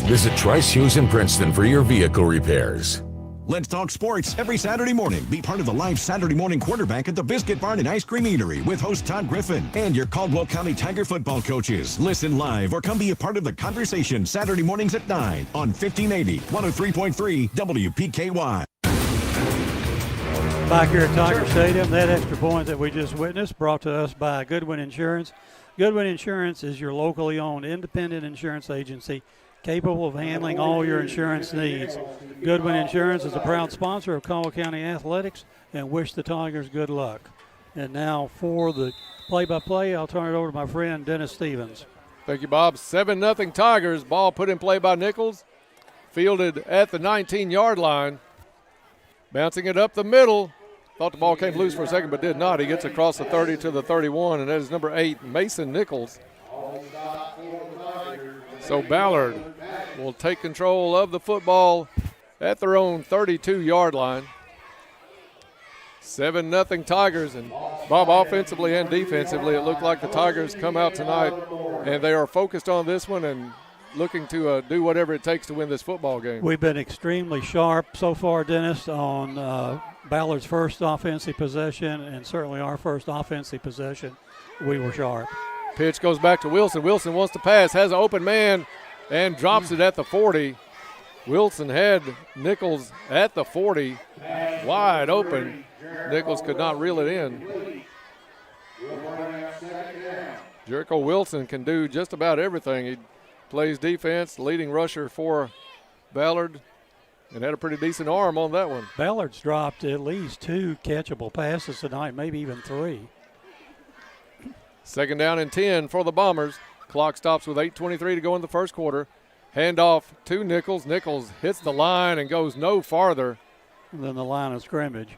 Speaker 2: Visit Trice Hughes in Princeton for your vehicle repairs.
Speaker 20: Let's talk sports every Saturday morning. Be part of the live Saturday morning quarterback at the Biscuit Barn and Ice Cream Eatery with host Todd Griffin and your Caldwell County Tiger football coaches. Listen live or come be a part of the conversation Saturday mornings at 9 on 1580, 103.3 WPKY.
Speaker 13: Back here at Tiger Stadium, that extra point that we just witnessed brought to us by Goodwin Insurance. Goodwin Insurance is your locally owned independent insurance agency capable of handling all your insurance needs. Goodwin Insurance is a proud sponsor of Caldwell County Athletics and wish the Tigers good luck. And now for the play-by-play, I'll turn it over to my friend Dennis Stevens.
Speaker 14: Thank you, Bob. 7-0 Tigers. Ball put in play by Nichols. Fielded at the 19-yard line. Bouncing it up the middle. Thought the ball came loose for a second, but did not. He gets across the 30 to the 31, and that is number 8, Mason Nichols. So Ballard will take control of the football at their own 32-yard line. 7-0 Tigers, and Bob, offensively and defensively, it looked like the Tigers come out tonight and they are focused on this one and looking to do whatever it takes to win this football game.
Speaker 13: We've been extremely sharp so far, Dennis, on Ballard's first offensive possession and certainly our first offensive possession. We were sharp.
Speaker 14: Pitch goes back to Wilson. Wilson wants to pass, has an open man, and drops it at the 40. Wilson had Nichols at the 40, wide open. Nichols could not reel it in. Jericho Wilson can do just about everything. He plays defense, leading rusher for Ballard, and had a pretty decent arm on that one.
Speaker 13: Ballard's dropped at least 2 catchable passes tonight, maybe even 3.
Speaker 14: Second down and 10 for the Bombers. Clock stops with 8:23 to go in the first quarter. Handoff to Nichols. Nichols hits the line and goes no farther
Speaker 13: than the line of scrimmage.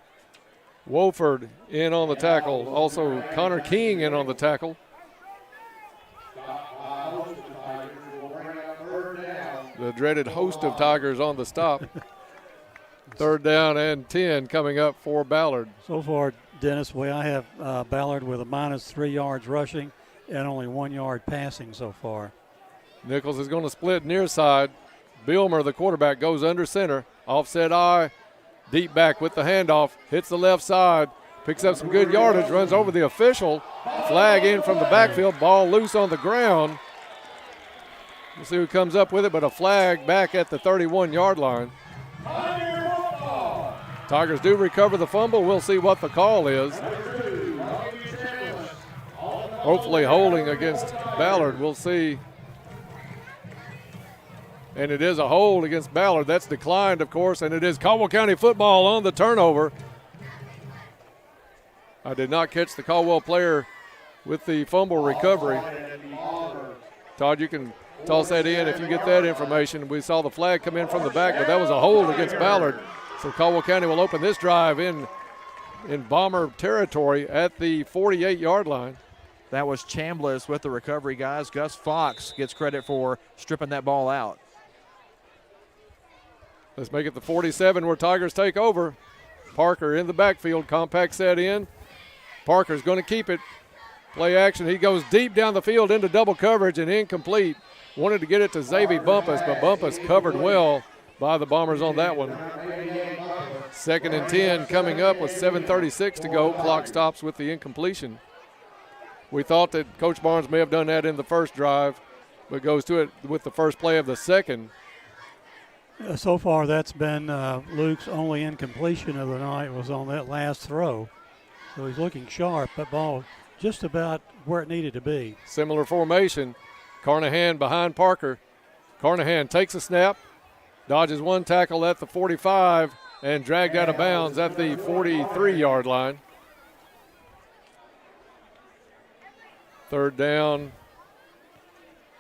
Speaker 14: Wofford in on the tackle. Also Connor King in on the tackle. The dreaded host of Tigers on the stop. Third down and 10 coming up for Ballard.
Speaker 13: So far, Dennis, I have Ballard with a -3 yards rushing and only 1 yard passing so far.
Speaker 14: Nichols is going to split near side. Bilmer, the quarterback, goes under center. Offset eye, deep back with the handoff. Hits the left side, picks up some good yardage, runs over the official. Flag in from the backfield, ball loose on the ground. We'll see who comes up with it, but a flag back at the 31-yard line. Tigers do recover the fumble. We'll see what the call is. Hopefully holding against Ballard. We'll see. And it is a hold against Ballard. That's declined, of course, and it is Caldwell County football on the turnover. I did not catch the Caldwell player with the fumble recovery. Todd, you can toss that in if you get that information. We saw the flag come in from the back, but that was a hold against Ballard. So Caldwell County will open this drive in Bomber territory at the 48-yard line.
Speaker 7: That was Chambliss with the recovery, guys. Gus Fox gets credit for stripping that ball out.
Speaker 14: Let's make it the 47 where Tigers take over. Parker in the backfield, compact set in. Parker's going to keep it. Play action. He goes deep down the field into double coverage and incomplete. Wanted to get it to Xavier Bumpus, but Bumpus covered well by the Bombers on that one. 2nd and 10 coming up with 7:36 to go. Clock stops with the incompletion. We thought that Coach Barnes may have done that in the first drive, but goes to it with the first play of the second.
Speaker 13: So far, that's been Luke's only incompletion of the night was on that last throw. So he's looking sharp. That ball just about where it needed to be.
Speaker 14: Similar formation. Carnahan behind Parker. Carnahan takes a snap, dodges one tackle at the 45, and dragged out of bounds at the 43-yard line. 3rd down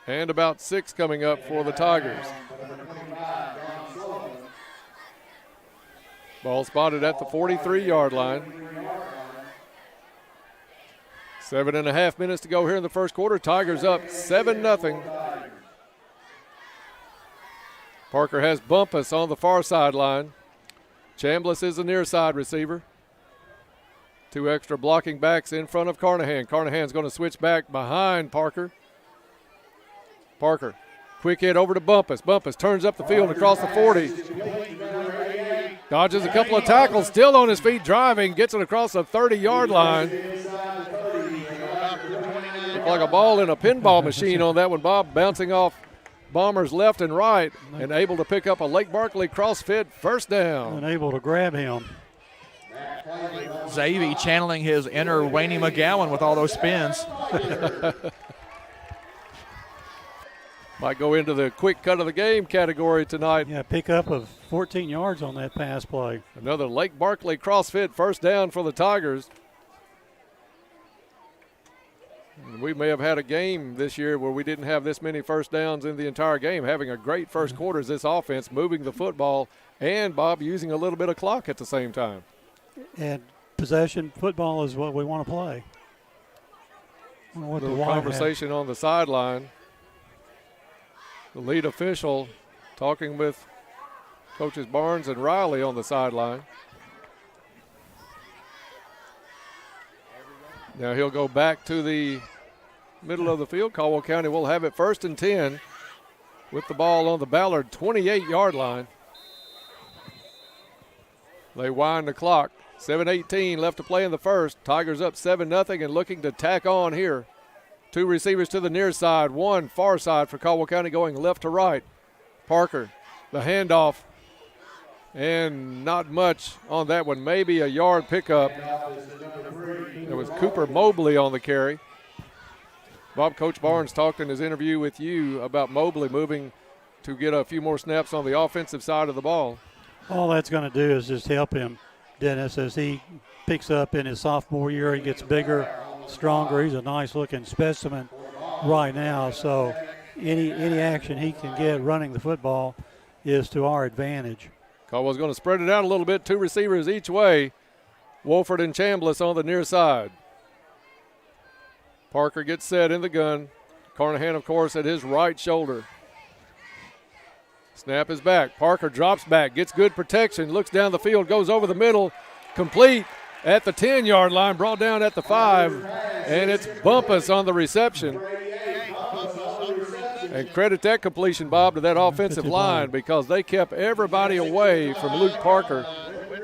Speaker 14: and about 6 coming up for the Tigers. Ball spotted at the 43-yard line. 7.5 minutes to go here in the first quarter. Tigers up 7-0. Parker has Bumpus on the far sideline. Chambliss is the near side receiver. 2 extra blocking backs in front of Carnahan. Carnahan's going to switch back behind Parker. Parker, quick hit over to Bumpus. Bumpus turns up the field across the 40. Dodges a couple of tackles, still on his feet driving, gets it across the 30-yard line. Looked like a ball in a pinball machine on that one, Bob, bouncing off Bombers left and right and able to pick up a Lake Barkley CrossFit first down.
Speaker 13: And able to grab him.
Speaker 7: Xavier channeling his inner Wayne McGowan with all those spins.
Speaker 14: Might go into the quick cut of the game category tonight.
Speaker 13: Yeah, pickup of 14 yards on that pass play.
Speaker 14: Another Lake Barkley CrossFit first down for the Tigers. And we may have had a game this year where we didn't have this many first downs in the entire game. Having a great first quarter as this offense, moving the football, and, Bob, using a little bit of clock at the same time.
Speaker 13: And possession football is what we want to play.
Speaker 14: What the conversation on the sideline. The lead official talking with Coaches Barnes and Riley on the sideline. Now he'll go back to the middle of the field. Caldwell County will have it 1st and 10 with the ball on the Ballard 28-yard line. They wind the clock. 7:18 left to play in the first. Tigers up 7-0 and looking to tack on here. 2 receivers to the near side, 1 far side for Caldwell County going left to right. Parker, the handoff, and not much on that one. Maybe a yard pickup. It was Cooper Mobley on the carry. Bob, Coach Barnes talked in his interview with you about Mobley moving to get a few more snaps on the offensive side of the ball.
Speaker 13: All that's going to do is just help him, Dennis, as he picks up in his sophomore year. He gets bigger, stronger. He's a nice-looking specimen right now. So any action he can get running the football is to our advantage.
Speaker 14: Caldwell's going to spread it out a little bit. 2 receivers each way. Wolford and Chambliss on the near side. Parker gets set in the gun. Carnahan, of course, at his right shoulder. Snap is back. Parker drops back, gets good protection, looks down the field, goes over the middle, complete at the 10-yard line, brought down at the 5, and it's Bumpus on the reception. And credit that completion, Bob, to that offensive line because they kept everybody away from Luke Parker.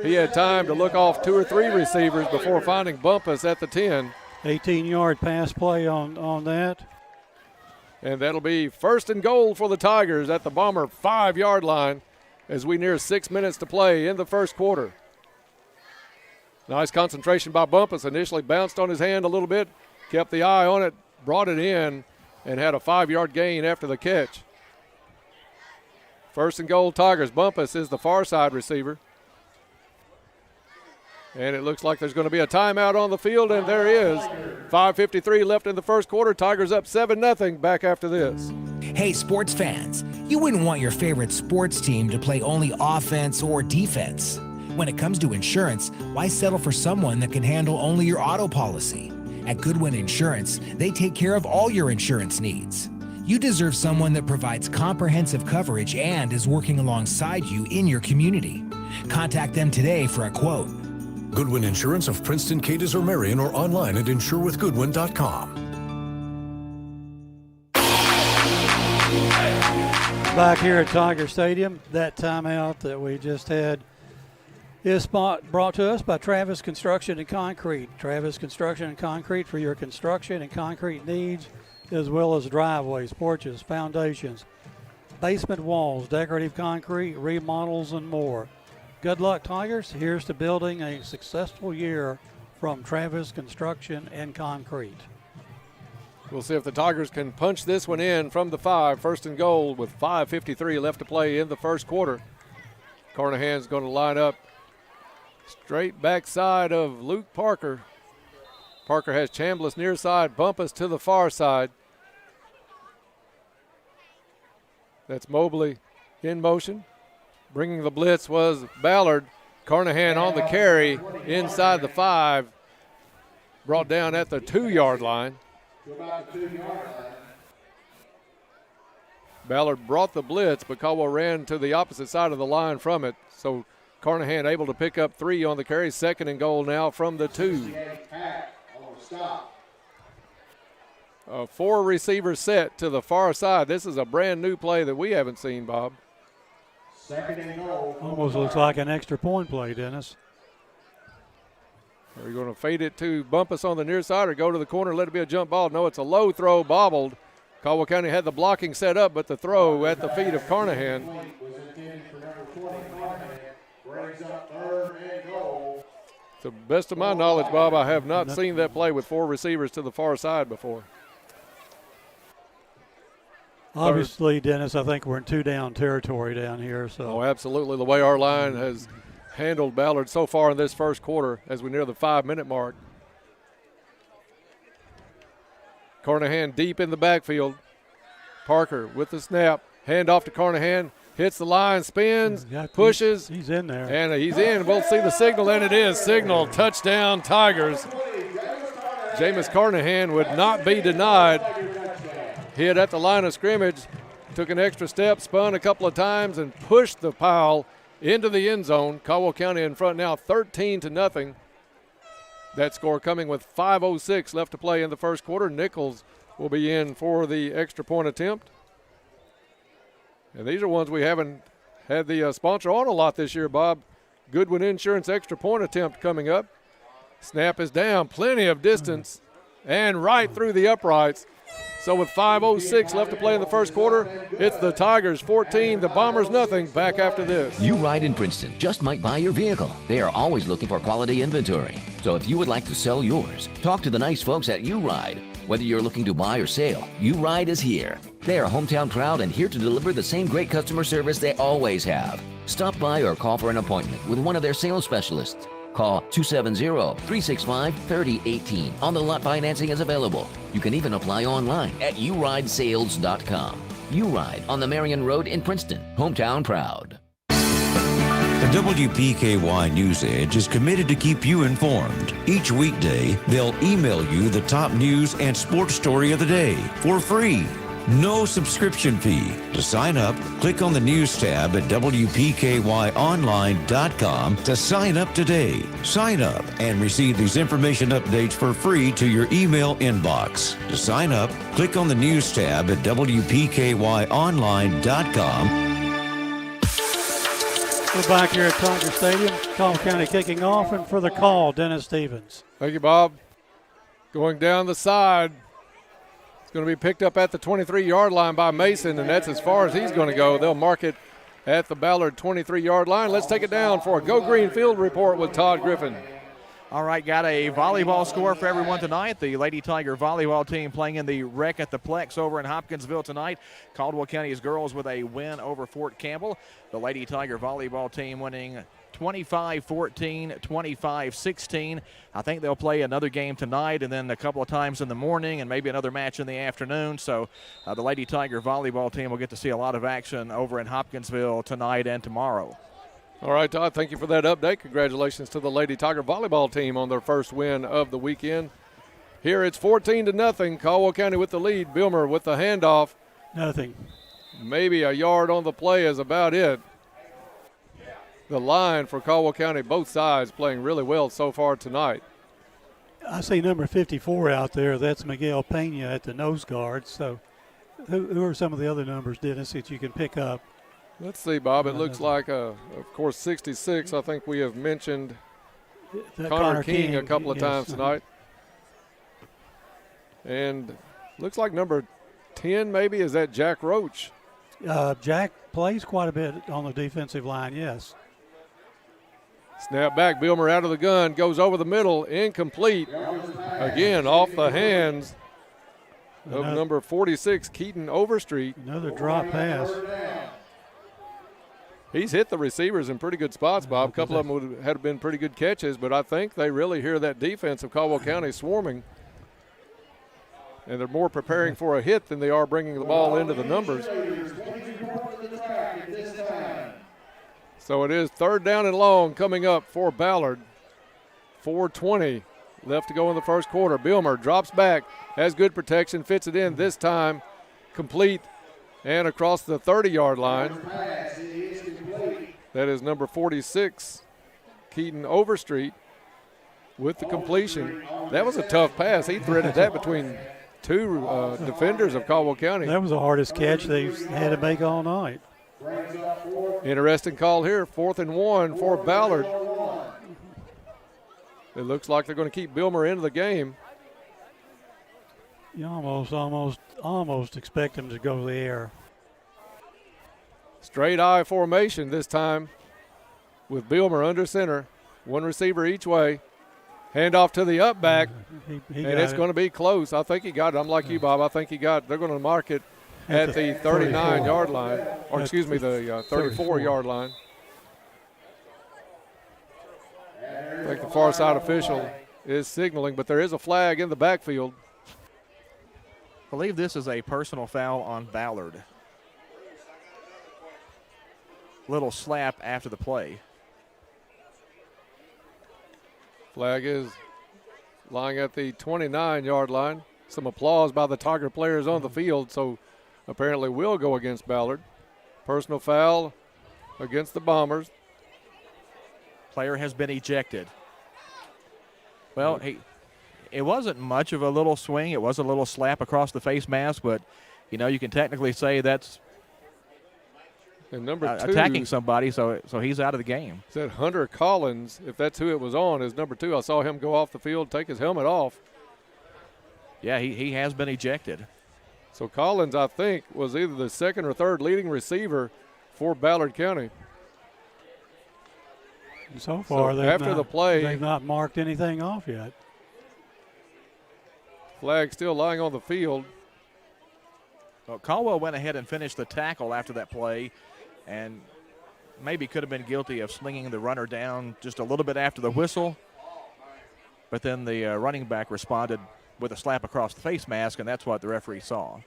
Speaker 14: He had time to look off 2 or 3 receivers before finding Bumpus at the 10.
Speaker 13: 18-yard pass play on that.
Speaker 14: And that'll be first and goal for the Tigers at the Bomber 5-yard line as we near 6 minutes to play in the first quarter. Nice concentration by Bumpus. Initially bounced on his hand a little bit, kept the eye on it, brought it in, and had a 5-yard gain after the catch. First and goal, Tigers. Bumpus is the far side receiver. And it looks like there's going to be a timeout on the field, and there is. 5:53 left in the first quarter. Tigers up 7-0 back after this.
Speaker 4: Hey, sports fans, you wouldn't want your favorite sports team to play only offense or defense. When it comes to insurance, why settle for someone that can handle only your auto policy? At Goodwin Insurance, they take care of all your insurance needs. You deserve someone that provides comprehensive coverage and is working alongside you in your community. Contact them today for a quote.
Speaker 5: Goodwin Insurance of Princeton, Cadiz, or Marion, or online at insurewithgoodwin.com.
Speaker 13: Back here at Tiger Stadium, that timeout that we just had is brought to us by Travis Construction and Concrete. Travis Construction and Concrete for your construction and concrete needs, as well as driveways, porches, foundations, basement walls, decorative concrete, remodels, and more. Good luck, Tigers. Here's to building a successful year from Travis Construction and Concrete.
Speaker 14: We'll see if the Tigers can punch this one in from the 5. First and goal with 5:53 left to play in the first quarter. Carnahan's going to line up straight backside of Luke Parker. Parker has Chambliss near side, Bumpus to the far side. That's Mobley in motion. Bringing the blitz was Ballard. Carnahan on the carry inside the 5. Brought down at the 2-yard line. Ballard brought the blitz, but Caldwell ran to the opposite side of the line from it. So Carnahan able to pick up 3 on the carry. Second and goal now from the 2. A 4-receiver set to the far side. This is a brand new play that we haven't seen, Bob.
Speaker 13: Second and goal. Almost looks like an extra point play, Dennis.
Speaker 14: Are you going to fade it to Bumpus on the near side or go to the corner, let it be a jump ball? No, it's a low throw, bobbled. Caldwell County had the blocking set up, but the throw at the feet of Carnahan. To the best of my knowledge, Bob, I have not seen that play with 4 receivers to the far side before.
Speaker 13: Obviously, Dennis, I think we're in 2-down territory down here. So.
Speaker 14: Oh, absolutely. The way our line has handled Ballard so far in this first quarter as we near the 5-minute mark. Carnahan deep in the backfield. Parker with the snap. Hand off to Carnahan. Hits the line, spins, pushes.
Speaker 13: He's in there.
Speaker 14: And he's in. We'll see the signal, and it is. Signal, touchdown, Tigers. Jameis Carnahan would not be denied. Hit at the line of scrimmage, took an extra step, spun a couple of times, and pushed the pile into the end zone. Caldwell County in front now 13-0. That score coming with 5:06 left to play in the first quarter. Nichols will be in for the extra point attempt. And these are ones we haven't had the sponsor on a lot this year, Bob. Goodwin Insurance extra point attempt coming up. Snap is down, plenty of distance, and right through the uprights. So with 5:06 left to play in the first quarter, it's the Tigers 14, the Bombers nothing. Back after this.
Speaker 8: You Ride in Princeton just might buy your vehicle. They are always looking for quality inventory. So if you would like to sell yours, talk to the nice folks at You Ride. Whether you're looking to buy or sell, You Ride is here. They are hometown proud and here to deliver the same great customer service they always have. Stop by or call for an appointment with one of their sales specialists. Call 270-365-3018. On-the-lot financing is available. You can even apply online at uridesales.com. You Ride on the Marion Road in Princeton. Hometown proud.
Speaker 2: The WPKY News Edge is committed to keep you informed. Each weekday, they'll email you the top news and sports story of the day for free. No subscription fee. To sign up, click on the news tab at WPKYonline.com to sign up today. Sign up and receive these information updates for free to your email inbox. To sign up, click on the news tab at WPKYonline.com.
Speaker 13: We're back here at Tiger Stadium. Caldwell County kicking off, and for the call, Dennis Stevens.
Speaker 14: Thank you, Bob. Going down the side. It's going to be picked up at the 23-yard line by Mason, and that's as far as he's going to go. They'll mark it at the Ballard 23-yard line. Let's take it down for a Go Green Field report with Todd Griffin.
Speaker 7: All right, got a volleyball score for everyone tonight. The Lady Tiger volleyball team playing in the Rec at the Plex over in Hopkinsville tonight. Caldwell County's girls with a win over Fort Campbell. The Lady Tiger volleyball team winning 25-14, 25-16. I think they'll play another game tonight and then a couple of times in the morning and maybe another match in the afternoon. So the Lady Tiger volleyball team will get to see a lot of action over in Hopkinsville tonight and tomorrow.
Speaker 14: All right, Todd, thank you for that update. Congratulations to the Lady Tiger volleyball team on their first win of the weekend. Here it's 14-0. Caldwell County with the lead. Bilmer with the handoff.
Speaker 13: Nothing.
Speaker 14: Maybe a yard on the play is about it. The line for Caldwell County, both sides playing really well so far tonight.
Speaker 13: I see number 54 out there. That's Miguel Pena at the nose guard. So who are some of the other numbers, Dennis, that you can pick up?
Speaker 14: Let's see, Bob. It looks like, of course, 66. I think we have mentioned Connor King a couple of times tonight. And looks like number 10 maybe. Is that Jack Roach?
Speaker 13: Jack plays quite a bit on the defensive line, yes.
Speaker 14: Snap back. Bilmer out of the gun. Goes over the middle. Incomplete. Again, off the hands of number 46, Keaton Overstreet.
Speaker 13: Another drop pass.
Speaker 14: He's hit the receivers in pretty good spots, Bob. A couple of them would have been pretty good catches, but I think they really hear that defense of Caldwell County swarming. And they're more preparing for a hit than they are bringing the ball into the numbers. So it is 3rd down and long coming up for Ballard. 4:20 left to go in the first quarter. Bilmer drops back, has good protection, fits it in this time, complete, and across the 30-yard line. That is number 46, Keaton Overstreet, with the completion. That was a tough pass. He threaded that between two defenders of Caldwell County.
Speaker 13: That was the hardest catch they've had to make all night.
Speaker 14: Interesting call here, 4th and 1 for Ballard. It looks like they're going to keep Bilmer into the game.
Speaker 13: You almost expect them to go to the air.
Speaker 14: Straight I formation this time with Bilmer under center. One receiver each way. Handoff to the up back, and it's going to be close. I think he got it. I'm like you, Bob. I think he got it. They're going to mark it at the 39-yard line, or excuse me, the 34-yard line. I think the far side official is signaling, but there is a flag in the backfield.
Speaker 7: I believe this is a personal foul on Ballard. Little slap after the play.
Speaker 14: Flag is lying at the 29-yard line. Some applause by the Tiger players on the field, so apparently will go against Ballard. Personal foul against the Bombers.
Speaker 7: Player has been ejected. Well, it wasn't much of a little swing. It was a little slap across the face mask, but, you know, you can technically say that's
Speaker 14: and number 2,
Speaker 7: attacking somebody, so he's out of the game.
Speaker 14: Said Hunter Collins, if that's who it was on, is number 2. I saw him go off the field, take his helmet off.
Speaker 7: Yeah, he has been ejected.
Speaker 14: So Collins, I think, was either the 2nd or 3rd leading receiver for Ballard County.
Speaker 13: So far,
Speaker 14: they've
Speaker 13: not marked anything off yet.
Speaker 14: Flag still lying on the field.
Speaker 7: Well, Caldwell went ahead and finished the tackle after that play, and maybe could have been guilty of slinging the runner down just a little bit after the whistle. But then the running back responded with a slap across the face mask, and that's what the referee saw.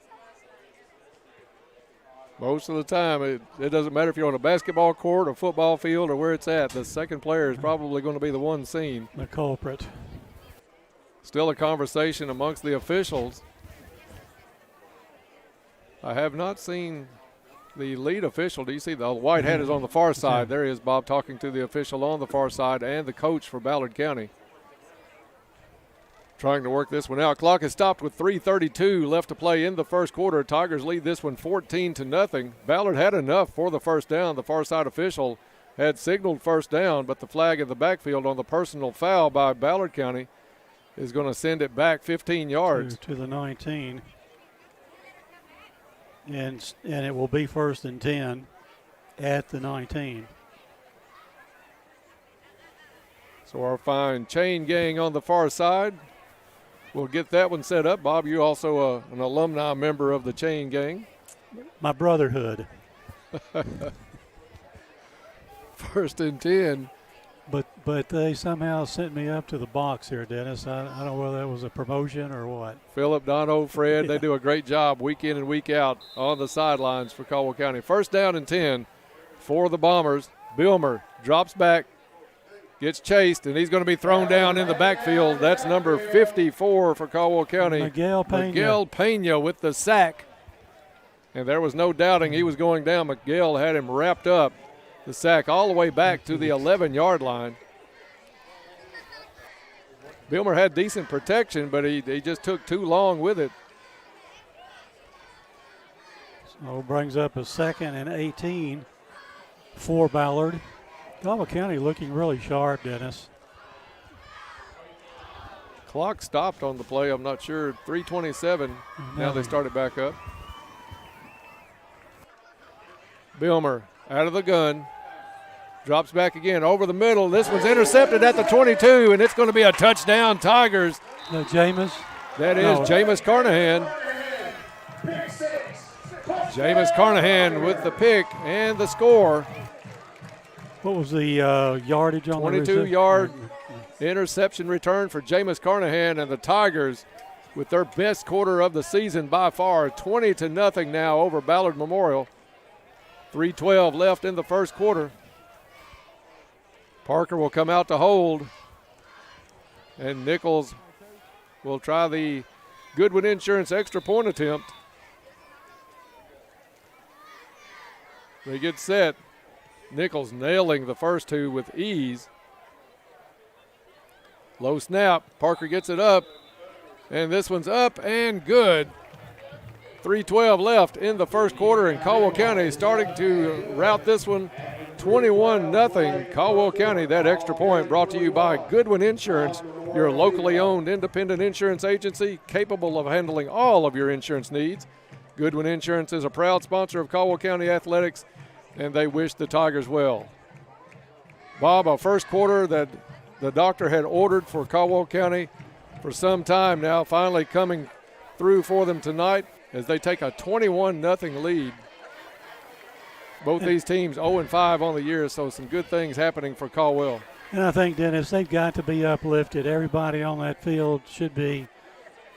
Speaker 14: Most of the time, it doesn't matter if you're on a basketball court or football field or where it's at. The second player is probably going to be the one seen.
Speaker 13: The culprit.
Speaker 14: Still a conversation amongst the officials. I have not seen the lead official. Do you see the white hat is on the far side? There is Bob talking to the official on the far side and the coach for Ballard County. Trying to work this one out. Clock is stopped with 3:32 left to play in the first quarter. Tigers lead this one 14-0. Ballard had enough for the first down. The far side official had signaled first down, but the flag in the backfield on the personal foul by Ballard County is going to send it back 15 yards.
Speaker 13: To the 19. and it will be 1st and 10 at the 19.
Speaker 14: So our fine chain gang on the far side will get that one set up. Bob, you're also an alumni member of the chain gang.
Speaker 13: My brotherhood.
Speaker 14: 1st and 10.
Speaker 13: But they somehow sent me up to the box here, Dennis. I don't know whether that was a promotion or what.
Speaker 14: Philip, Dono, Fred, they do a great job week in and week out on the sidelines for Caldwell County. 1st down and 10 for the Bombers. Bilmer drops back, gets chased, and he's going to be thrown down in the backfield. That's number 54 for Caldwell County.
Speaker 13: Miguel Pena.
Speaker 14: Miguel Pena with the sack. And there was no doubting he was going down. Miguel had him wrapped up. The sack all the way back to the 11-yard line. Bilmer had decent protection, but he just took too long with it.
Speaker 13: So brings up a 2nd and 18 for Ballard. Caldwell County looking really sharp, Dennis.
Speaker 14: Clock stopped on the play. I'm not sure. 3:27. Now they started back up. Bilmer out of the gun. Drops back again over the middle. This one's intercepted at the 22, and it's going to be a touchdown, Tigers.
Speaker 13: No, Jameis.
Speaker 14: That is Jameis Carnahan. Jameis Carnahan with the pick and the score.
Speaker 13: What was the yardage on the
Speaker 14: 22-yard interception return for Jameis Carnahan, and the Tigers with their best quarter of the season by far, 20-0 now over Ballard Memorial. 3:12 left in the first quarter. Parker will come out to hold, and Nichols will try the Goodwin Insurance extra point attempt. They get set. Nichols nailing the first two with ease. Low snap. Parker gets it up, and this one's up and good. 3:12 left in the first quarter, and Caldwell County starting to route this one 21-0. Caldwell County, that extra point brought to you by Goodwin Insurance, your locally owned independent insurance agency capable of handling all of your insurance needs. Goodwin Insurance is a proud sponsor of Caldwell County Athletics, and they wish the Tigers well. Bob, a first quarter that the doctor had ordered for Caldwell County for some time now, finally coming through for them tonight as they take a 21-0 lead. Both these teams 0-5 on the year, so some good things happening for Caldwell.
Speaker 13: And I think, Dennis, they've got to be uplifted. Everybody on that field should be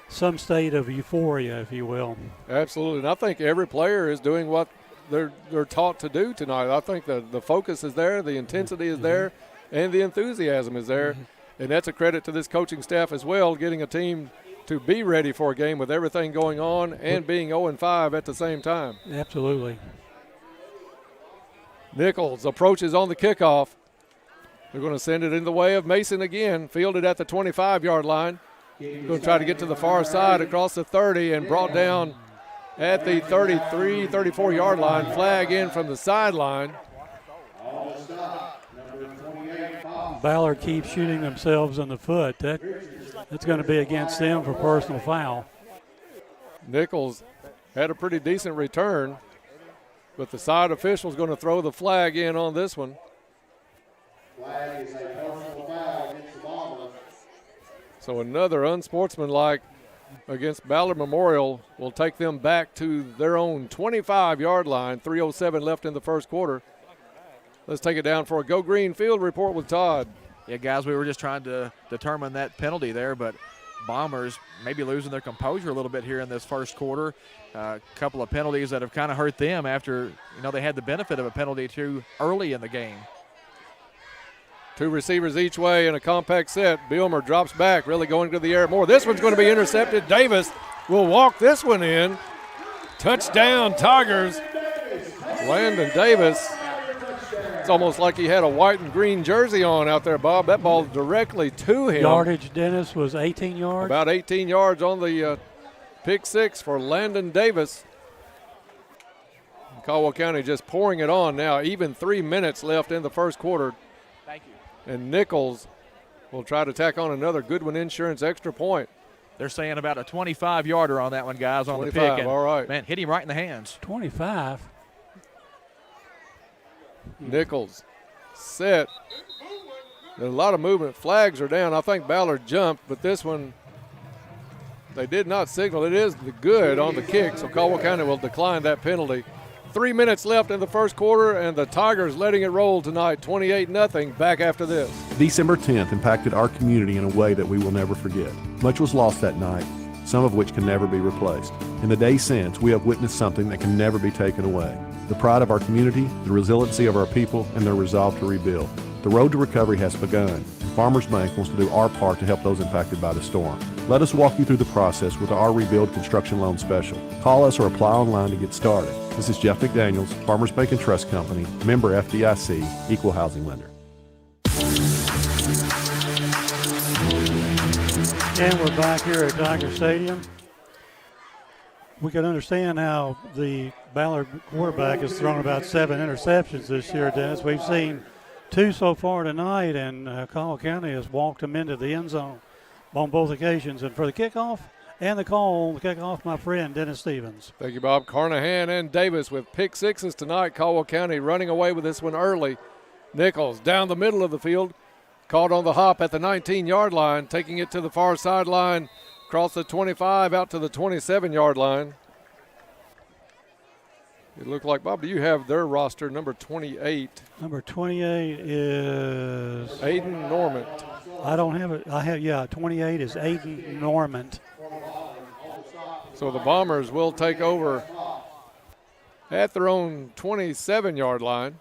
Speaker 13: some state of euphoria, if you will.
Speaker 14: Absolutely. And I think every player is doing what they're taught to do tonight. I think the focus is there, the intensity is there, and the enthusiasm is there. And that's a credit to this coaching staff as well, getting a team to be ready for a game with everything going on and being 0-5 at the same time.
Speaker 13: Absolutely.
Speaker 14: Nichols approaches on the kickoff. They're going to send it in the way of Mason again, fielded at the 25-yard line. Going to try to get to the far side across the 30 and brought down at the 33, 34-yard line. Flag in from the sideline.
Speaker 13: Ballard keeps shooting themselves in the foot. That's going to be against them for personal foul.
Speaker 14: Nichols had a pretty decent return, but the side official is going to throw the flag in on this one.
Speaker 21: Flag is a personal foul against the Bombers.
Speaker 14: So another unsportsmanlike against Ballard Memorial will take them back to their own 25-yard line. 3:07 left in the first quarter. Let's take it down for a Go Green Field report with Todd.
Speaker 7: Yeah, guys, we were just trying to determine that penalty there, but Bombers maybe losing their composure a little bit here in this first quarter. A couple of penalties that have kind of hurt them after, they had the benefit of a penalty too early in the game.
Speaker 14: Two receivers each way in a compact set. Bilmer drops back, really going to the air more. This one's going to be intercepted. Davis will walk this one in. Touchdown, Tigers. Landon Davis. It's almost like he had a white and green jersey on out there, Bob. That ball directly to him.
Speaker 13: Yardage, Dennis, was 18 yards.
Speaker 14: About 18 yards on the pick six for Landon Davis. Caldwell County just pouring it on now. Even 3 minutes left in the first quarter.
Speaker 7: Thank you.
Speaker 14: And Nichols will try to tack on another Goodwin Insurance extra point.
Speaker 7: They're saying about a 25-yarder on that one, guys, on the
Speaker 14: 25,
Speaker 7: pick. And,
Speaker 14: all right.
Speaker 7: Man, hit him right in the hands.
Speaker 13: 25.
Speaker 14: Nichols set. There's a lot of movement. Flags are down. I think Ballard jumped, but this one they did not signal. It is the good on the kick, so Caldwell County will decline that penalty. 3 minutes left in the first quarter, and the Tigers letting it roll tonight, 28-0. Back after this.
Speaker 12: December 10th impacted our community in a way that we will never forget. Much was lost that night, some of which can never be replaced. In the days since, we have witnessed something that can never be taken away. The pride of our community, the resiliency of our people, and their resolve to rebuild. The road to recovery has begun. Farmers Bank wants to do our part to help those impacted by the storm. Let us walk you through the process with our Rebuild Construction Loan Special. Call us or apply online to get started. This is Jeff McDaniels, Farmers Bank and Trust Company, member FDIC, equal housing lender.
Speaker 13: And we're back here at Tiger Stadium. We can understand how the Ballard quarterback has thrown about 7 interceptions this year, Dennis. We've seen 2 so far tonight, and Caldwell County has walked them into the end zone on both occasions. And for the kickoff and the call, the kickoff, my friend, Dennis Stevens.
Speaker 14: Thank you, Bob. Carnahan and Davis with pick sixes tonight. Caldwell County running away with this one early. Nichols down the middle of the field, caught on the hop at the 19-yard line, taking it to the far sideline, across the 25 out to the 27-yard line. It looked like, Bob, do you have their roster, number 28?
Speaker 13: Number 28 is
Speaker 14: Aiden Normand.
Speaker 13: I don't have it. 28 is Aiden Normand.
Speaker 14: So the Bombers will take over at their own 27-yard line.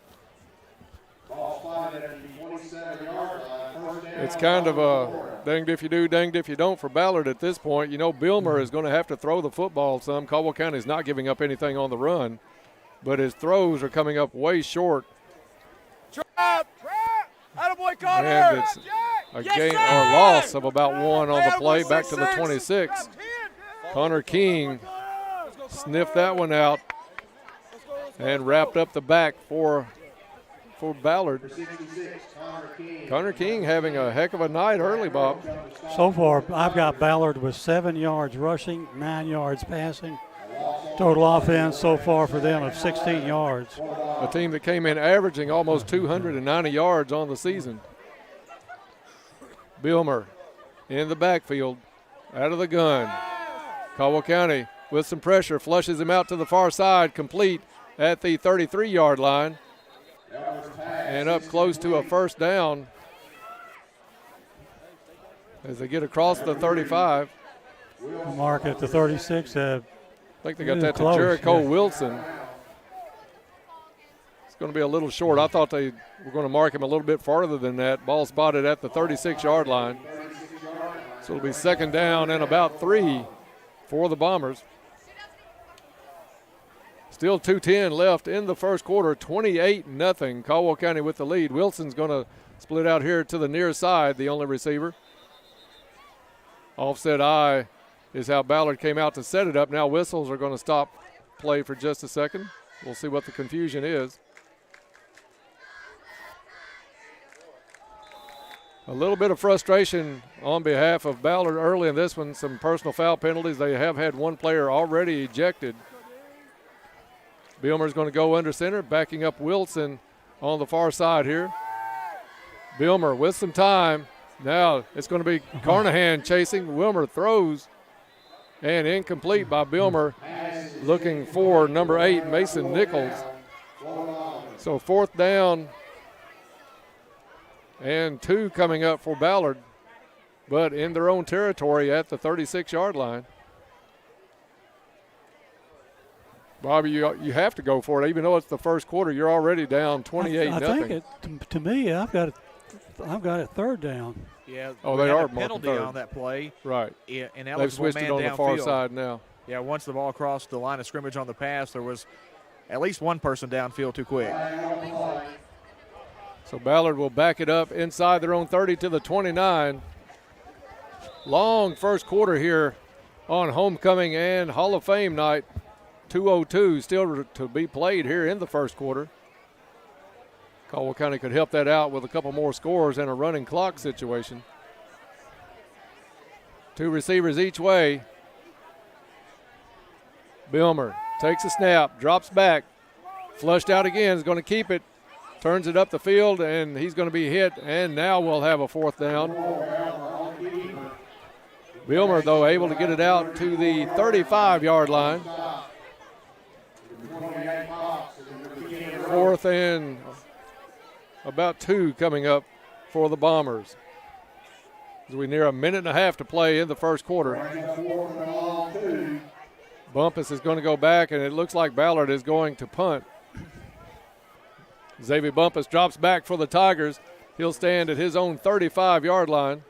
Speaker 14: It's kind of a danged if you do, danged if you don't for Ballard at this point. You know, Bilmer is going to have to throw the football some. Caldwell County is not giving up anything on the run, but his throws are coming up way short.
Speaker 15: Trap! Attaboy, Connor!
Speaker 14: And it's a gain or loss of about 1 on the play, back to the 26. Connor King sniffed that one out and wrapped up the back for Ballard. Connor King having a heck of a night early, Bob.
Speaker 13: So far, I've got Ballard with 7 yards rushing, 9 yards passing. Total offense so far for them of 16 yards.
Speaker 14: A team that came in averaging almost 290 yards on the season. Bilmer in the backfield, out of the gun. Caldwell County with some pressure, flushes him out to the far side, complete at the 33-yard line. And up close to a first down as they get across the 35.
Speaker 13: Mark at the 36.
Speaker 14: I think they got that
Speaker 13: close,
Speaker 14: to Jericho
Speaker 13: yeah.
Speaker 14: Wilson. It's going to be a little short. I thought they were going to mark him a little bit farther than that. Ball spotted at the 36-yard line. So it'll be second down and about 3 for the Bombers. Still 2:10 left in the first quarter, 28-0. Caldwell County with the lead. Wilson's going to split out here to the near side, the only receiver. Offset eye is how Ballard came out to set it up. Now whistles are going to stop play for just a second. We'll see what the confusion is. A little bit of frustration on behalf of Ballard early in this one. Some personal foul penalties. They have had one player already ejected. Bilmer's going to go under center, backing up Wilson on the far side here. Bilmer with some time. Now it's going to be Carnahan chasing. Wilmer throws and incomplete by Bilmer, looking for number 8, Mason Nichols. So fourth down and 2 coming up for Ballard, but in their own territory at the 36-yard line. Bobby, you have to go for it. Even though it's the first quarter, you're already down 28-0.
Speaker 13: I think to me, I've got it third down.
Speaker 7: Yeah.
Speaker 14: Oh, they are
Speaker 7: penalty
Speaker 14: third
Speaker 7: on that play.
Speaker 14: Right.
Speaker 7: Yeah, and
Speaker 14: they've switched it on the far side now.
Speaker 7: Yeah, once the ball crossed the line of scrimmage on the pass, there was at least one person downfield too quick.
Speaker 14: So Ballard will back it up inside their own 30 to the 29. Long first quarter here on homecoming and Hall of Fame night. 2:02 still to be played here in the first quarter. Caldwell County could help that out with a couple more scores and a running clock situation. Two receivers each way. Bilmer takes a snap, drops back, flushed out again, is going to keep it, turns it up the field, and he's going to be hit, and now we'll have a fourth down. Bilmer, though, able to get it out to the 35-yard line. Fourth and about 2 coming up for the Bombers, as we near a minute and a half to play in the first quarter. Bumpus is going to go back, and it looks like Ballard is going to punt. Xavier Bumpus drops back for the Tigers. He'll stand at his own 35-yard line.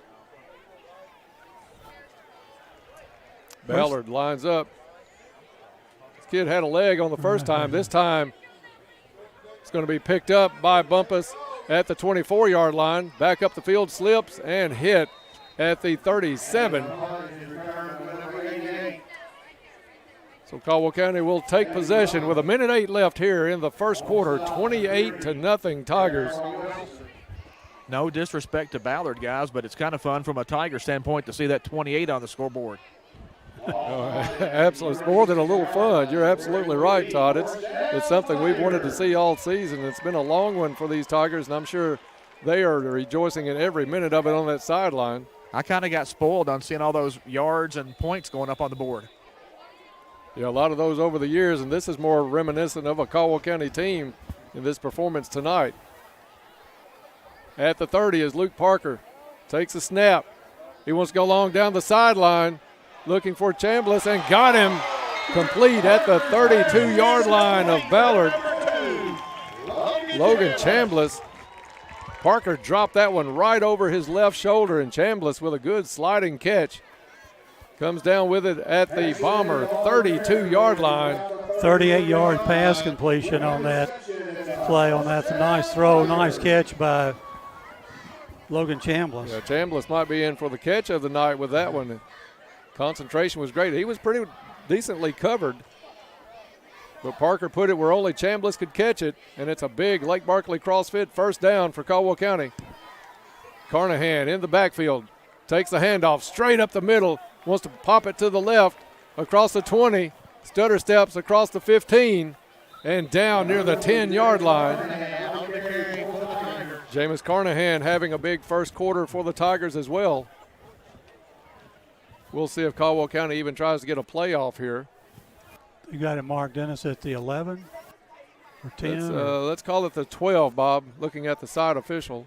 Speaker 14: Ballard lines up. This kid had a leg on the first time. This time it's going to be picked up by Bumpus at the 24-yard line. Back up the field, slips, and hit at the 37. So Caldwell County will take possession with 1:08 left here in the first quarter. 28-0 Tigers.
Speaker 7: No disrespect to Ballard, guys, but it's kind of fun from a Tiger standpoint to see that 28 on the scoreboard.
Speaker 14: Absolutely. It's more than a little fun. You're absolutely right, Todd. It's something we've wanted to see all season. It's been a long one for these Tigers, and I'm sure they are rejoicing in every minute of it on that sideline.
Speaker 7: I kind of got spoiled on seeing all those yards and points going up on the board.
Speaker 14: Yeah, a lot of those over the years, and this is more reminiscent of a Caldwell County team in this performance tonight. At the 30 is Luke Parker. Takes a snap. He wants to go long down the sideline, looking for Chambliss, and got him complete at the 32-yard line of Ballard. Logan Chambliss. Parker dropped that one right over his left shoulder, and Chambliss with a good sliding catch comes down with it at the Bomber 32-yard line.
Speaker 13: 38-yard pass completion on that play. On that, a nice throw, nice catch by Logan Chambliss.
Speaker 14: Yeah, Chambliss might be in for the catch of the night with that one. Concentration was great. He was pretty decently covered, but Parker put it where only Chambliss could catch it, and it's a big Lake Barkley CrossFit first down for Caldwell County. Carnahan in the backfield, takes the handoff straight up the middle, wants to pop it to the left, across the 20, stutter steps across the 15, and down near the 10-yard line. Jameis Carnahan having a big first quarter for the Tigers as well. We'll see if Caldwell County even tries to get a playoff here.
Speaker 13: You got it marked, Dennis, at the 11 or 10?
Speaker 14: Let's call it the 12, Bob, looking at the side official.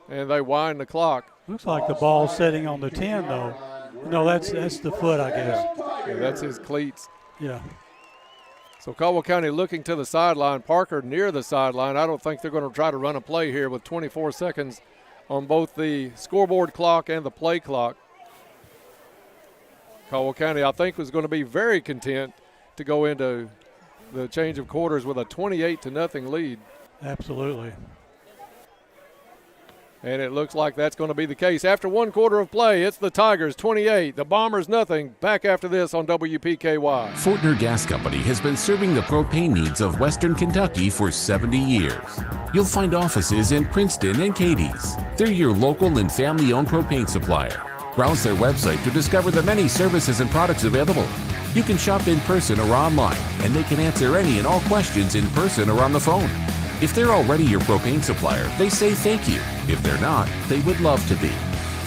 Speaker 14: And they wind the clock.
Speaker 13: Looks like the ball's sitting on the 10, though. No, that's the foot, I guess.
Speaker 14: Yeah, that's his cleats.
Speaker 13: Yeah.
Speaker 14: So Caldwell County looking to the sideline. Parker near the sideline. I don't think they're going to try to run a play here with 24 seconds on both the scoreboard clock and the play clock. Caldwell County, I think, was going to be very content to go into the change of quarters with a 28-0 lead.
Speaker 13: Absolutely.
Speaker 14: And it looks like that's going to be the case. After one quarter of play, it's the Tigers 28, the Bombers nothing. Back after this on WPKY.
Speaker 16: Fortner Gas Company has been serving the propane needs of Western Kentucky for 70 years. You'll find offices in Princeton and Cadiz. They're your local and family-owned propane supplier. Browse their website to discover the many services and products available. You can shop in person or online, and they can answer any and all questions in person or on the phone. If they're already your propane supplier, they say thank you. If they're not, they would love to be.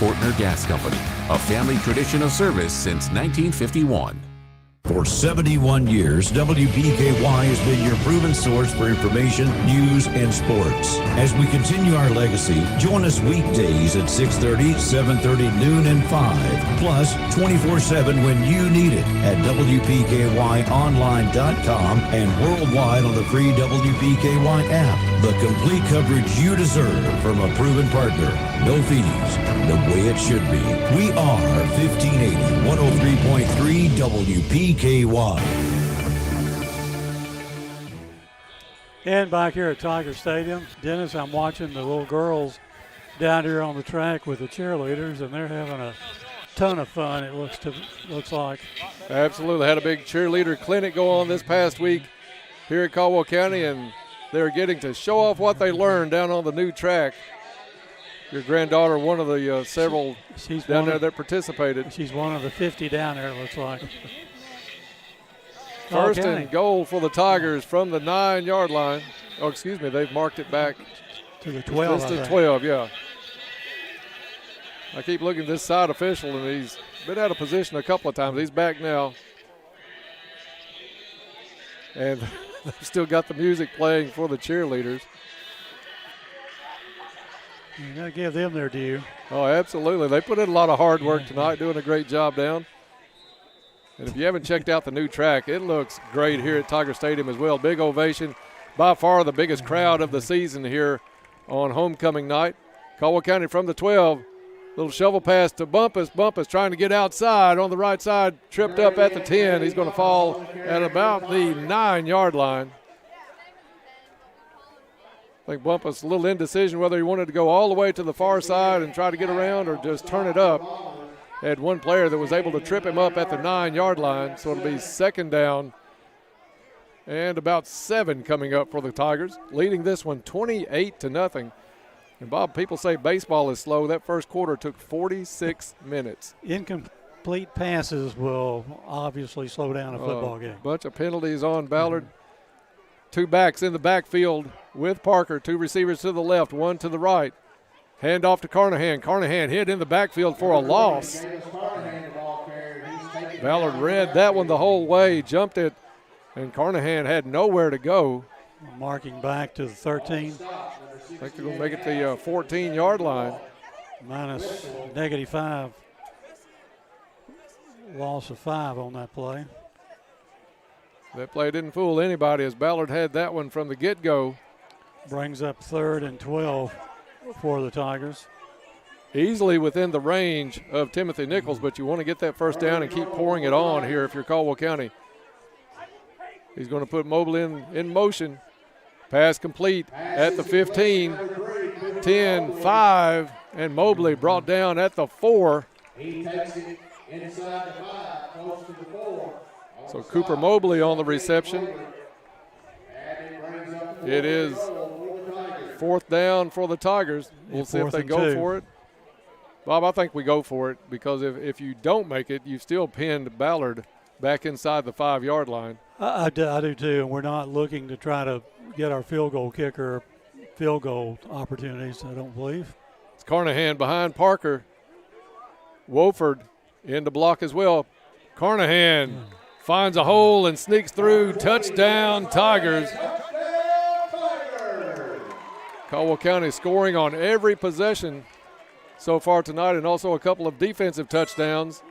Speaker 16: Fortner Gas Company, a family tradition of service since 1951.
Speaker 2: For 71 years, WPKY has been your proven source for information, news, and sports. As we continue our legacy, join us weekdays at 6:30, 7:30, noon, and 5. Plus, 24/7 when you need it at WPKYonline.com and worldwide on the free WPKY app. The complete coverage you deserve from a proven partner. No fees, the way it should be. We are 1580, 103.3 WPKY.
Speaker 13: And back here at Tiger Stadium, Dennis, I'm watching the little girls down here on the track with the cheerleaders, and they're having a ton of fun, it looks like.
Speaker 14: Absolutely. Had a big cheerleader clinic go on this past week here at Caldwell County, and they're getting to show off what they learned down on the new track. Your granddaughter, one of the several
Speaker 13: she's
Speaker 14: down there that participated.
Speaker 13: She's one of the 50 down there, it looks like.
Speaker 14: First and goal for the Tigers from the 9-yard line. Oh, excuse me, they've marked it back
Speaker 13: to the 12.
Speaker 14: To 12, yeah. I keep looking at this side official, and he's been out of position a couple of times. He's back now. And they've still got the music playing for the cheerleaders.
Speaker 13: You got to give them their due.
Speaker 14: Oh, absolutely. They put in a lot of hard work tonight, doing a great job down. And if you haven't checked out the new track, it looks great here at Tiger Stadium as well. Big ovation. By far the biggest crowd of the season here on homecoming night. Caldwell County from the 12. Little shovel pass to Bumpus. Bumpus trying to get outside on the right side. Tripped up at the 10. He's going to fall at about the 9-yard line. I think Bumpus a little indecision whether he wanted to go all the way to the far side and try to get around or just turn it up. Had one player that was able to trip him up at the 9-yard line, so it'll be second down and about 7 coming up for the Tigers, leading this one 28-0. And Bob, people say baseball is slow. That first quarter took 46 minutes.
Speaker 13: Incomplete passes will obviously slow down a football game.
Speaker 14: Bunch of penalties on Ballard. 2 backs in the backfield with Parker. 2 receivers to the left, 1 to the right. Hand off to Carnahan. Carnahan hit in the backfield for a loss. Ballard read that one the whole way, jumped it, and Carnahan had nowhere to go.
Speaker 13: Marking back to the 13.
Speaker 14: I think they're going to make it the 14-yard line.
Speaker 13: Minus -5. Loss of 5 on that play.
Speaker 14: That play didn't fool anybody as Ballard had that one from the get-go.
Speaker 13: Brings up 3rd and 12 for the Tigers.
Speaker 14: Easily within the range of Timothy Nichols, but you want to get that first down and keep pouring it on here if you're Caldwell County. He's going to put Mobley in motion. Pass complete at the 15, 10, 5, and Mobley brought down at the 4. So Cooper Mobley on the reception. It is 4th down for the Tigers. We'll see if they go for it. Bob, I think we go for it because if you don't make it, you've still pinned Ballard back inside the 5-yard line.
Speaker 13: I do too, and we're not looking to try to get our field goal kicker field goal opportunities, I don't believe.
Speaker 14: It's Carnahan behind Parker. Wofford in the block as well. Carnahan finds a hole and sneaks through. Touchdown, Tigers. Caldwell County scoring on every possession so far tonight, and also a couple of defensive touchdowns.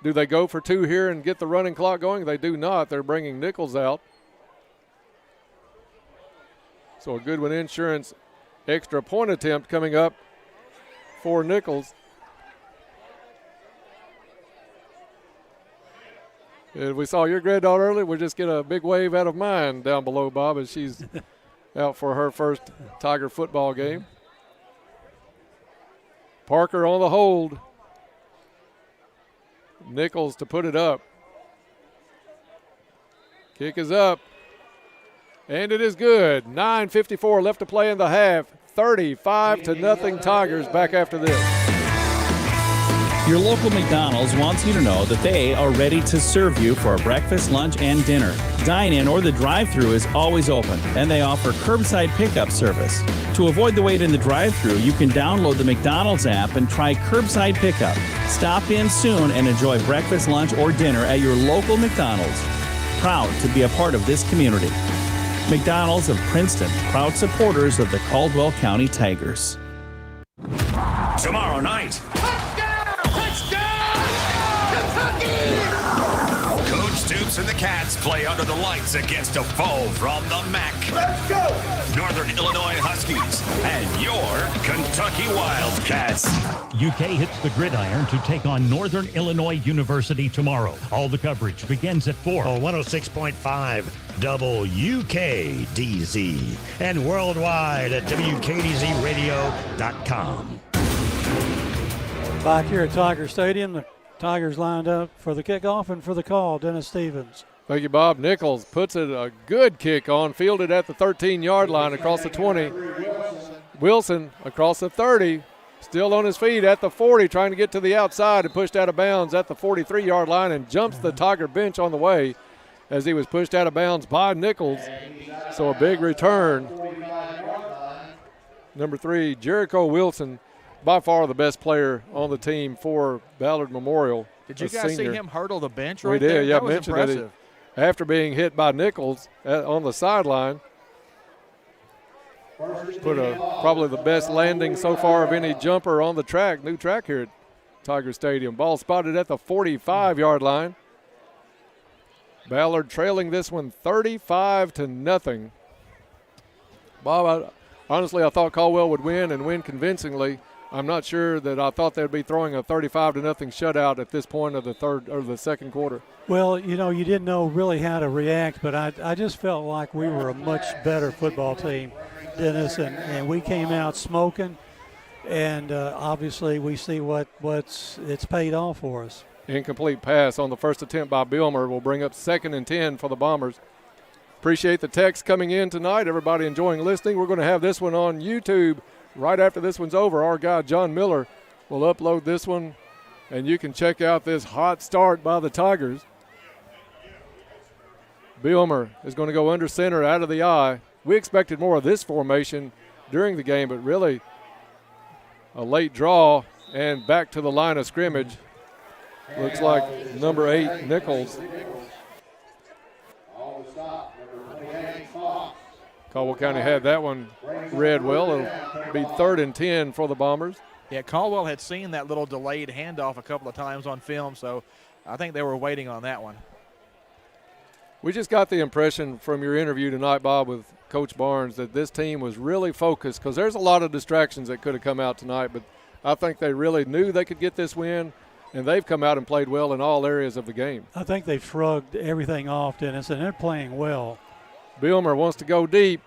Speaker 14: Do they go for 2 here and get the running clock going? They do not. They're bringing Nichols out. So a Goodwin Insurance extra point attempt coming up for Nichols. And we saw your granddaughter earlier. We'll just get a big wave out of mine down below, Bob, as she's out for her first Tiger football game. Parker on the hold. Nichols to put it up. Kick is up. And it is good. 9:54 left to play in the half. 35-0 Tigers back after this.
Speaker 1: Your local McDonald's wants you to know that they are ready to serve you for breakfast, lunch, and dinner. Dine-in or the drive-thru is always open, and they offer curbside pickup service. To avoid the wait in the drive-thru, you can download the McDonald's app and try curbside pickup. Stop in soon and enjoy breakfast, lunch, or dinner at your local McDonald's. Proud to be a part of this community. McDonald's of Princeton, proud supporters of the Caldwell County Tigers.
Speaker 18: Tomorrow night, Coach Stoops and the Cats play under the lights against a foe from the MAC. Let's go! Northern Illinois Huskies and your Kentucky Wildcats.
Speaker 17: UK hits the gridiron to take on Northern Illinois University tomorrow. All the coverage begins at 4.
Speaker 19: 106.5 WKDZ and worldwide at WKDZradio.com.
Speaker 13: Back here at Tiger Stadium, the Tigers lined up for the kickoff and for the call. Dennis Stevens.
Speaker 14: Thank you, Bob. Nichols puts it a good kick on, fielded at the 13-yard line across the 20. Wilson across the 30, still on his feet at the 40, trying to get to the outside and pushed out of bounds at the 43-yard line and jumps the Tiger bench on the way as he was pushed out of bounds by Nichols. So a big return. Number 3, Jericho Wilson, by far the best player on the team for Ballard Memorial.
Speaker 7: Did you guys see him hurdle the bench right
Speaker 14: there?
Speaker 7: We did,
Speaker 14: yeah.
Speaker 7: That was
Speaker 14: mentioned
Speaker 7: impressive.
Speaker 14: that after being hit by Nichols on the sideline. Put probably the best landing so far of any jumper on the track, new track here at Tiger Stadium. Ball spotted at the 45-yard line. Ballard trailing this one 35-0. Bob, honestly, I thought Caldwell would win and win convincingly. I'm not sure that I thought they'd be throwing a 35-0 shutout at this point of the third or the second quarter.
Speaker 13: Well, you know, you didn't know really how to react, but I just felt like we were a much better football team, Dennis, and we came out smoking, and obviously we see it's paid off for us.
Speaker 14: Incomplete pass on the first attempt by Bilmer will bring up 2nd and 10 for the Bombers. Appreciate the text coming in tonight. Everybody enjoying listening. We're going to have this one on YouTube right after this one's over. Our guy John Miller will upload this one, and you can check out this hot start by the Tigers. Bilmer is going to go under center out of the eye. We expected more of this formation during the game, but really a late draw and back to the line of scrimmage. Looks like number 8, Nichols. Caldwell County had that one read well. It'll be 3rd and 10 for the Bombers.
Speaker 7: Yeah, Caldwell had seen that little delayed handoff a couple of times on film, so I think they were waiting on that one.
Speaker 14: We just got the impression from your interview tonight, Bob, with Coach Barnes, that this team was really focused, because there's a lot of distractions that could have come out tonight, but I think they really knew they could get this win, and they've come out and played well in all areas of the game.
Speaker 13: I think they've shrugged everything off, Dennis, and they're playing well.
Speaker 14: Bilmer wants to go deep.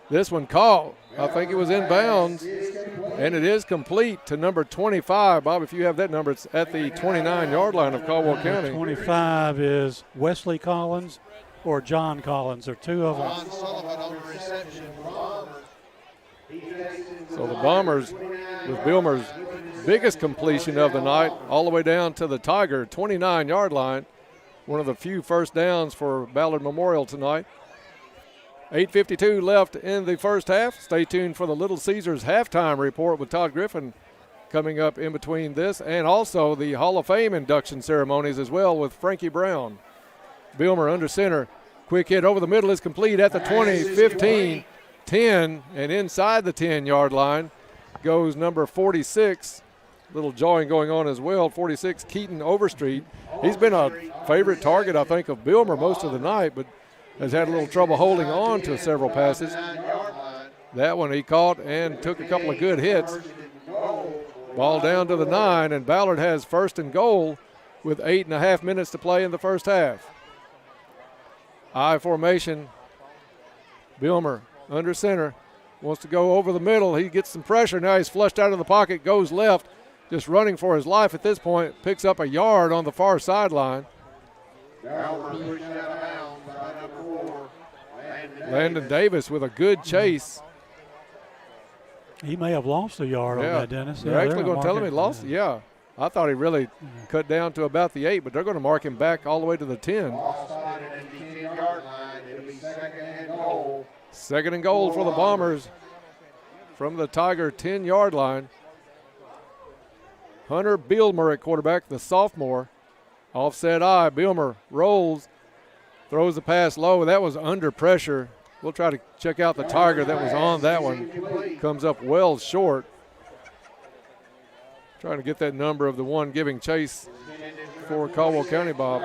Speaker 14: This one caught. I think it was in bounds, and it is complete to number 25. Bob, if you have that number, it's at the 29-yard line of Caldwell County.
Speaker 13: 25 is Wesley Collins or John Collins. There are two of them.
Speaker 14: So the Bombers, with Bilmer's biggest completion of the night, all the way down to the Tiger 29-yard line. One of the few first downs for Ballard Memorial tonight. 8:52 left in the first half. Stay tuned for the Little Caesars halftime report with Todd Griffin coming up in between this, and also the Hall of Fame induction ceremonies as well with Frankie Brown. Bilmer under center. Quick hit over the middle is complete at the 20, 15, 10, and inside the 10-yard line goes number 46. Little jawing going on as well. 46, Keaton Overstreet. He's been a favorite target, I think, of Bilmer most of the night, but has had a little trouble holding on to several passes. That one he caught and took a couple of good hits. Ball down to the 9, and Ballard has 1st and goal with 8.5 minutes to play in the first half. I formation. Bilmer under center. Wants to go over the middle. He gets some pressure. Now he's flushed out of the pocket, goes left, just running for his life at this point. Picks up a yard on the far sideline. Landon Davis with a good chase.
Speaker 13: He may have lost a yard on that, Dennis.
Speaker 14: They're actually going to tell him he lost. Yeah. I thought he really cut down to about the 8, but they're going to mark him back all the way to the 10. 2nd and goal for the Bombers from the Tiger 10-yard line. Hunter Bilmer at quarterback, the sophomore. Offset eye. Bilmer rolls, throws the pass low. That was under pressure. We'll try to check out the Tiger that was on that one. Comes up well short. Trying to get that number of the one giving chase for Caldwell County, Bob.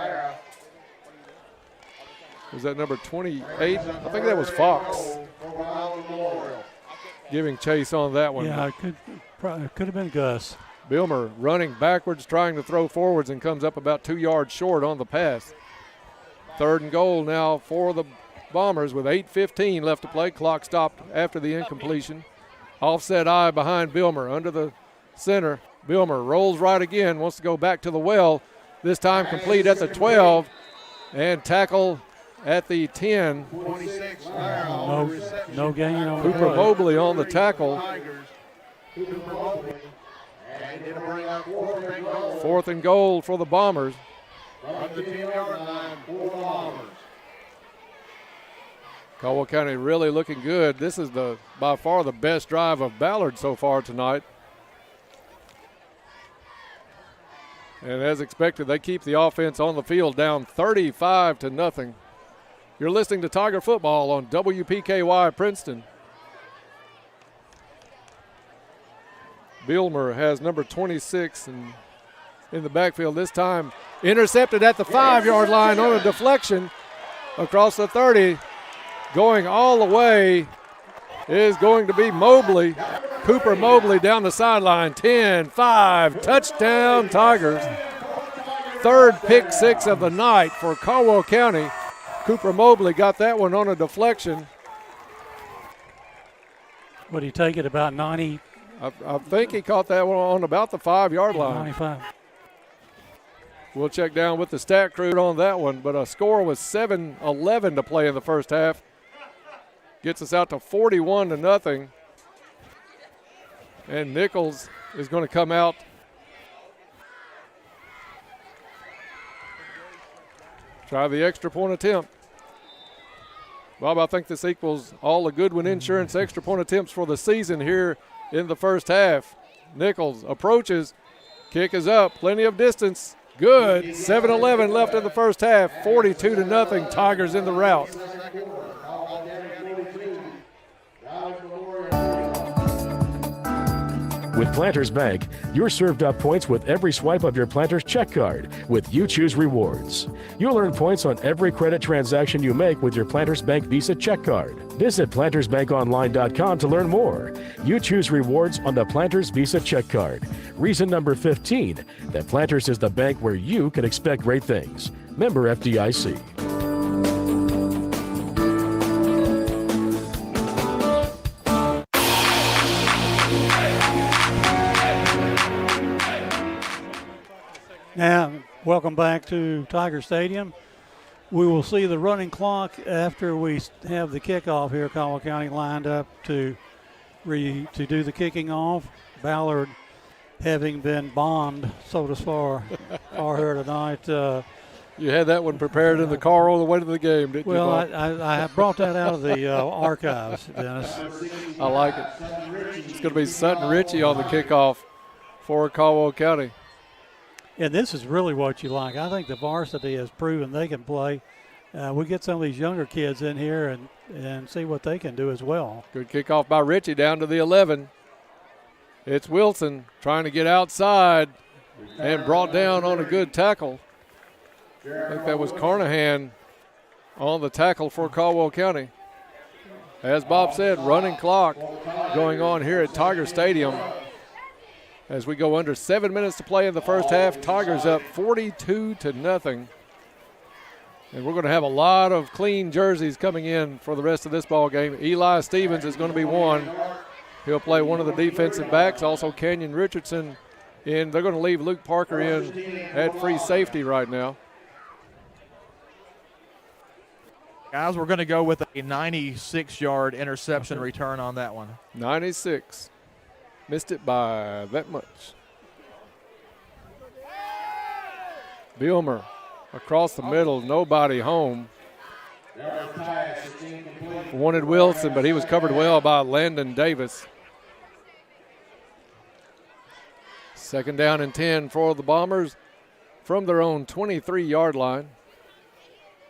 Speaker 14: Was that number 28? I think that was Fox giving chase on that one.
Speaker 13: Yeah, it could have been Gus.
Speaker 14: Bilmer running backwards, trying to throw forwards, and comes up about 2 yards short on the pass. 3rd and goal now for the Bombers with 8:15 left to play. Clock stopped after the incompletion. Offset eye behind Bilmer under the center. Bilmer rolls right again, wants to go back to the well. This time complete at the 12 and tackle at the 10.
Speaker 13: No gain on the
Speaker 14: Cooper
Speaker 13: play.
Speaker 14: Mobley on the tackle. 4th and goal for the Bombers.
Speaker 21: From the 10-yard line for the Bombers.
Speaker 14: Caldwell County really looking good. This is by far the best drive of Ballard so far tonight. And as expected, they keep the offense on the field down 35-0. You're listening to Tiger Football on WPKY Princeton. Bielmer has number 26 in the backfield this time. Intercepted at the 5-yard line on a deflection across the 30. Going all the way is going to be Mobley. Cooper Mobley down the sideline. 10-5, touchdown Tigers. 3rd pick six of the night for Caldwell County. Cooper Mobley got that one on a deflection.
Speaker 13: Would he take it about 90?
Speaker 14: I think he caught that one on about the 5-yard line.
Speaker 13: 95.
Speaker 14: We'll check down with the stat crew on that one, but a score was 7-11 to play in the first half. Gets us out to 41-0. And Nichols is going to come out. Try the extra point attempt. Bob, I think this equals all the Goodwin Insurance extra point attempts for the season here in the first half. Nichols approaches. Kick is up. Plenty of distance. Good. 7-11 left in the first half. 42-0. Tigers in the rout.
Speaker 6: With Planters Bank, you're served up points with every swipe of your Planters check card with You Choose Rewards. You'll earn points on every credit transaction you make with your Planters Bank Visa check card. Visit PlantersBankOnline.com to learn more. You choose rewards on the Planters Visa check card. Reason number 15, that Planters is the bank where you can expect great things. Member FDIC.
Speaker 13: Now, welcome back to Tiger Stadium. We will see the running clock after we have the kickoff here. Caldwell County lined up to do the kicking off. Ballard, having been bombed, so to far here tonight.
Speaker 14: You had that one prepared in the car on the way to the game, didn't you, Bob?
Speaker 13: Well, I brought that out of the archives, Dennis.
Speaker 14: I like it. It's going to be Sutton Ritchie on the kickoff for Caldwell County.
Speaker 13: And this is really what you like. I think the varsity has proven they can play. We get some of these younger kids in here and see what they can do as well.
Speaker 14: Good kickoff by Ritchie down to the 11. It's Wilson trying to get outside and brought down on a good tackle. I think that was Carnahan on the tackle for Caldwell County. As Bob said, running clock going on here at Tiger Stadium. As we go under 7 minutes to play in the first half, Tigers up 42-0. And we're going to have a lot of clean jerseys coming in for the rest of this ball game. Eli Stevens is going to be one. He'll play one of the defensive backs. Also Kenyon Richardson in. They're going to leave Luke Parker in at free safety right now.
Speaker 7: Guys, we're going to go with a 96-yard interception return on that one.
Speaker 14: 96. Missed it by that much. Bielmer across the middle, nobody home. Wanted Wilson, but he was covered well by Landon Davis. 2nd down and 10 for the Bombers from their own 23-yard line.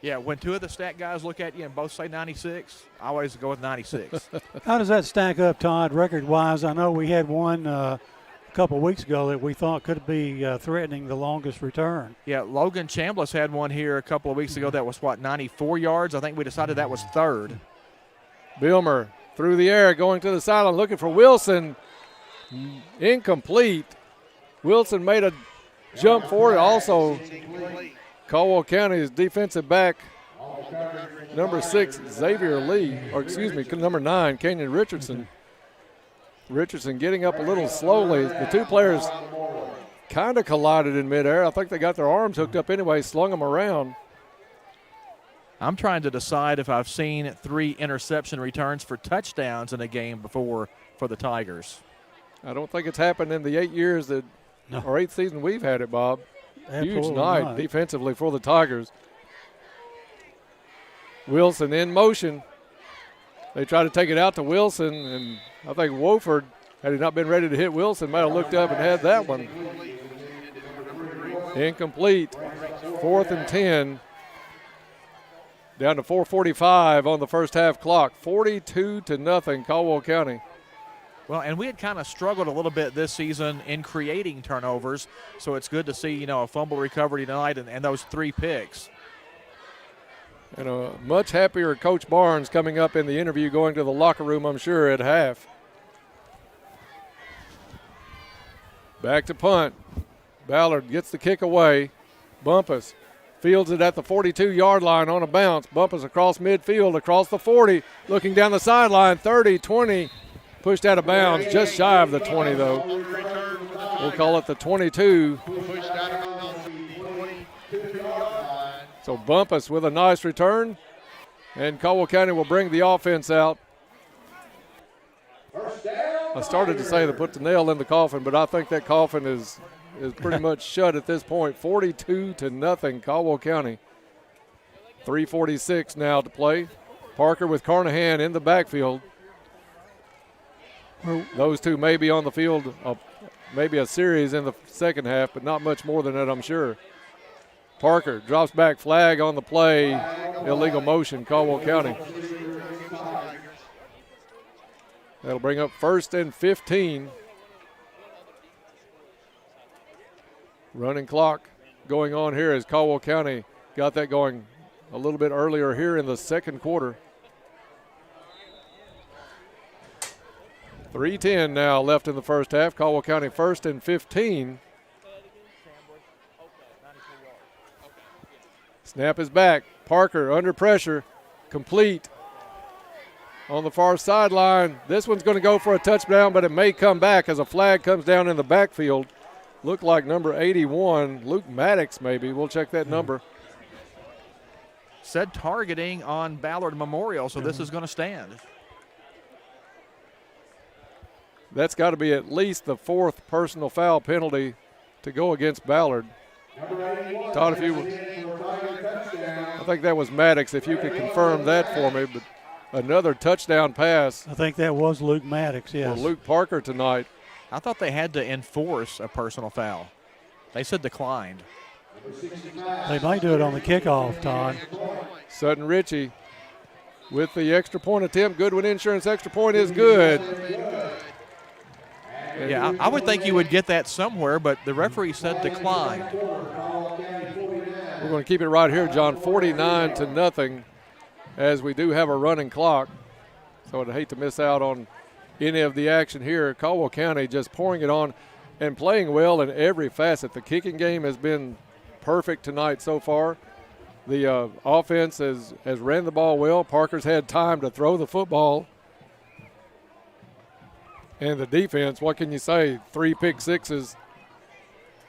Speaker 7: Yeah, when two of the stat guys look at you and both say 96, I always go with 96.
Speaker 13: How does that stack up, Todd, record-wise? I know we had one a couple of weeks ago that we thought could be threatening the longest return.
Speaker 7: Yeah, Logan Chambliss had one here a couple of weeks ago that was, 94 yards? I think we decided that was 3rd.
Speaker 14: Bielmer through the air, going to the sideline, looking for Wilson. Incomplete. Wilson made a jump forward. Also, Caldwell County's defensive back, number 6, Xavier Lee, number 9, Kenyon Richardson. Richardson getting up a little slowly. The two players kind of collided in midair. I think they got their arms hooked up anyway, slung them around.
Speaker 7: I'm trying to decide if I've seen 3 interception returns for touchdowns in a game before for the Tigers.
Speaker 14: I don't think it's happened in the 8 years that, or 8th season we've had it, Bob.
Speaker 13: Absolutely
Speaker 14: Huge night
Speaker 13: not.
Speaker 14: defensively for the Tigers. Wilson in motion. They try to take it out to Wilson, and I think Wofford, had he not been ready to hit Wilson, might have looked up and had that one. Incomplete. 4th and 10. Down to 4:45 on the first half clock. 42-0 Caldwell County.
Speaker 7: Well, and we had kind of struggled a little bit this season in creating turnovers, so it's good to see, a fumble recovery tonight and those 3 picks.
Speaker 14: And a much happier Coach Barnes coming up in the interview, going to the locker room, I'm sure, at half. Back to punt. Ballard gets the kick away. Bumpus fields it at the 42-yard line on a bounce. Bumpus across midfield, across the 40, looking down the sideline, 30, 20. Pushed out of bounds, just shy of the 20, though. We'll call it the 22. So Bumpus with a nice return, and Caldwell County will bring the offense out. I started to say to put the nail in the coffin, but I think that coffin is pretty much shut at this point. 42-0 Caldwell County. 3:46 now to play. Parker with Carnahan in the backfield. Those two may be on the field, maybe a series in the second half, but not much more than that, I'm sure. Parker drops back, flag on the play, illegal motion, Caldwell County. That'll bring up 1st and 15. Running clock going on here as Caldwell County got that going a little bit earlier here in the second quarter. 3:10 now left in the first half. Caldwell County 1st and 15. Snap is back. Parker under pressure. Complete. On the far sideline. This one's going to go for a touchdown, but it may come back as a flag comes down in the backfield. Looked like number 81, Luke Maddox maybe. We'll check that number.
Speaker 7: Said targeting on Ballard Memorial, so this is going to stand.
Speaker 14: That's got to be at least the 4th personal foul penalty to go against Ballard. Todd, if you would, I think that was Maddox, if you could confirm that for me. But another touchdown pass.
Speaker 13: I think that was Luke Maddox, yes.
Speaker 14: For Luke Parker tonight.
Speaker 7: I thought they had to enforce a personal foul. They said declined.
Speaker 13: They might do it on the kickoff, Todd.
Speaker 14: Sutton Ritchie with the extra point attempt. Goodwin Insurance extra point is good.
Speaker 7: Yeah, I would think you would get that somewhere, but the referee said declined.
Speaker 14: We're going to keep it right here, John, 49-0, as we do have a running clock. So I'd hate to miss out on any of the action here. Caldwell County just pouring it on and playing well in every facet. The kicking game has been perfect tonight so far. The offense has ran the ball well. Parker's had time to throw the football. And the defense, what can you say? 3 pick sixes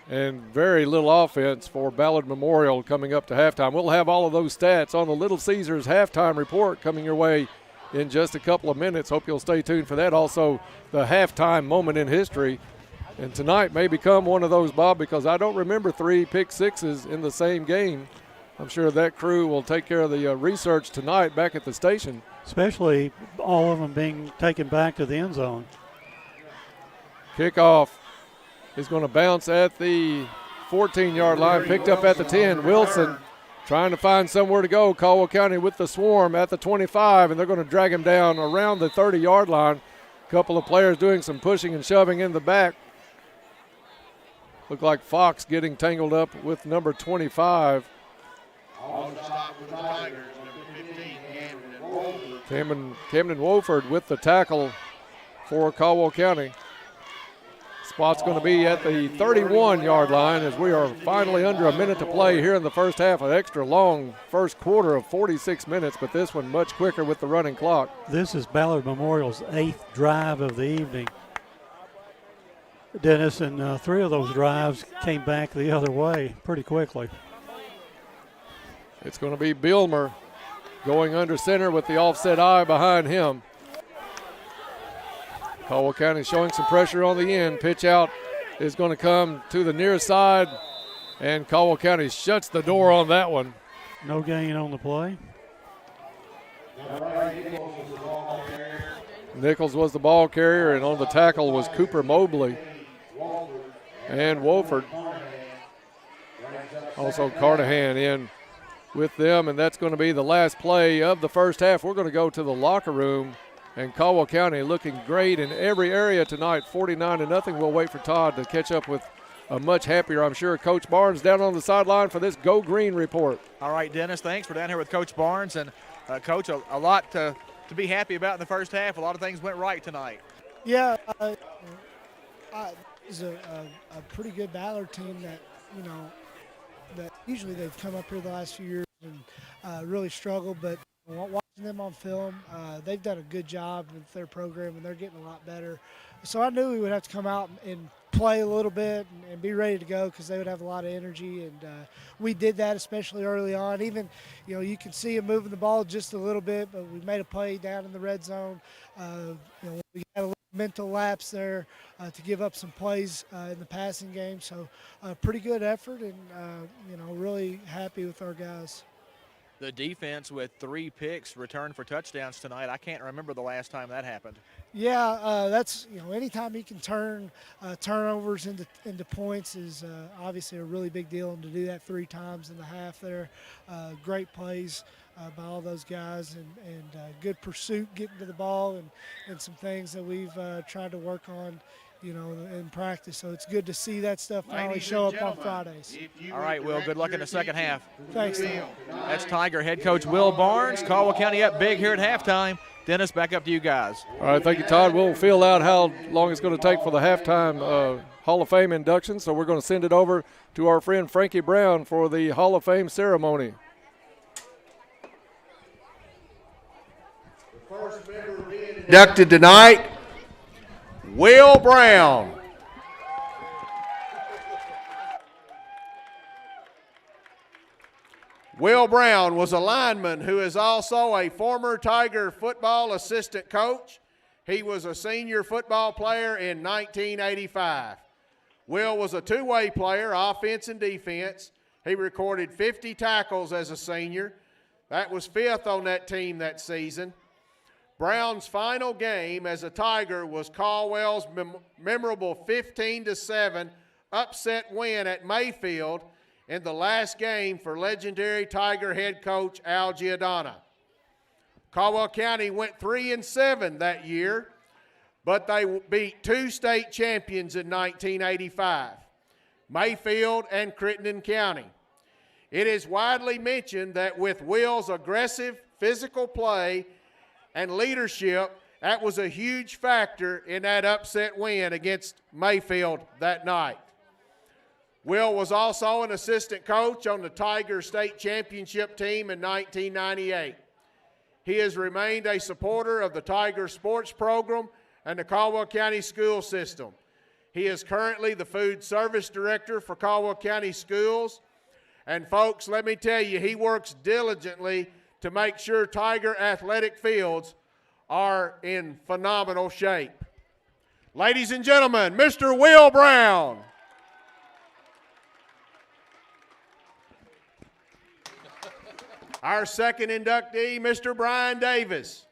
Speaker 14: and very little offense for Ballard Memorial coming up to halftime. We'll have all of those stats on the Little Caesars halftime report coming your way in just a couple of minutes. Hope you'll stay tuned for that. Also, the halftime moment in history. And tonight may become one of those, Bob, because I don't remember 3 pick sixes in the same game. I'm sure that crew will take care of the research tonight back at the station.
Speaker 13: Especially all of them being taken back to the end zone.
Speaker 14: Kickoff is going to bounce at the 14-yard line, picked up at the 10. Wilson trying to find somewhere to go. Caldwell County with the swarm at the 25, and they're going to drag him down around the 30-yard line. A couple of players doing some pushing and shoving in the back. Look like Fox getting tangled up with number 25. Camden Wolford with the tackle for Caldwell County. Spot's going to be at the 31-yard line as we are finally under a minute to play here in the first half. An extra long first quarter of 46 minutes, but this one much quicker with the running clock.
Speaker 13: This is Ballard Memorial's 8th drive of the evening, Dennis, and 3 of those drives came back the other way pretty quickly.
Speaker 14: It's going to be Bilmer going under center with the offset eye behind him. Caldwell County showing some pressure on the end. Pitch out is going to come to the near side, and Caldwell County shuts the door on that one.
Speaker 13: No gain on the play.
Speaker 14: Nichols was the ball carrier, and on the tackle was Cooper Mobley and Wolford. Also Carnahan in with them, and that's going to be the last play of the first half. We're going to go to the locker room, and Caldwell County looking great in every area tonight, 49-0. We'll wait for Todd to catch up with a much happier, I'm sure, Coach Barnes down on the sideline for this Go Green report.
Speaker 7: All right, Dennis, thanks. We're down here with Coach Barnes, and Coach, a lot to be happy about in the first half. A lot of things went right tonight.
Speaker 9: Yeah, it's a pretty good Ballard team that, that usually they've come up here the last few years and really struggled, but watching them on film, they've done a good job with their program, and they're getting a lot better. So I knew we would have to come out and play a little bit and be ready to go because they would have a lot of energy, and we did that, especially early on. Even, you can see them moving the ball just a little bit, but we made a play down in the red zone. We had a little mental lapse there to give up some plays in the passing game. So pretty good effort, and, really happy with our guys.
Speaker 7: The defense with 3 picks returned for touchdowns tonight. I can't remember the last time that happened.
Speaker 9: Yeah, that's, anytime you can turn turnovers into points is obviously a really big deal, and to do that 3 times in the half there, great plays by all those guys, and good pursuit getting to the ball, and some things that we've tried to work on, in practice. So it's good to see that stuff finally show up on Fridays.
Speaker 7: All right, Will, good luck in the second half.
Speaker 9: Thanks.
Speaker 7: That's Tiger head coach Will Barnes. Caldwell County up big here at halftime. Dennis, back up to you guys.
Speaker 14: All right, thank you, Todd. We'll feel out how long it's going to take for the halftime Hall of Fame induction, so we're going to send it over to our friend Frankie Brown for the Hall of Fame ceremony.
Speaker 21: Inducted tonight, Will Brown. Will Brown was a lineman who is also a former Tiger football assistant coach. He was a senior football player in 1985. Will was a two-way player, offense and defense. He recorded 50 tackles as a senior. That was 5th on that team that season. Brown's final game as a Tiger was Caldwell's memorable 15-7 upset win at Mayfield in the last game for legendary Tiger head coach Al Giordano. Caldwell County went 3-7 that year, but they beat 2 state champions in 1985, Mayfield and Crittenden County. It is widely mentioned that with Will's aggressive physical play and leadership, that was a huge factor in that upset win against Mayfield that night. Will was also an assistant coach on the Tiger State Championship team in 1998. He has remained a supporter of the Tiger sports program and the Caldwell County school system. He is currently the food service director for Caldwell County Schools. And folks, let me tell you, he works diligently to make sure Tiger athletic fields are in phenomenal shape. Ladies and gentlemen, Mr. Will Brown. Our second inductee, Mr. Brian Davis.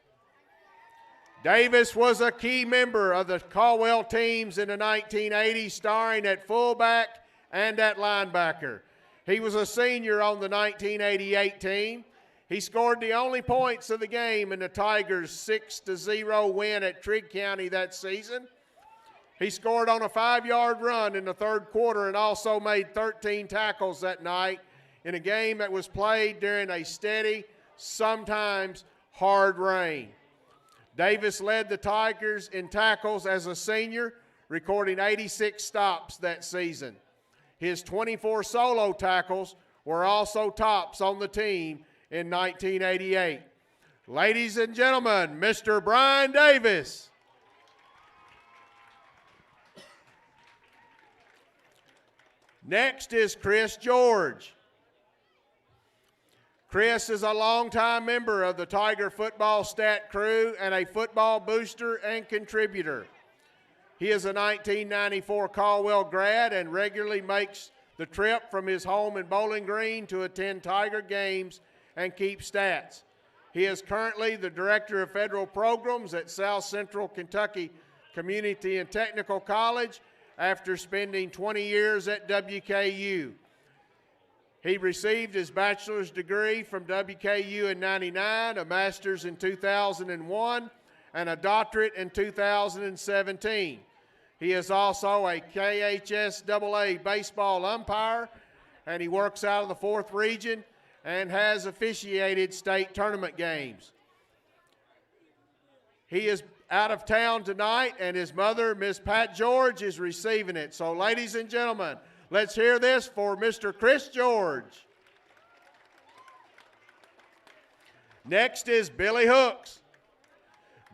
Speaker 21: Davis was a key member of the Caldwell teams in the 1980s, starring at fullback and at linebacker. He was a senior on the 1988 team. He scored the only points of the game in the Tigers' 6-0 win at Trigg County that season. He scored on a 5-yard run in the third quarter and also made 13 tackles that night in a game that was played during a steady, sometimes hard rain. Davis led the Tigers in tackles as a senior, recording 86 stops that season. His 24 solo tackles were also tops on the team in 1988. Ladies and gentlemen, Mr. Brian Davis. Next is Chris George. Chris is a longtime member of the Tiger football stat crew and a football booster and contributor. He is a 1994 Caldwell grad and regularly makes the trip from his home in Bowling Green to attend Tiger games and keep stats. He is currently the Director of Federal Programs at South Central Kentucky Community and Technical College after spending 20 years at WKU. He received his bachelor's degree from WKU in '99, a master's in 2001, and a doctorate in 2017. He is also a KHSAA baseball umpire, and he works out of the 4th Region and has officiated state tournament games. He is out of town tonight, and his mother, Miss Pat George, is receiving it. So, ladies and gentlemen, let's hear this for Mr. Chris George. Next is Billy Hooks.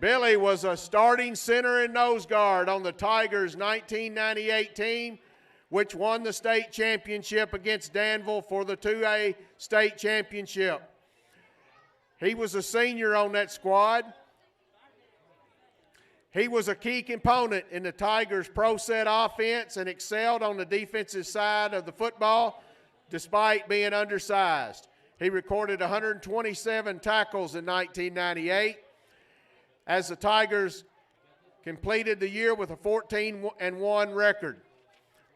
Speaker 21: Billy was a starting center and nose guard on the Tigers' 1998 team, which won the state championship against Danville for the 2A state championship. He was a senior on that squad. He was a key component in the Tigers' pro set offense and excelled on the defensive side of the football despite being undersized. He recorded 127 tackles in 1998 as the Tigers completed the year with a 14-1 record.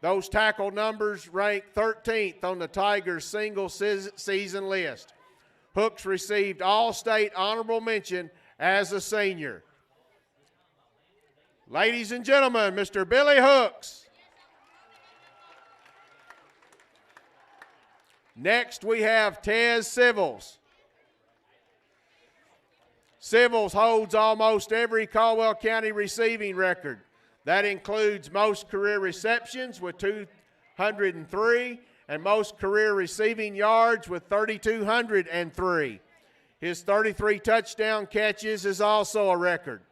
Speaker 21: Those tackle numbers ranked 13th on the Tigers' single season list. Hooks received All-State honorable mention as a senior. Ladies and gentlemen, Mr. Billy Hooks. Next, we have Tez Civils. Civils holds almost every Caldwell County receiving record. That includes most career receptions with 203 and most career receiving yards with 3,203. His 33 touchdown catches is also a record.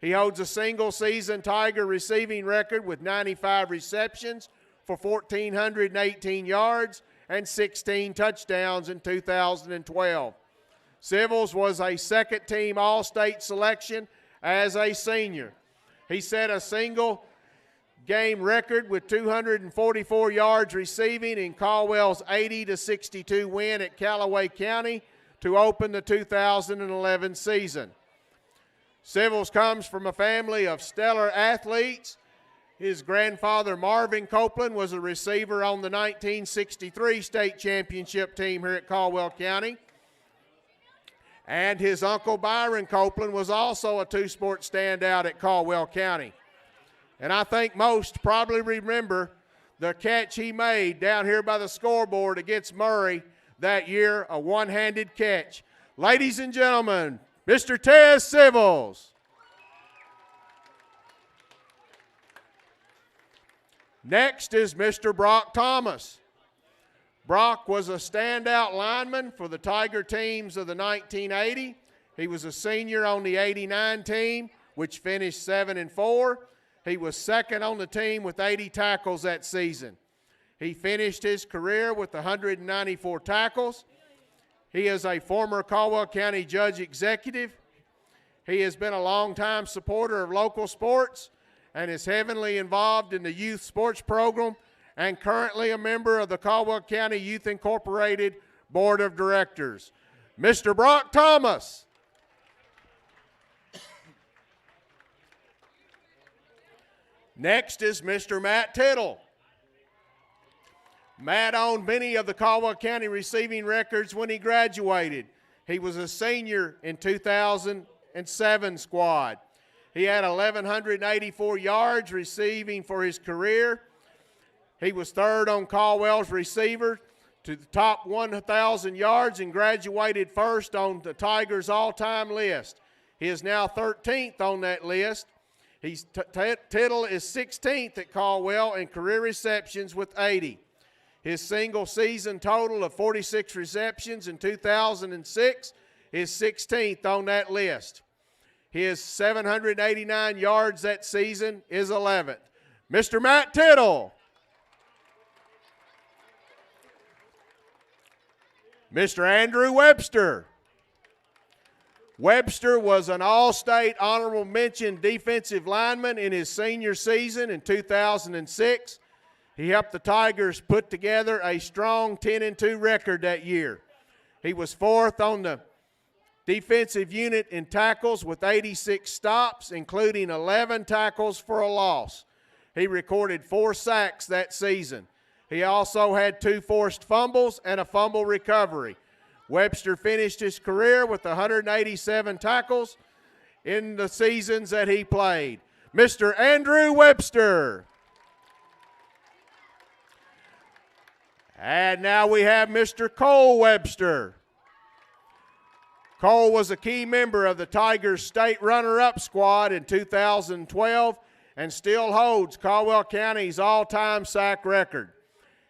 Speaker 21: He holds a single-season Tiger receiving record with 95 receptions for 1,418 yards and 16 touchdowns in 2012. Civils was a second-team All-State selection as a senior. He set a single-game record with 244 yards receiving in Caldwell's 80-62 win at Callaway County to open the 2011 season. Civils comes from a family of stellar athletes. His grandfather, Marvin Copeland, was a receiver on the 1963 state championship team here at Caldwell County. And his uncle, Byron Copeland, was also a two-sport standout at Caldwell County. And I think most probably remember the catch he made down here by the scoreboard against Murray that year, a one-handed catch. Ladies and gentlemen, Mr. Tez Civils. Next is Mr. Brock Thomas. Brock was a standout lineman for the Tiger teams of the 1980. He was a senior on the 89 team, which finished 7-4. He was second on the team with 80 tackles that season. He finished his career with 194 tackles. He is a former Caldwell County Judge Executive. He has been a longtime supporter of local sports and is heavily involved in the youth sports program and currently a member of the Caldwell County Youth Incorporated Board of Directors. Mr. Brock Thomas. Next is Mr. Matt Tittle. Matt owned many of the Caldwell County receiving records when he graduated. He was a senior in 2007 squad. He had 1,184 yards receiving for his career. He was third on Caldwell's receiver to the top 1,000 yards and graduated first on the Tigers' all-time list. He is now 13th on that list. Tittle is 16th at Caldwell in career receptions with 80. His single season total of 46 receptions in 2006 is 16th on that list. His 789 yards that season is 11th. Mr. Matt Tittle. Mr. Andrew Webster. Webster was an All-State honorable mention defensive lineman in his senior season in 2006. He helped the Tigers put together a strong 10-2 record that year. He was fourth on the defensive unit in tackles with 86 stops, including 11 tackles for a loss. He recorded 4 sacks that season. He also had 2 forced fumbles and a fumble recovery. Webster finished his career with 187 tackles in the seasons that he played. Mr. Andrew Webster. And now we have Mr. Cole Webster. Cole was a key member of the Tigers state runner-up squad in 2012 and still holds Caldwell County's all-time sack record.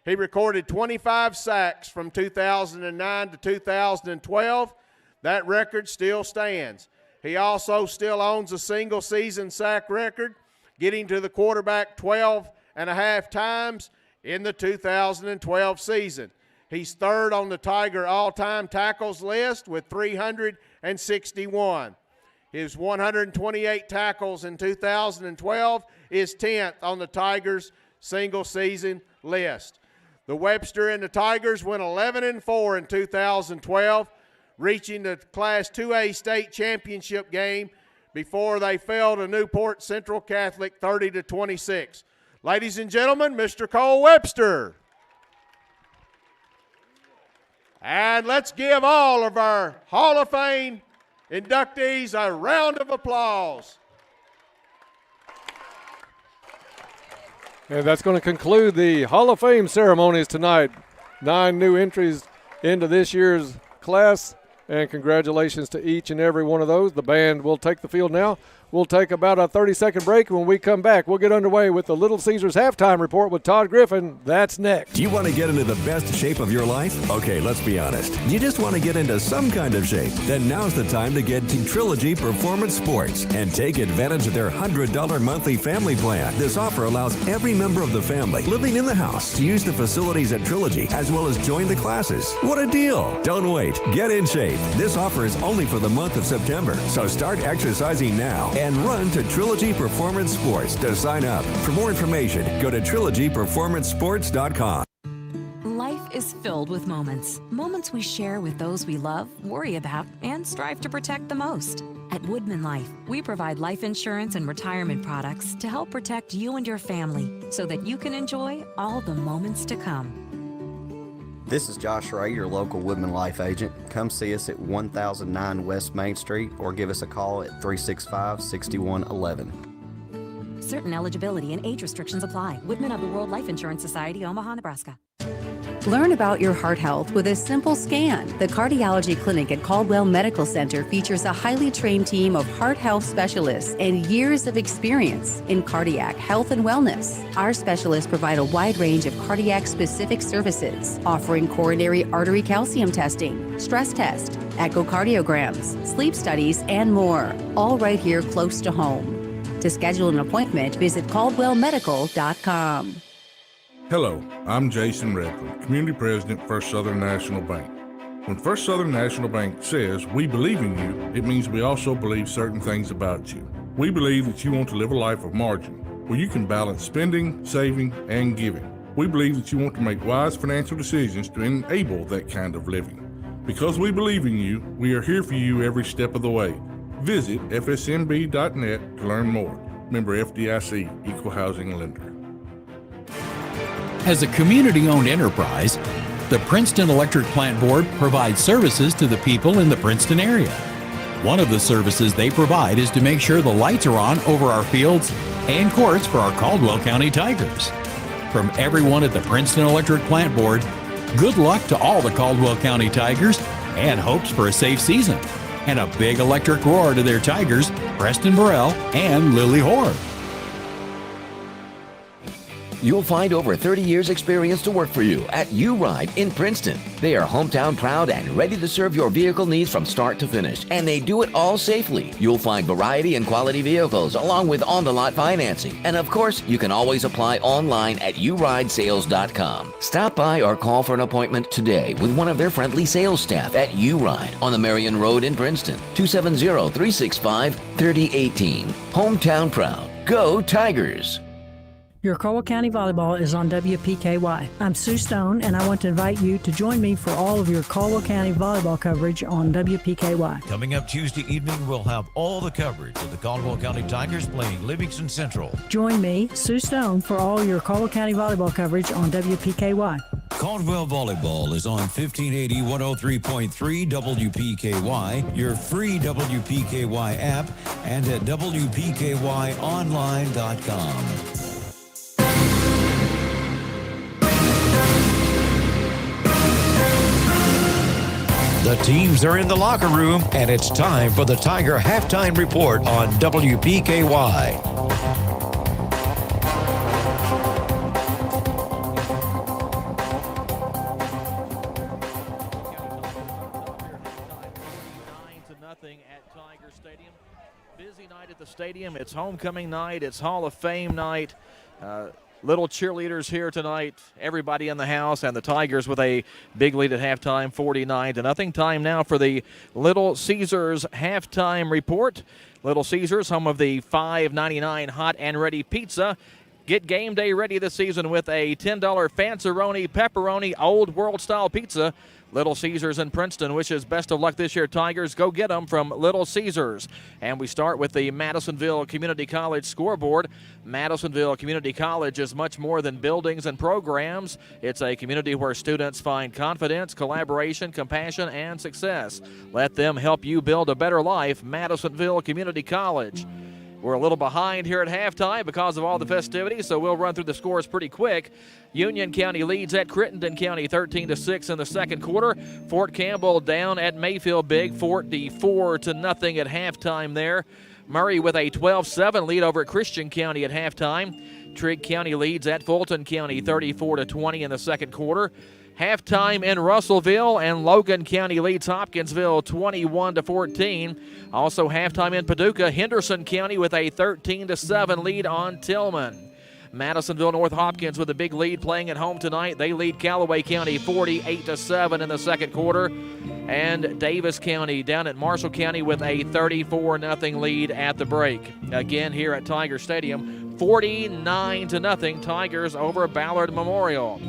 Speaker 21: He recorded 25 sacks from 2009 to 2012. That record still stands. He also still owns a single-season sack record, getting to the quarterback 12 and a half times in the 2012 season. He's third on the Tiger all-time tackles list with 361. His 128 tackles in 2012 is 10th on the Tigers single-season list. The Webster and the Tigers went 11-4 in 2012, reaching the Class 2A state championship game before they fell to Newport Central Catholic 30-26. Ladies and gentlemen, Mr. Cole Webster. And let's give all of our Hall of Fame inductees a round of applause.
Speaker 14: And that's going to conclude the Hall of Fame ceremonies tonight. 9 new entries into this year's class, and congratulations to each and every one of those. The band will take the field now. We'll take about a 30-second break. When we come back, we'll get underway with the Little Caesars halftime report with Todd Griffin. That's next.
Speaker 20: Do you want to get into the best shape of your life? Okay, let's be honest. You just want to get into some kind of shape. Then now's the time to get to Trilogy Performance Sports and take advantage of their $100 monthly family plan. This offer allows every member of the family living in the house to use the facilities at Trilogy as well as join the classes. What a deal. Don't wait. Get in shape. This offer is only for the month of September, so start exercising now and run to Trilogy Performance Sports to sign up. For more information, go to trilogyperformancesports.com.
Speaker 10: Life is filled with moments. Moments we share with those we love, worry about, and strive to protect the most. At Woodman Life, we provide life insurance and retirement products to help protect you and your family so that you can enjoy all the moments to come.
Speaker 22: This is Josh Ray, your local Woodman Life agent. Come see us at 1009 West Main Street or give us a call at 365-6111.
Speaker 10: Certain eligibility and age restrictions apply. Woodman of the World Life Insurance Society, Omaha, Nebraska.
Speaker 23: Learn about your heart health with a simple scan. The Cardiology Clinic at Caldwell Medical Center features a highly trained team of heart health specialists and years of experience in cardiac health and wellness. Our specialists provide a wide range of cardiac-specific services, offering coronary artery calcium testing, stress test, echocardiograms, sleep studies, and more, all right here close to home. To schedule an appointment, visit caldwellmedical.com.
Speaker 24: Hello, I'm Jason Redford, Community President, First Southern National Bank. When First Southern National Bank says we believe in you, it means we also believe certain things about you. We believe that you want to live a life of margin, where you can balance spending, saving, and giving. We believe that you want to make wise financial decisions to enable that kind of living. Because we believe in you, we are here for you every step of the way. Visit fsmb.net to learn more. Member FDIC, Equal Housing Lender.
Speaker 1: As a community-owned enterprise, the Princeton Electric Plant Board provides services to the people in the Princeton area. One of the services they provide is to make sure the lights are on over our fields and courts for our Caldwell County Tigers. From everyone at the Princeton Electric Plant Board, good luck to all the Caldwell County Tigers and hopes for a safe season. And a big electric roar to their Tigers, Preston Burrell and Lily Hoare.
Speaker 8: You'll find over 30 years experience to work for you at U-Ride in Princeton. They are hometown proud and ready to serve your vehicle needs from start to finish, and they do it all safely. You'll find variety and quality vehicles along with on-the-lot financing. And of course, you can always apply online at uridesales.com. Stop by or call for an appointment today with one of their friendly sales staff at U-Ride on the Marion Road in Princeton. 270-365-3018. Hometown proud. Go Tigers!
Speaker 3: Your Caldwell County Volleyball is on WPKY. I'm Sue Stone, and I want to invite you to join me for all of your Caldwell County volleyball coverage on WPKY.
Speaker 2: Coming up Tuesday evening, we'll have all the coverage of the Caldwell County Tigers playing Livingston Central.
Speaker 3: Join me, Sue Stone, for all your Caldwell County volleyball coverage on WPKY.
Speaker 2: Caldwell Volleyball is on 1580 103.3 WPKY, your free WPKY app, and at WPKYonline.com. The teams are in the locker room, and it's time for the Tiger Halftime Report on WPKY.
Speaker 7: Busy night at the stadium. It's homecoming night. It's Hall of Fame night. Little cheerleaders here tonight. Everybody in the house, and the Tigers with a big lead at halftime, 49-0. Time now for the Little Caesars halftime report. Little Caesars, home of the $5.99 hot and ready pizza. Get game day ready this season with a $10 Fanceroni Pepperoni Old World Style Pizza. Little Caesars in Princeton wishes best of luck this year, Tigers. Go get them from Little Caesars. And we start with the Madisonville Community College scoreboard. Madisonville Community College is much more than buildings and programs. It's a community where students find confidence, collaboration, compassion, and success. Let them help you build a better life. Madisonville Community College. We're a little behind here at halftime because of all the festivities, so we'll run through the scores pretty quick. Union County leads at Crittenden County 13-6 in the second quarter. Fort Campbell down at Mayfield big, 44-0 at halftime there. Murray with a 12-7 lead over at Christian County at halftime. Trigg County leads at Fulton County 34-20 in the second quarter. Halftime in Russellville, and Logan County leads Hopkinsville 21-14. Also halftime in Paducah, Henderson County with a 13-7 lead on Tillman. Madisonville North Hopkins with a big lead playing at home tonight. They lead Callaway County 48-7 in the second quarter. And Davis County down at Marshall County with a 34-0 lead at the break. Again here at Tiger Stadium, 49-0 Tigers over Ballard Memorial.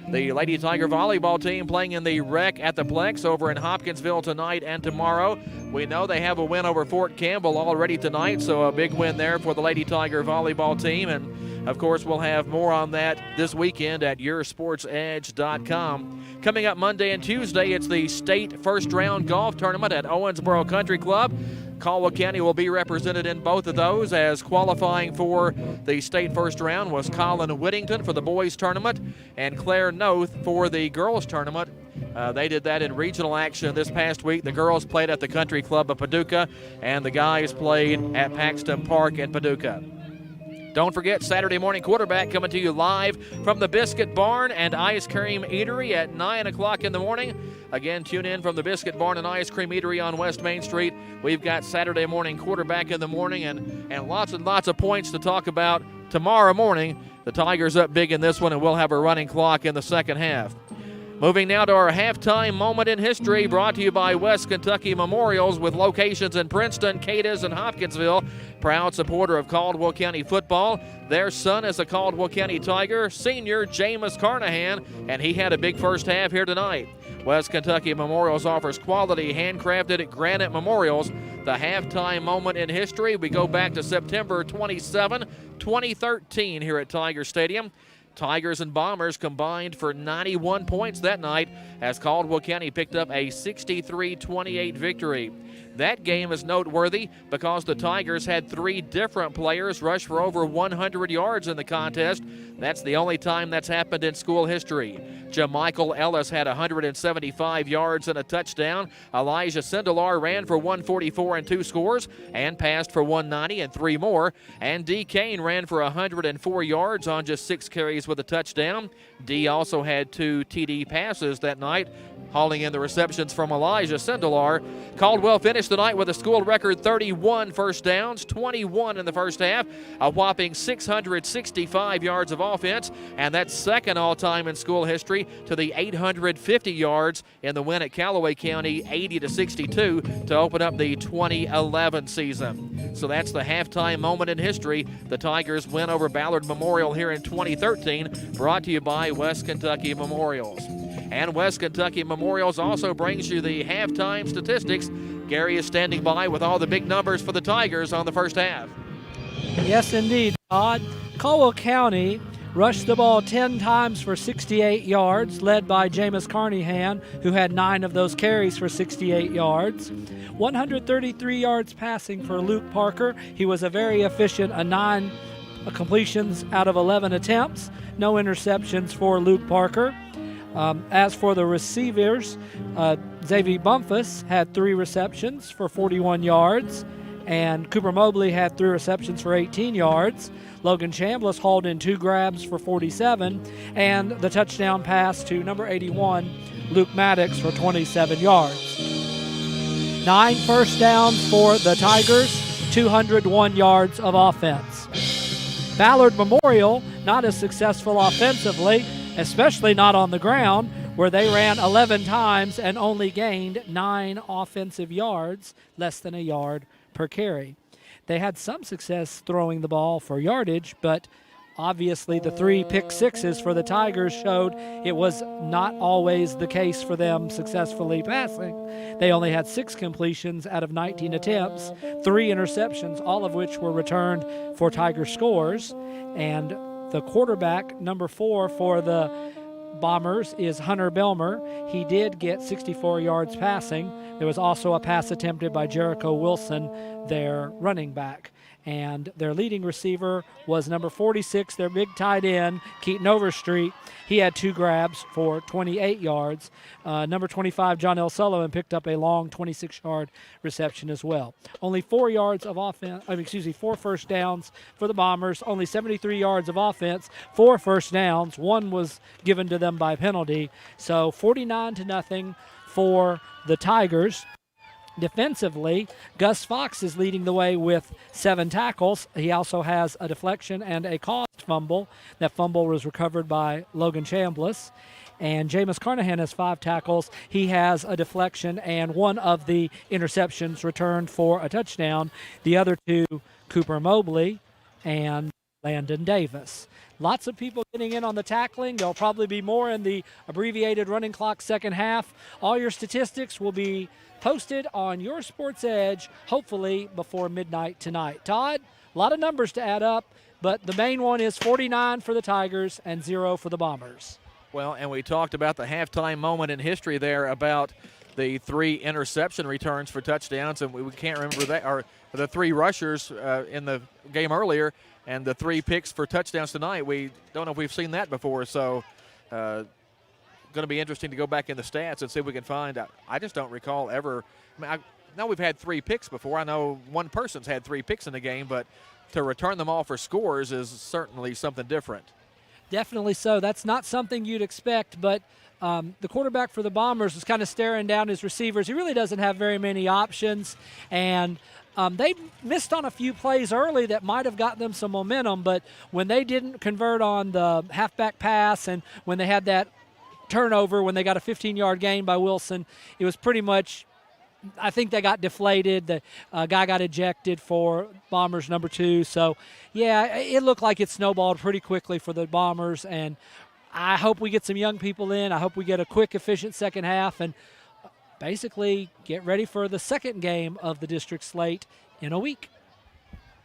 Speaker 7: The Lady Tiger volleyball team playing in the Rec at the Plex over in Hopkinsville tonight and tomorrow. We know they have a win over Fort Campbell already tonight, so a big win there for the Lady Tiger volleyball team. And, of course, we'll have more on that this weekend at yoursportsedge.com. Coming up Monday and Tuesday, it's the state first-round golf tournament at Owensboro Country Club. Caldwell County will be represented in both of those, as qualifying for the state first round was Colin Whittington for the boys tournament and Claire Noth for the girls tournament. They did that in regional action this past week. The girls played at the Country Club of Paducah, and the guys played at Paxton Park in Paducah. Don't forget, Saturday morning quarterback coming to you live from the Biscuit Barn and Ice Cream Eatery at 9 o'clock in the morning. Again, tune in from the Biscuit Barn and Ice Cream Eatery on West Main Street. We've got Saturday morning quarterback in the morning and lots of points to talk about tomorrow morning. The Tigers up big in this one, and we'll have a running clock in the second half. Moving now to our halftime moment in history, brought to you by West Kentucky Memorials with locations in Princeton, Cadiz, and Hopkinsville. Proud supporter of Caldwell County football. Their son is a Caldwell County Tiger, senior Jameis Carnahan, and he had a big first half here tonight. West Kentucky Memorials offers quality handcrafted granite memorials. The halftime moment in history, we go back to September 27, 2013 here at Tiger Stadium. Tigers and Bombers combined for 91 points that night as Caldwell County picked up a 63-28 victory. That game is noteworthy because the Tigers had 3 different players rush for over 100 yards in the contest. That's the only time that's happened in school history. Jamichael Ellis had 175 yards and a touchdown. Elijah Sindelar ran for 144 and 2 scores and passed for 190 and 3 more. And D. Kane ran for 104 yards on just 6 carries with a touchdown. D also had 2 TD passes that night, hauling in the receptions from Elijah Sindelar. Caldwell finished the night with a school record 31 first downs, 21 in the first half, a whopping 665 yards of offense, and that's second all-time in school history to the 850 yards in the win at Callaway County, 80-62, to open up the 2011 season. So that's the halftime moment in history. The Tigers win over Ballard Memorial here in 2013, brought to you by West Kentucky Memorials. And West Kentucky Memorials also brings you the halftime statistics. Gary is standing by with all the big numbers for the Tigers on the first half.
Speaker 4: Yes, indeed, Todd. Caldwell County rushed the ball 10 times for 68 yards, led by Jameis Carnahan, who had 9 of those carries for 68 yards. 133 yards passing for Luke Parker. He was a very efficient, 9 completions out of 11 attempts. No interceptions for Luke Parker. As for the receivers, Xavier Bumpus had 3 receptions for 41 yards, and Cooper Mobley had 3 receptions for 18 yards. Logan Chambliss hauled in 2 grabs for 47, and the touchdown pass to number 81, Luke Maddox, for 27 yards. 9 first downs for the Tigers, 201 yards of offense. Ballard Memorial, not as successful offensively, especially not on the ground, where they ran 11 times and only gained 9 offensive yards, less than a yard per carry. They had some success throwing the ball for yardage, but obviously the 3 pick sixes for the Tigers showed it was not always the case for them successfully passing. They only had 6 completions out of 19 attempts, 3 interceptions, all of which were returned for Tiger scores, and the quarterback, number 4 for the Bombers, is Hunter Belmer. He did get 64 yards passing. There was also a pass attempted by Jericho Wilson, their running back. And their leading receiver was number 46, their big tight end, Keaton Overstreet. He had 2 grabs for 28 yards. Number 25, John L. Sullivan, picked up a long 26-yard reception as well. Only 4 yards of offense, 4 first downs for the Bombers. Only 73 yards of offense, 4 first downs. 1 was given to them by penalty. So 49-0 for the Tigers. Defensively, Gus Fox is leading the way with 7 tackles. He also has a deflection and a caused fumble. That fumble was recovered by Logan Chambliss. And Jameis Carnahan has 5 tackles. He has a deflection and 1 of the interceptions returned for a touchdown. The other 2, Cooper Mobley and Landon Davis. Lots of people getting in on the tackling. There'll probably be more in the abbreviated running clock second half. All your statistics will be posted on your Sports Edge, hopefully before midnight tonight. Todd, a lot of numbers to add up, but the main one is 49 for the Tigers and 0 for the Bombers.
Speaker 7: Well, and we talked about the halftime moment in history there about the 3 interception returns for touchdowns, and we can't remember that, or the 3 rushers in the game earlier, and the 3 picks for touchdowns tonight. We don't know if we've seen that before, so going to be interesting to go back in the stats and see if we can find out. I just don't recall ever. I know we've had 3 picks before. I know one person's had 3 picks in the game, but to return them all for scores is certainly something different.
Speaker 4: Definitely so. That's not something you'd expect, but the quarterback for the Bombers was kind of staring down his receivers. He really doesn't have very many options, and they missed on a few plays early that might have got them some momentum, but when they didn't convert on the halfback pass and when they had that turnover, when they got a 15-yard gain by Wilson, it was pretty much, I think they got deflated. The guy got ejected for Bombers number 2. So, yeah, it looked like it snowballed pretty quickly for the Bombers, and I hope we get some young people in. I hope we get a quick, efficient second half and basically get ready for the second game of the district slate in a week.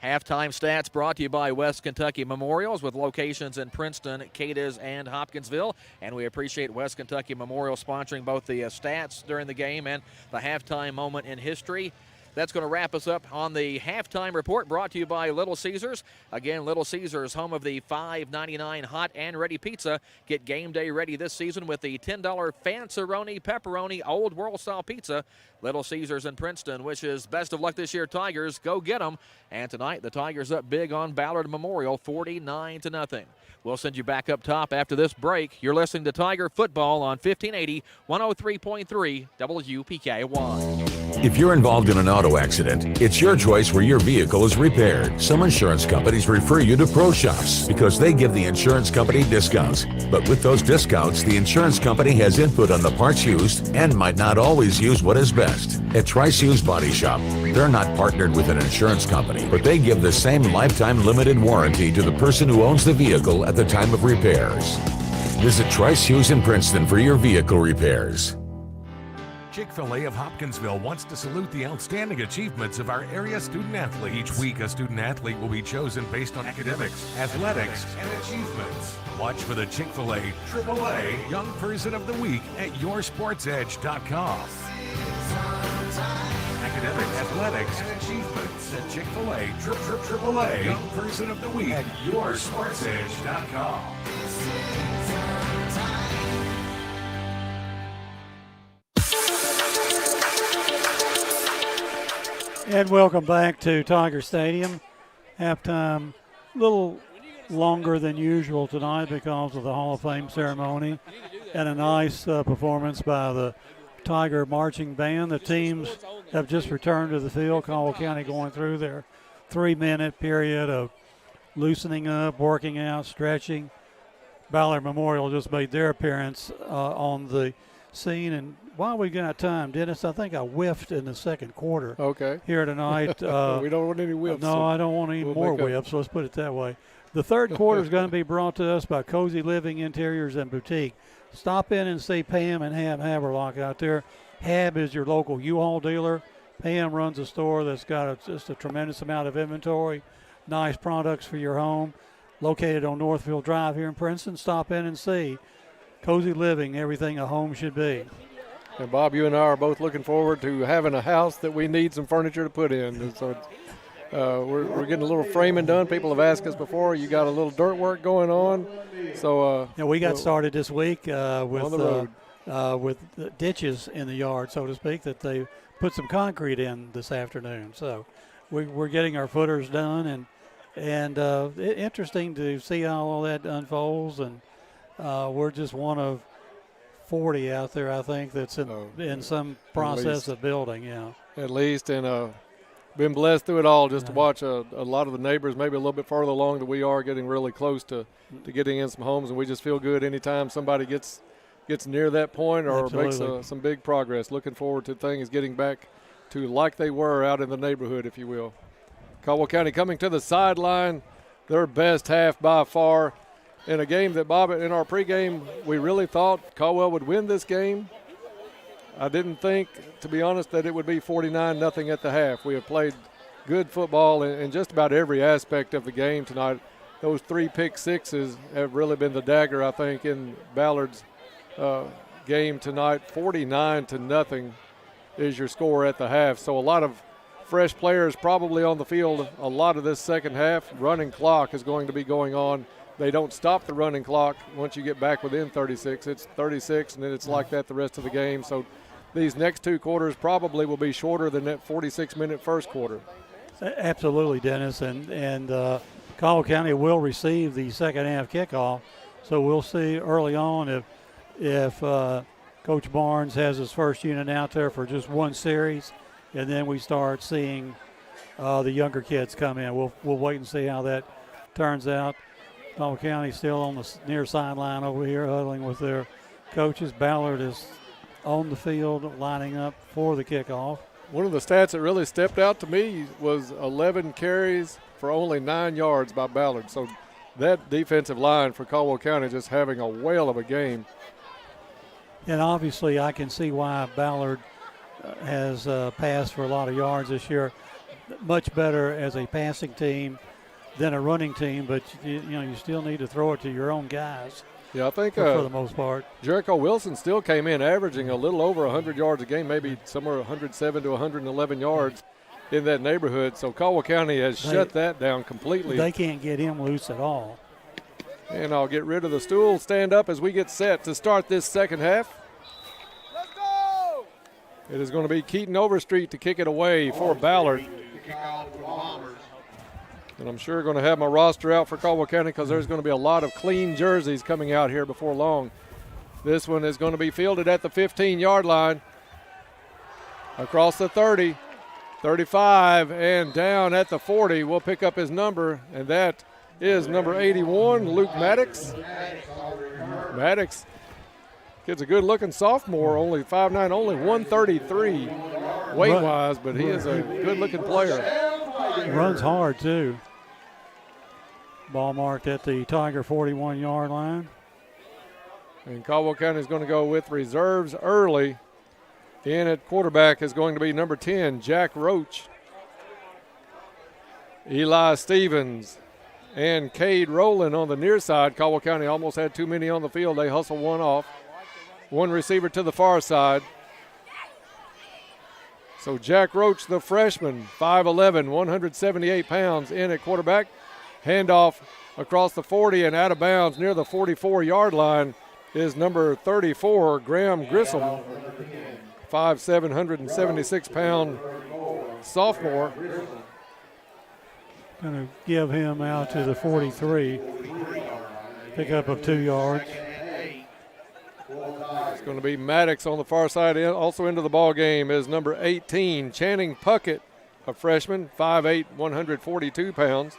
Speaker 7: Halftime stats brought to you by West Kentucky Memorials with locations in Princeton, Cadiz, and Hopkinsville. And we appreciate West Kentucky Memorial sponsoring both the stats during the game and the halftime moment in history. That's going to wrap us up on the halftime report brought to you by Little Caesars. Again, Little Caesars, home of the $5.99 hot and ready pizza. Get game day ready this season with the $10 Fanceroni Pepperoni Old World Style Pizza. Little Caesars in Princeton wishes best of luck this year, Tigers. Go get them. And tonight, the Tigers up big on Ballard Memorial, 49-0. We'll send you back up top after this break. You're listening to Tiger Football on 1580, 103.3 WPKY.
Speaker 2: If you're involved in an auto accident, it's your choice where your vehicle is repaired. Some insurance companies refer you to pro shops because they give the insurance company discounts. But with those discounts, the insurance company has input on the parts used and might not always use what is best. At Trice Hughes Body Shop, they're not partnered with an insurance company, but they give the same lifetime limited warranty to the person who owns the vehicle at the time of repairs. Visit Trice Hughes in Princeton for your vehicle repairs.
Speaker 5: Chick-fil-A of Hopkinsville wants to salute the outstanding achievements of our area student athletes. Each week, a student athlete will be chosen based on academics, athletics, and achievements. Watch for the Chick-fil-A AAA Young Person of the Week at yoursportsedge.com. Academics, athletics, and achievements at Chick-fil-A AAA Young Person of the Week at yoursportsedge.com.
Speaker 13: And welcome back to Tiger Stadium. Halftime, a little longer than usual tonight because of the Hall of Fame ceremony and a nice performance by the Tiger Marching Band. The teams have just returned to the field. Caldwell County going through their 3-minute period of loosening up, working out, stretching. Ballard Memorial just made their appearance on the scene. And while we got time, Dennis, I think I whiffed in the second quarter.
Speaker 14: Okay.
Speaker 13: Here tonight.
Speaker 14: We don't want any whiffs.
Speaker 13: No, I don't want any more whiffs. Let's put it that way. The third quarter is going to be brought to us by Cozy Living Interiors and Boutique. Stop in and see Pam and Hab Haberlock out there. Hab is your local U-Haul dealer. Pam runs a store that's got just a tremendous amount of inventory, nice products for your home. Located on Northfield Drive here in Princeton. Stop in and see Cozy Living, everything a home should be.
Speaker 14: And Bob, you and I are both looking forward to having a house that we need some furniture to put in. And so we're getting a little framing done. People have asked us before. You got a little dirt work going on. So
Speaker 13: yeah, we got started this week with
Speaker 14: the
Speaker 13: ditches in the yard, so to speak, that they put some concrete in this afternoon. So we're getting our footers done, and interesting to see how all that unfolds. And we're just one of 40 out there, I think, that's in some process of building. Yeah,
Speaker 14: at least, and been blessed through it all just to watch a lot of the neighbors maybe a little bit farther along than we are, getting really close to getting in some homes, and we just feel good anytime somebody gets near that point or makes some big progress. Looking forward to things getting back to like they were out in the neighborhood, if you will. Caldwell County coming to the sideline, their best half by far. In a game that, Bob, in our pregame, we really thought Caldwell would win this game. I didn't think, to be honest, that it would be 49-0 at the half. We have played good football in just about every aspect of the game tonight. Those 3 pick sixes have really been the dagger, I think, in Ballard's game tonight. 49-0 is your score at the half. So a lot of fresh players probably on the field a lot of this second half. Running clock is going to be going on. They don't stop the running clock once you get back within 36. It's 36, and then it's like that the rest of the game. So these next 2 quarters probably will be shorter than that 46-minute first quarter.
Speaker 13: Absolutely, Dennis. And Caldwell County will receive the second half kickoff. So we'll see early on if Coach Barnes has his first unit out there for just one series, and then we start seeing the younger kids come in. We'll wait and see how that turns out. Caldwell County still on the near sideline over here huddling with their coaches. Ballard is on the field lining up for the kickoff.
Speaker 14: One of the stats that really stepped out to me was 11 carries for only 9 yards by Ballard. So that defensive line for Caldwell County just having a whale of a game.
Speaker 13: And obviously I can see why Ballard has passed for a lot of yards this year. Much better as a passing team than a running team, but you still need to throw it to your own guys.
Speaker 14: Yeah, I think
Speaker 13: for the most part.
Speaker 14: Jericho Wilson still came in averaging a little over 100 yards a game, maybe somewhere 107 to 111 yards. in that neighborhood. So Caldwell County has shut that down completely.
Speaker 13: They can't get him loose at all.
Speaker 14: And I'll get rid of the stool, stand up as we get set to start this second half. Let's go! It is going to be Keaton Overstreet to kick it away for Ballard. And I'm sure going to have my roster out for Caldwell County because there's going to be a lot of clean jerseys coming out here before long. This one is going to be fielded at the 15-yard line. Across the 30, 35, and down at the 40. We'll pick up his number, and that is number 81, Luke Maddox. Maddox, kid's a good-looking sophomore, only 5'9", only 133 weight-wise, but he is a good-looking player.
Speaker 13: Runs hard, too. Ball marked at the Tiger 41-yard line.
Speaker 14: And Caldwell County is going to go with reserves early. In at quarterback is going to be number 10, Jack Roach. Eli Stevens and Cade Rowland on the near side. Caldwell County almost had too many on the field. They hustle one off. One receiver to the far side. So Jack Roach, the freshman, 5'11", 178 pounds, in at quarterback. Handoff across the 40 and out of bounds near the 44-yard line is number 34, Graham Grissom, 5'7", 176-pound sophomore.
Speaker 13: Going to give him out to the 43. Pickup of 2 yards.
Speaker 14: It's going to be Maddox on the far side. Also into the ball game is number 18, Channing Puckett, a freshman, 5'8", 142 pounds.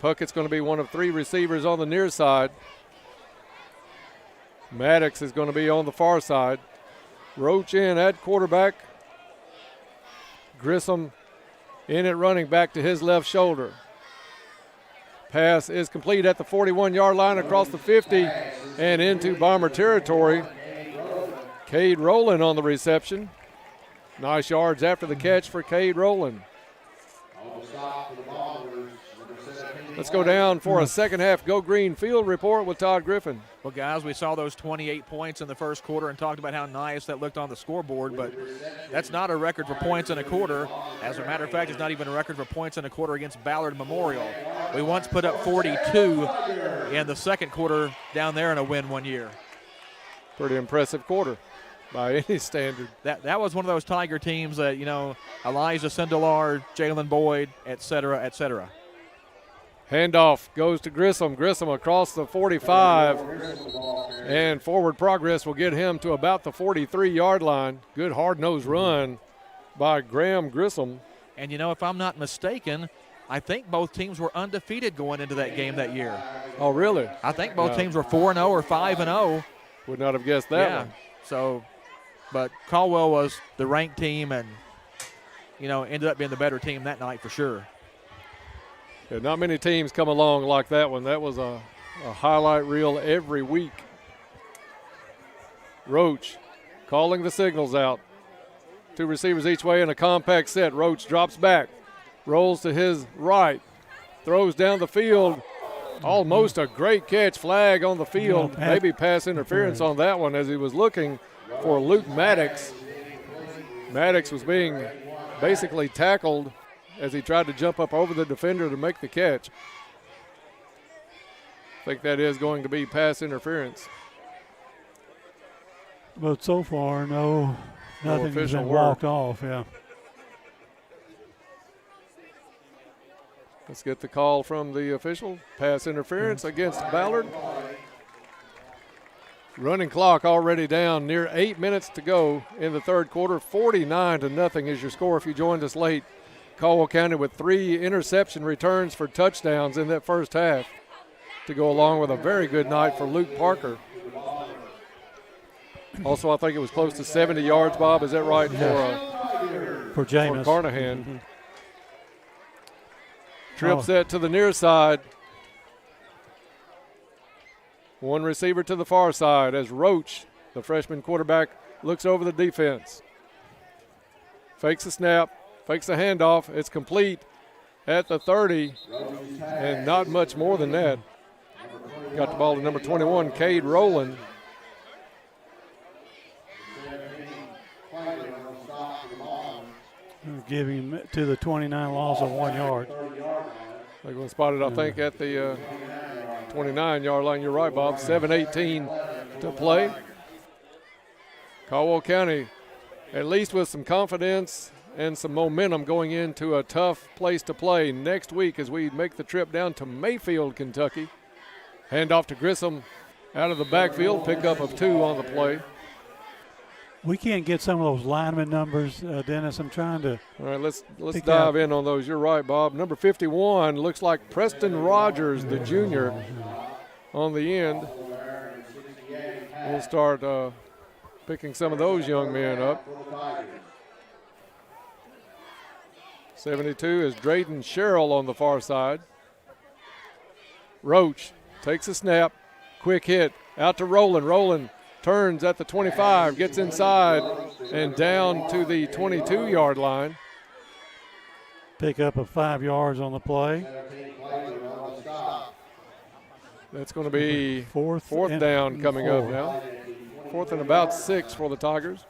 Speaker 14: Puckett's going to be one of 3 receivers on the near side. Maddox is going to be on the far side. Roach in at quarterback. Grissom in at running back to his left shoulder. Pass is complete at the 41-yard line across the 50 and into Bomber territory. Cade Rowland on the reception. Nice yards after the catch for Cade Rowland. Let's go down for a second half Go Green field report with Todd Griffin.
Speaker 7: Well, guys, we saw those 28 points in the first quarter and talked about how nice that looked on the scoreboard, but that's not a record for points in a quarter. As a matter of fact, it's not even a record for points in a quarter against Ballard Memorial. We once put up 42 in the second quarter down there in a win one year.
Speaker 14: Pretty impressive quarter by any standard.
Speaker 7: That was one of those Tiger teams that, you know, Elijah Sindelar, Jalen Boyd, et cetera, et cetera.
Speaker 14: Handoff goes to Grissom. Grissom across the 45. And forward progress will get him to about the 43-yard line. Good hard-nosed run by Graham Grissom.
Speaker 7: And, you know, if I'm not mistaken, I think both teams were undefeated going into that game that year.
Speaker 14: Oh, really?
Speaker 7: I think both teams were 4-0 or 5-0.
Speaker 14: Would not have guessed that one.
Speaker 7: So, but Caldwell was the ranked team and, you know, ended up being the better team that night for sure.
Speaker 14: Yeah, not many teams come along like that one. That was a highlight reel every week. Roach calling the signals out. 2 receivers each way in a compact set. Roach drops back, rolls to his right, throws down the field. Almost a great catch. Flag on the field. Maybe pass interference on that one as he was looking for Luke Maddox. Maddox was being basically tackled as he tried to jump up over the defender to make the catch. I think that is going to be pass interference.
Speaker 13: But so far, nothing has been walked off, yeah.
Speaker 14: Let's get the call from the official. Pass interference against Ballard. Running clock already down, near 8 minutes to go in the third quarter. 49-0 is your score if you joined us late. Caldwell County with 3 interception returns for touchdowns in that first half to go along with a very good night for Luke Parker. Also, I think it was close to 70 yards, Bob. Is that right?
Speaker 13: For James.
Speaker 14: For Carnahan. Mm-hmm. Trip set to the near side. 1 receiver to the far side as Roach, the freshman quarterback, looks over the defense. Fakes a snap. Fakes a handoff. It's complete at the 30, and not much more than that. Got the ball to number 21, Cade Rowland.
Speaker 13: Giving him to the 29 loss of 1 yard.
Speaker 14: They're going to spot it, I think, at the 29-yard line. You're right, Bob. 7:18 to play. Caldwell County, at least with some confidence and some momentum going into a tough place to play next week as we make the trip down to Mayfield, Kentucky. Hand off to Grissom out of the backfield, pickup of 2 on the play.
Speaker 13: We can't get some of those lineman numbers, Dennis. I'm trying to.
Speaker 14: All right, let's dive in on those. You're right, Bob. Number 51 looks like Preston Rogers, the junior, on the end. We'll start picking some of those young men up. 72 is Drayden Sherrill on the far side. Roach takes a snap, quick hit, out to Rowland. Rowland turns at the 25, gets inside and down to the 22-yard line.
Speaker 13: Pick up of 5 yards on the play.
Speaker 14: That's going to be fourth
Speaker 13: and
Speaker 14: down coming
Speaker 13: 4.
Speaker 14: up now. 4th and about 6 for the Tigers.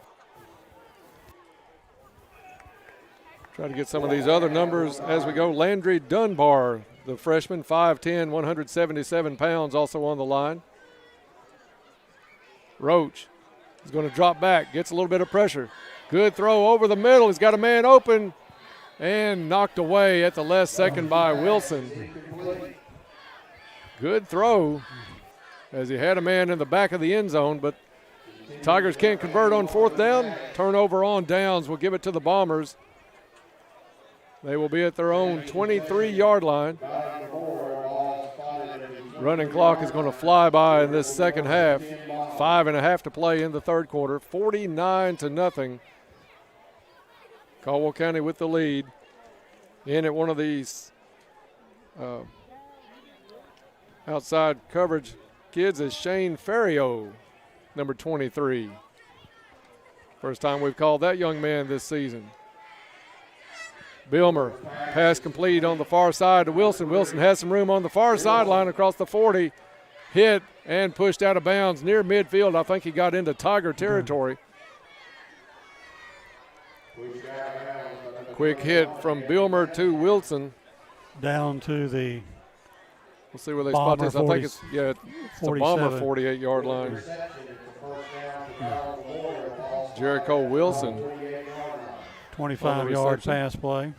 Speaker 14: Try to get some of these other numbers as we go. Landry Dunbar, the freshman, 5'10", 177 pounds, also on the line. Roach is going to drop back, gets a little bit of pressure. Good throw over the middle. He's got a man open and knocked away at the last second by Wilson. Good throw as he had a man in the back of the end zone, but Tigers can't convert on 4th down. Turnover on downs will give it to the Bombers. They will be at their own 23-yard line. Running clock is going to fly by in this second half. 5.5 to play in the third quarter. 49-0. Caldwell County with the lead. In at one of these outside coverage kids is Shane Ferrio, number 23. First time we've called that young man this season. Bilmer, pass complete on the far side to Wilson. Wilson has some room on the far sideline across the 40. Hit and pushed out of bounds near midfield. I think he got into Tiger territory. Quick hit from Bilmer to Wilson.
Speaker 13: Down to the
Speaker 14: We'll see where they spot this. I think it's a Bomber 48-yard line. Jericho Wilson.
Speaker 13: 25-yard pass play.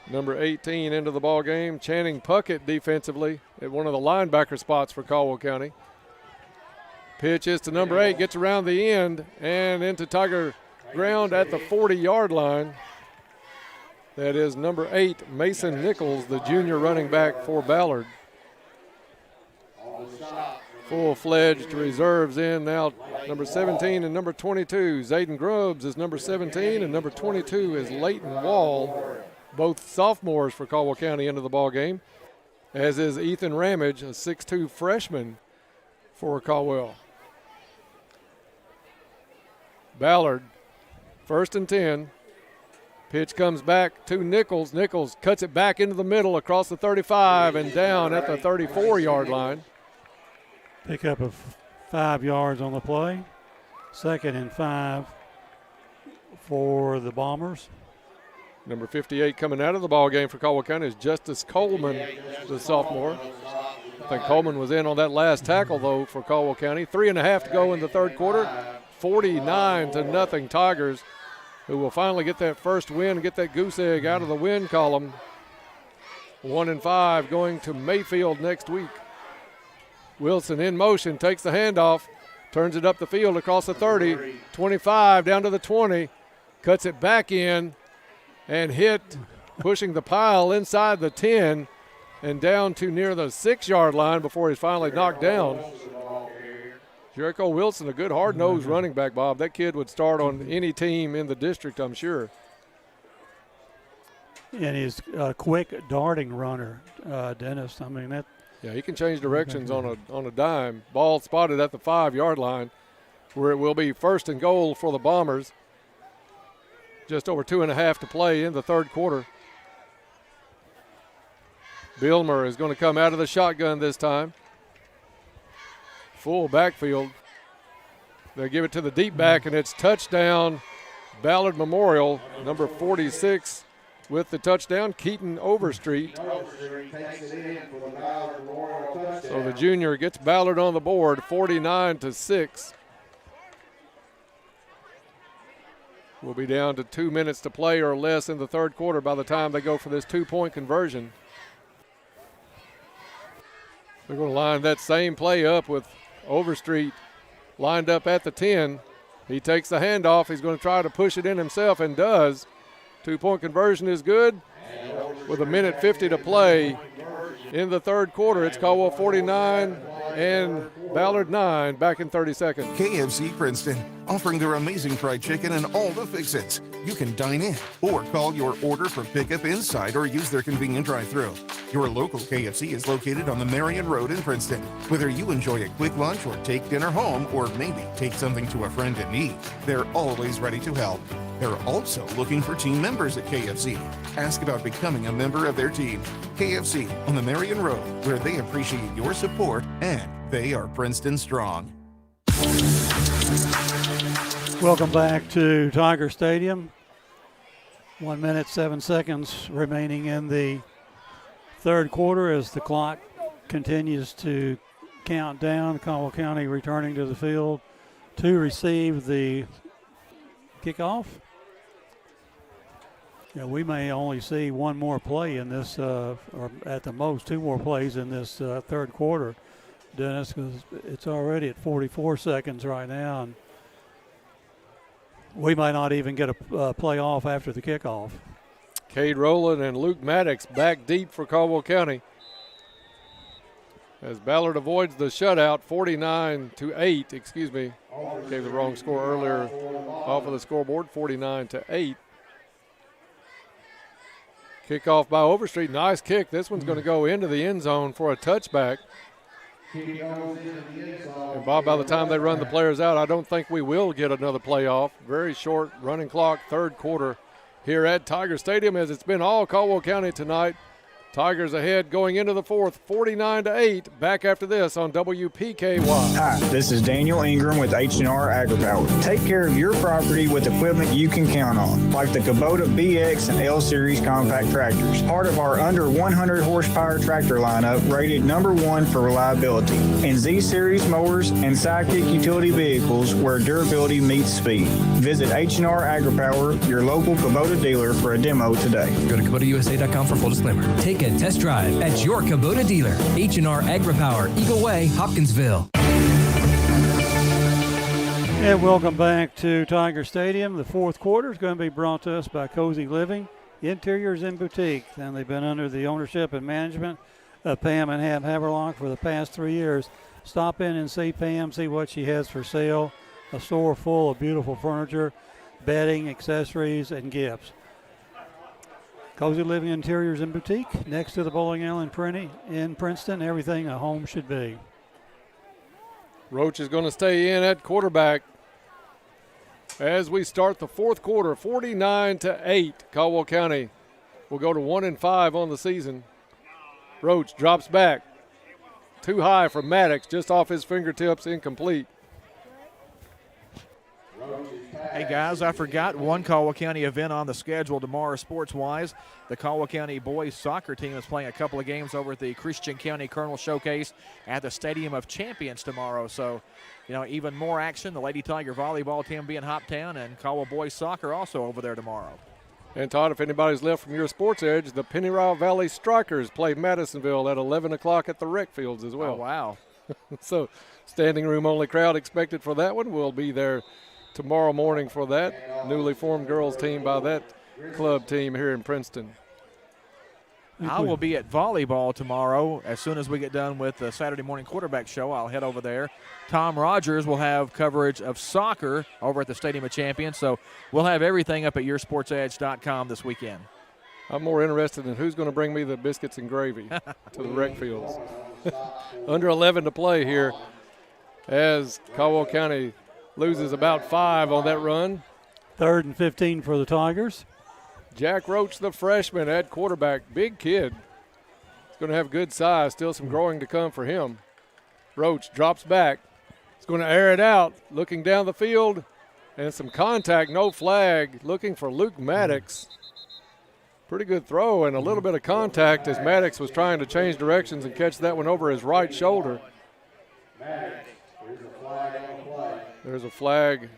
Speaker 14: Number 18 into the ball game. Channing Puckett defensively at one of the linebacker spots for Caldwell County. Pitch is to number 8, gets around the end and into Tiger ground at the 40-yard line. That is number 8, Mason Nichols, the junior running back for Ballard. Full-fledged reserves in now. Number 17 and number 22. Zayden Grubbs is number 17 and number 22 is Leighton Wall. Both sophomores for Caldwell County into the ball game, as is Ethan Ramage, a 6'2 freshman for Caldwell. Ballard, 1st and 10. Pitch comes back to Nichols. Nichols cuts it back into the middle across the 35 and down at the 34-yard line.
Speaker 13: Pickup of 5 yards on the play. 2nd and 5 for the Bombers.
Speaker 14: Number 58 coming out of the ball game for Caldwell County is Justice Coleman, the sophomore. I think Coleman was in on that last tackle, though, for Caldwell County. 3.5 to go in the third quarter. 49-0 Tigers, who will finally get that first win and get that goose egg out of the win column. 1-5 going to Mayfield next week. Wilson in motion, takes the handoff, turns it up the field across the 30, 25 down to the 20, cuts it back in and hit, pushing the pile inside the 10 and down to near the 6-yard line before he's finally knocked down. Jericho Wilson, a good hard-nosed running back, Bob. That kid would start on any team in the district, I'm sure.
Speaker 13: And he's a quick darting runner, Dennis. I mean, that.
Speaker 14: Yeah, he can change directions on a dime. Ball spotted at the 5-yard line, where it will be 1st and goal for the Bombers. Just over 2.5 to play in the third quarter. Bilmer is going to come out of the shotgun this time. Full backfield. They give it to the deep back, and it's touchdown, Ballard Memorial, number 46 with the touchdown, Keaton Overstreet. So the junior gets Ballard on the board, 49-6. We'll be down to 2 minutes to play or less in the third quarter by the time they go for this 2-point conversion. They're going to line that same play up with Overstreet lined up at the 10. He takes the handoff. He's going to try to push it in himself and does. 2-point conversion is good. With 1:50 to play in the third quarter, it's Caldwell 49 and Ballard 9, back in 30 seconds.
Speaker 11: KFC Princeton, offering their amazing fried chicken and all the fix-its. You can dine in or call your order for pickup inside or use their convenient drive-thru. Your local KFC is located on the Marion Road in Princeton. Whether you enjoy a quick lunch or take dinner home or maybe take something to a friend in need, they're always ready to help. They're also looking for team members at KFC. Ask about becoming a member of their team. KFC on the Marion Road, where they appreciate your support and they are Princeton strong.
Speaker 13: Welcome back to Tiger Stadium. 1 minute, 7 seconds remaining in the third quarter as the clock continues to count down. Caldwell County returning to the field to receive the kickoff. Yeah, we may only see one more play in this, or at the most 2 more plays in this third quarter, Dennis, because it's already at 44 seconds right now, and we might not even get a play off after the kickoff.
Speaker 14: Cade Rowland and Luke Maddox back deep for Caldwell County as Ballard avoids the shutout, 49-8. Excuse me, gave the wrong score earlier off of the scoreboard, 49-8. Kickoff by Overstreet, nice kick. This one's going to go into the end zone for a touchback. And Bob, by the time they run the players out, I don't think we will get another playoff. Very short running clock, third quarter here at Tiger Stadium, as it's been all Caldwell County tonight. Tigers ahead going into the fourth, 49-8. Back after this on WPKY.
Speaker 12: Hi, this is Daniel Ingram with H&R AgriPower. Take care of your property with equipment you can count on, like the Kubota BX and L Series compact tractors. Part of our under 100 horsepower tractor lineup, rated #1 for reliability. And Z Series mowers and Sidekick utility vehicles where durability meets speed. Visit H&R AgriPower, your local Kubota dealer, for a demo today.
Speaker 15: Go to KubotaUSA.com for full disclaimer. Take a test drive at your Kubota dealer. H&R AgriPower, Eagle Way, Hopkinsville.
Speaker 13: And welcome back to Tiger Stadium. The fourth quarter is going to be brought to us by Cozy Living, Interiors and Boutique. And they've been under the ownership and management of Pam and Hab Haverlock for the past 3 years. Stop in and see Pam, see what she has for sale. A store full of beautiful furniture, bedding, accessories, and gifts. Cozy Living, Interiors and Boutique, next to the bowling alley in Princeton. Everything a home should be.
Speaker 14: Roach is going to stay in at quarterback as we start the fourth quarter, 49-8. Caldwell County will go to 1-5 on the season. Roach drops back. Too high for Maddox, just off his fingertips, incomplete.
Speaker 7: Hey guys, I forgot one Caldwell County event on the schedule tomorrow sports-wise. The Caldwell County boys soccer team is playing a couple of games over at the Christian County Colonel Showcase at the Stadium of Champions tomorrow. So, even more action. The Lady Tiger volleyball team being Hoptown, and Caldwell boys soccer also over there tomorrow.
Speaker 14: And Todd, if anybody's left from your sports edge, the Pennyroyal Valley Strikers play Madisonville at 11 o'clock at the rec fields as well.
Speaker 7: Oh, wow.
Speaker 14: So standing room only crowd expected for that one. We'll be there tomorrow morning for that newly formed girls team by that club team here in Princeton.
Speaker 7: I will be at volleyball tomorrow. As soon as we get done with the Saturday morning quarterback show, I'll head over there. Tom Rogers will have coverage of soccer over at the Stadium of Champions, so we'll have everything up at yoursportsedge.com this weekend.
Speaker 14: I'm more interested in who's going to bring me the biscuits and gravy to the rec fields. Under 11 to play here as Caldwell County loses about 5 on that run.
Speaker 13: 3rd and 15 for the Tigers.
Speaker 14: Jack Roach, the freshman at quarterback. Big kid. He's going to have good size. Still some growing to come for him. Roach drops back. It's going to air it out, looking down the field, and some contact, no flag, looking for Luke Maddox. Pretty good throw and a little bit of contact as Maddox was trying to change directions and catch that one over his right shoulder. There's a flag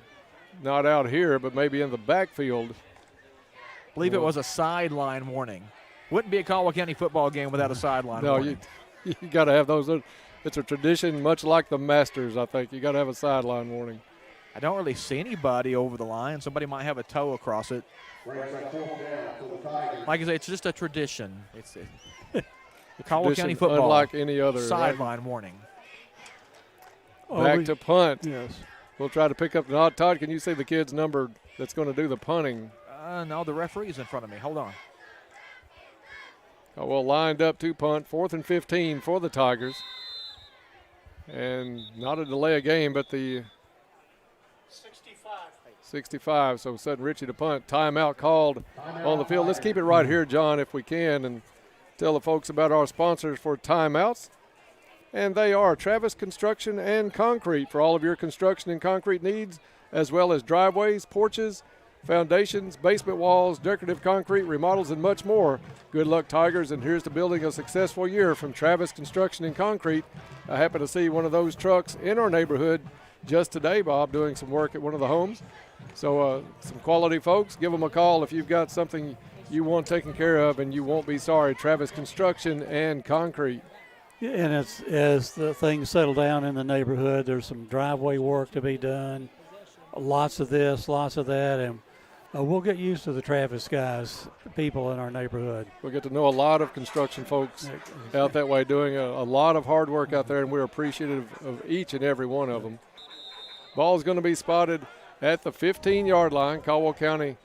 Speaker 14: not out here, but maybe in the backfield.
Speaker 7: I believe it was a sideline warning. Wouldn't be a Caldwell County football game without a sideline warning.
Speaker 14: No, you got to have those. It's a tradition, much like the Masters, I think. You got to have a sideline warning.
Speaker 7: I don't really see anybody over the line. Somebody might have a toe across it. Like I say, it's just a tradition. It's Caldwell County football.
Speaker 14: Unlike any other.
Speaker 7: Sideline warning.
Speaker 14: Back to punt.
Speaker 13: Yes.
Speaker 14: We'll try to pick up the nod. Todd, can you see the kid's number that's going to do the punting?
Speaker 7: No, the referee's in front of me. Hold on.
Speaker 14: Well, lined up to punt. 4th and 15 for the Tigers. And not a delay of game, but the 65. So Sutton Ritchie to punt. Timeout called on the field. Let's keep it right here, John, if we can, and tell the folks about our sponsors for timeouts. And they are Travis Construction and Concrete for all of your construction and concrete needs, as well as driveways, porches, foundations, basement walls, decorative concrete, remodels, and much more. Good luck, Tigers, and here's to building a successful year from Travis Construction and Concrete. I happen to see one of those trucks in our neighborhood just today, Bob, doing some work at one of the homes. So some quality folks, give them a call if you've got something you want taken care of, and you won't be sorry. Travis Construction and Concrete.
Speaker 13: Yeah, and as the things settle down in the neighborhood, there's some driveway work to be done. Lots of this, lots of that, and we'll get used to the Travis guys, people in our neighborhood.
Speaker 14: We'll get to know a lot of construction folks out that way doing a lot of hard work out there, and we're appreciative of each and every one of them. Ball's going to be spotted at the 15-yard line. Caldwell County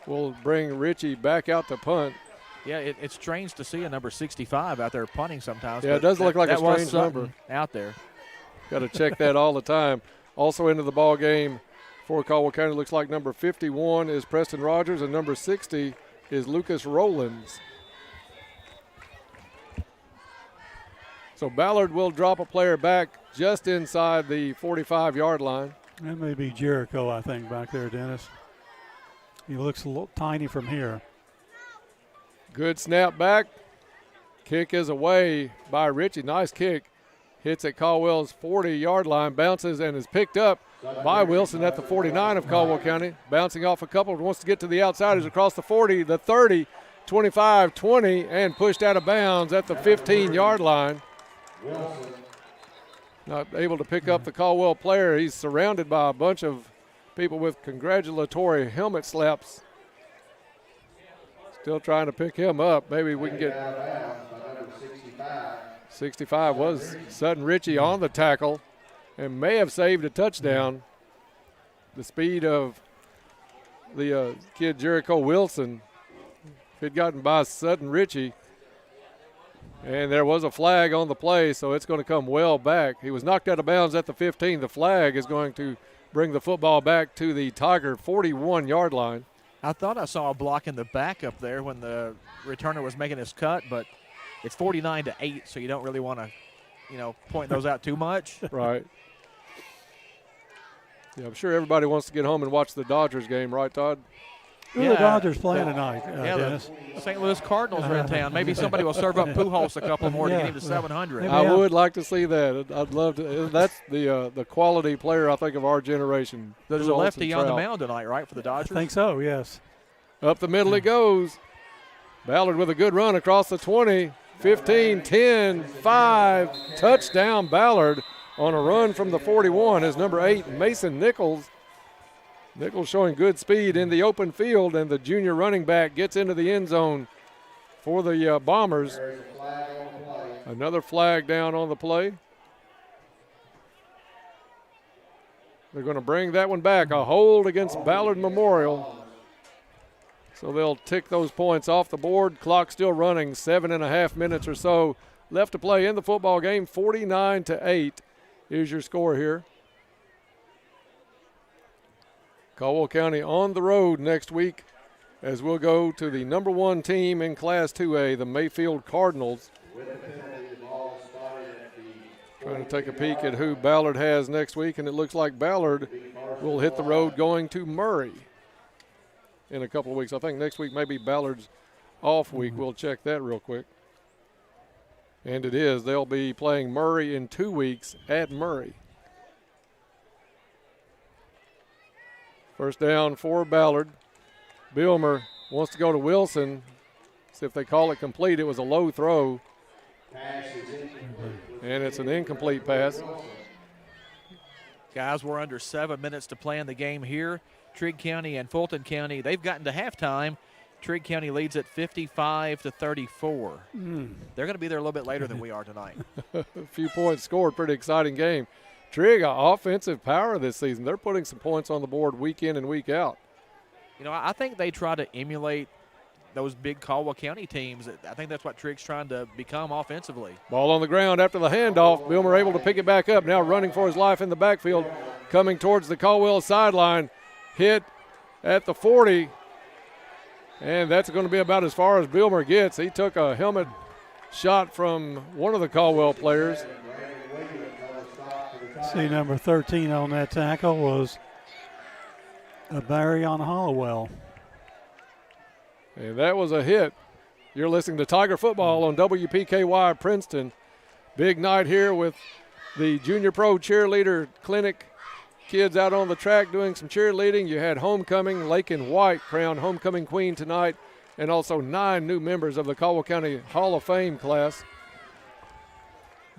Speaker 14: will bring Ritchie back out to punt.
Speaker 7: Yeah, it's strange to see a number 65 out there punting sometimes.
Speaker 14: Yeah, it does look like a strange number
Speaker 7: out there.
Speaker 14: Got to check that all the time. Also into the ball game for Caldwell County, looks like number 51 is Preston Rogers and number 60 is Lucas Rowlands. So Ballard will drop a player back just inside the 45-yard line.
Speaker 13: That may be Jericho, I think, back there, Dennis. He looks a little tiny from here.
Speaker 14: Good snap back. Kick is away by Ritchie. Nice kick. Hits at Caldwell's 40-yard line, bounces and is picked up by Wilson at the 49 of Caldwell County. Bouncing off a couple, wants to get to the outsiders across the 40, the 30, 25, 20, and pushed out of bounds at the 15-yard line. Not able to pick up the Caldwell player. He's surrounded by a bunch of people with congratulatory helmet slaps. Still trying to pick him up. Maybe we can get 65 was Sutton Ritchie on the tackle and may have saved a touchdown. The speed of the kid Jericho Wilson had gotten by Sutton Ritchie. And there was a flag on the play, so it's going to come well back. He was knocked out of bounds at the 15. The flag is going to bring the football back to the Tiger 41-yard line.
Speaker 7: I thought I saw a block in the back up there when the returner was making his cut, but it's 49-8, so you don't really want to, point those out too much.
Speaker 14: Right. Yeah, I'm sure everybody wants to get home and watch the Dodgers game, right, Todd?
Speaker 13: Who are the Dodgers playing tonight, Dennis?
Speaker 7: The St. Louis Cardinals are in town. Maybe somebody will serve up Pujols a couple more to get him to 700.
Speaker 14: I would like to see that. I'd love to. That's the quality player, I think, of our generation.
Speaker 7: There's a lefty on the mound tonight, right, for the Dodgers?
Speaker 13: I think so, yes.
Speaker 14: Up the middle it goes. Ballard with a good run across the 20, 15, 10, 5. Touchdown Ballard on a run from the 41 is number 8, Mason Nichols. Nichols showing good speed in the open field, and the junior running back gets into the end zone for the Bombers. Another flag down on the play. They're going to bring that one back. A hold against Ballard Memorial. So they'll tick those points off the board. Clock still running, 7.5 minutes or so left to play in the football game. 49-8 is your score here. Caldwell County on the road next week as we'll go to the number 1 team in Class 2A, the Mayfield Cardinals. Trying to take a peek at who Ballard has next week, and it looks like Ballard will hit the road going to Murray in a couple of weeks. I think next week may be Ballard's off week. We'll check that real quick. And it is. They'll be playing Murray in 2 weeks at Murray. First down for Ballard. Bilmer wants to go to Wilson. See if they call it complete. It was a low throw. And it's an incomplete pass.
Speaker 7: Guys, we're under 7 minutes to play in the game here. Trigg County and Fulton County, they've gotten to halftime. Trigg County leads at 55-34. They're going to be there a little bit later than we are tonight.
Speaker 14: A few points scored. Pretty exciting game. Trigg, offensive power this season. They're putting some points on the board week in and week out.
Speaker 7: You know, I think they try to emulate those big Caldwell County teams. I think that's what Trigg's trying to become offensively.
Speaker 14: Ball on the ground after the handoff. Bilmer able to pick it back up. Now running for his life in the backfield. Coming towards the Caldwell sideline. Hit at the 40. And that's going to be about as far as Bilmer gets. He took a helmet shot from one of the Caldwell players.
Speaker 13: See, number 13 on that tackle was Barry on Hollowell.
Speaker 14: And that was a hit. You're listening to Tiger Football on WPKY Princeton. Big night here with the Junior Pro Cheerleader Clinic. Kids out on the track doing some cheerleading. You had homecoming. Lakin White crowned homecoming queen tonight, and also 9 new members of the Caldwell County Hall of Fame class.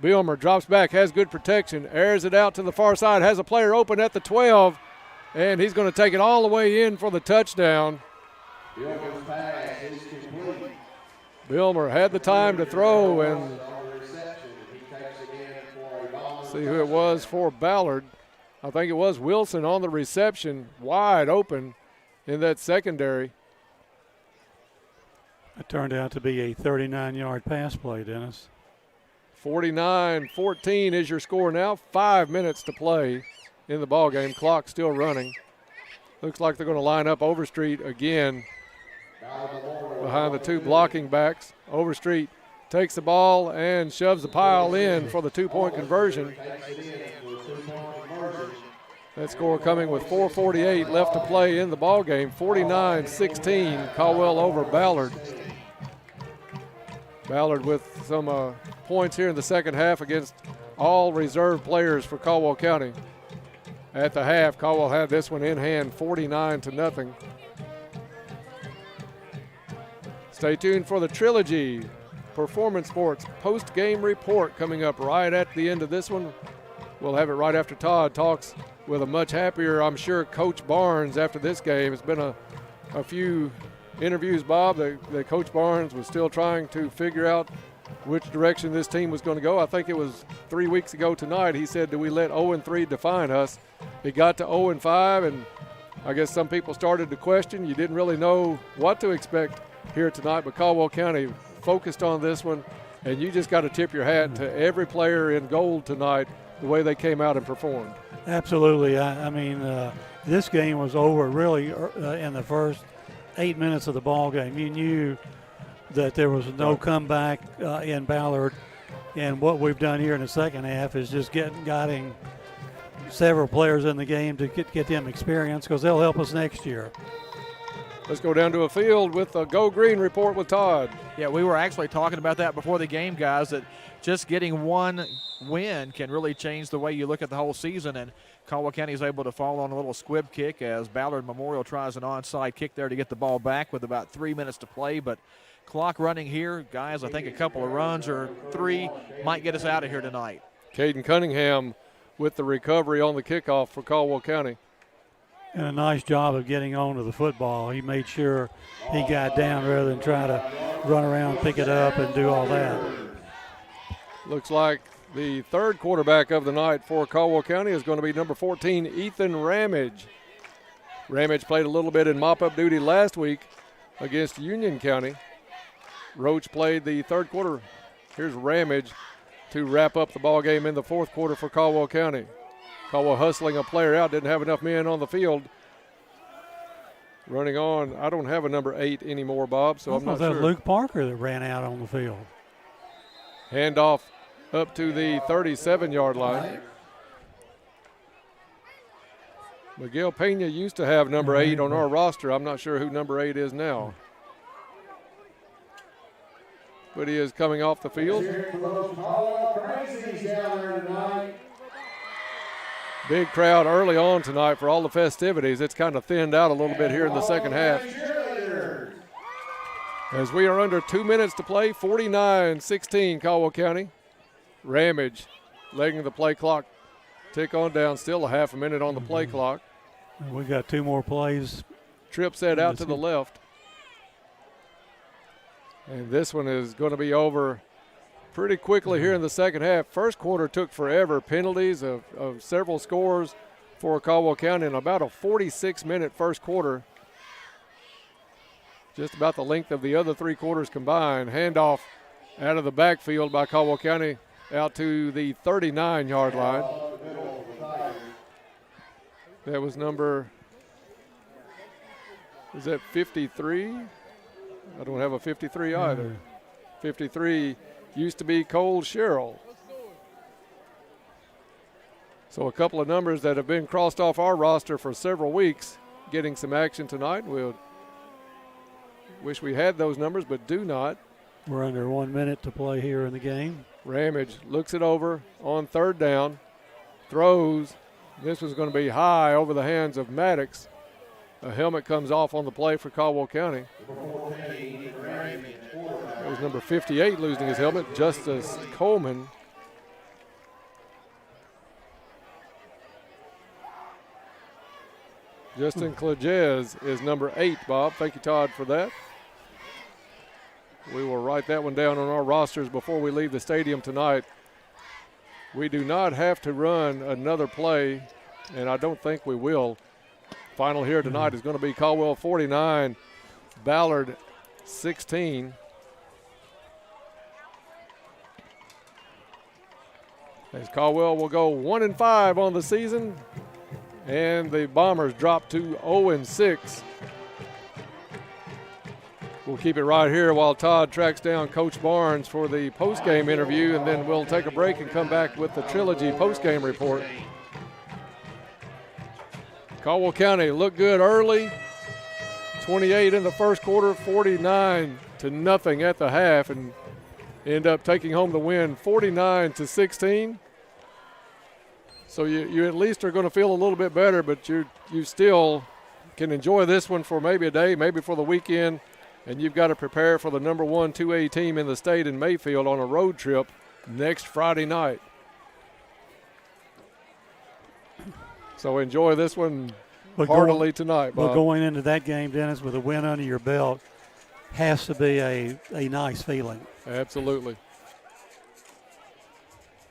Speaker 14: Bilmer drops back, has good protection, airs it out to the far side, has a player open at the 12, and he's going to take it all the way in for the touchdown. Bilmer had the time to throw, and see who it was for Ballard. I think it was Wilson on the reception, wide open in that secondary.
Speaker 13: It turned out to be a 39-yard pass play, Dennis.
Speaker 14: 49-14 is your score now. 5 minutes to play in the ballgame. Clock still running. Looks like they're going to line up Overstreet again behind the 2 blocking backs. Overstreet takes the ball and shoves the pile in for the 2-point conversion. That score coming with 4:48 left to play in the ballgame. 49-16, Caldwell over Ballard. Ballard with some points here in the second half against all reserve players for Caldwell County. At the half, Caldwell had this one in hand, 49-0. Stay tuned for the Trilogy Performance Sports post-game report coming up right at the end of this one. We'll have it right after Todd talks with a much happier, I'm sure, Coach Barnes after this game. It's been a few interviews, Bob, that Coach Barnes was still trying to figure out which direction this team was going to go. I think it was 3 weeks ago tonight he said, do we let 0-3 define us? It got to 0-5, and I guess some people started to question. You didn't really know what to expect here tonight, but Caldwell County focused on this one, and you just got to tip your hat to every player in gold tonight, the way they came out and performed.
Speaker 13: Absolutely. I mean, this game was over really in the first 8 minutes of the ball game. You knew that there was no comeback in Ballard, and what we've done here in the second half is just getting several players in the game to get them experience, because they'll help us next year.
Speaker 14: Let's go down to a field with a Go Green report with Todd.
Speaker 7: Yeah, we were actually talking about that before the game, guys, that just getting one win can really change the way you look at the whole season, and Caldwell County is able to fall on a little squib kick as Ballard Memorial tries an onside kick there to get the ball back with about 3 minutes to play, but clock running here. Guys, I think a couple of runs or 3 might get us out of here tonight.
Speaker 14: Caden Cunningham with the recovery on the kickoff for Caldwell County.
Speaker 13: And a nice job of getting onto the football. He made sure he got down rather than try to run around, pick it up, and do all that.
Speaker 14: Looks like the third quarterback of the night for Caldwell County is going to be number 14, Ethan Ramage. Ramage played a little bit in mop-up duty last week against Union County. Roach played the third quarter. Here's Ramage to wrap up the ball game in the fourth quarter for Caldwell County. Caldwell hustling a player out, didn't have enough men on the field. Running on, I don't have a number 8 anymore, Bob, so I'm not sure.
Speaker 13: Luke Parker that ran out on the field.
Speaker 14: Handoff up to the 37-yard line. Miguel Pena used to have number 8 on our roster. I'm not sure who number 8 is now. But he is coming off the field. Big crowd early on tonight for all the festivities. It's kind of thinned out a little bit here in the second half. As we are under 2 minutes to play, 49-16 Caldwell County. Ramage letting the play clock tick on down, still a half a minute on the play clock.
Speaker 13: We got 2 more plays.
Speaker 14: Trip set out to the left. And this one is going to be over pretty quickly here in the second half. First quarter took forever. Penalties of several scores for Caldwell County in about a 46-minute first quarter. Just about the length of the other 3 quarters combined. Handoff out of the backfield by Caldwell County out to the 39-yard line. That was is that 53? I don't have a 53 either. 53 used to be Cole Sherrill. So a couple of numbers that have been crossed off our roster for several weeks getting some action tonight. We'll wish we had those numbers, but do not.
Speaker 13: We're under 1 minute to play here in the game.
Speaker 14: Ramage looks it over on third down, throws. This was going to be high over the hands of Maddox. A helmet comes off on the play for Caldwell County. That was number 58 losing his helmet, Justice Coleman. Justin Clages is number 8, Bob. Thank you, Todd, for that. We will write that one down on our rosters before we leave the stadium tonight. We do not have to run another play, and I don't think we will. Final here tonight is going to be Caldwell 49, Ballard 16. As Caldwell will go 1-5 on the season, and the Bombers drop to 0-6. We'll keep it right here while Todd tracks down Coach Barnes for the post-game interview, and then we'll take a break and come back with the Trilogy post-game report. Caldwell County looked good early. 28 in the first quarter, 49-0 at the half, and end up taking home the win 49-16. So you at least are going to feel a little bit better, but you still can enjoy this one for maybe a day, maybe for the weekend, and you've got to prepare for the number 1 2A team in the state in Mayfield on a road trip next Friday night. So enjoy this one heartily tonight, Bob.
Speaker 13: But going into that game, Dennis, with a win under your belt has to be a nice feeling.
Speaker 14: Absolutely.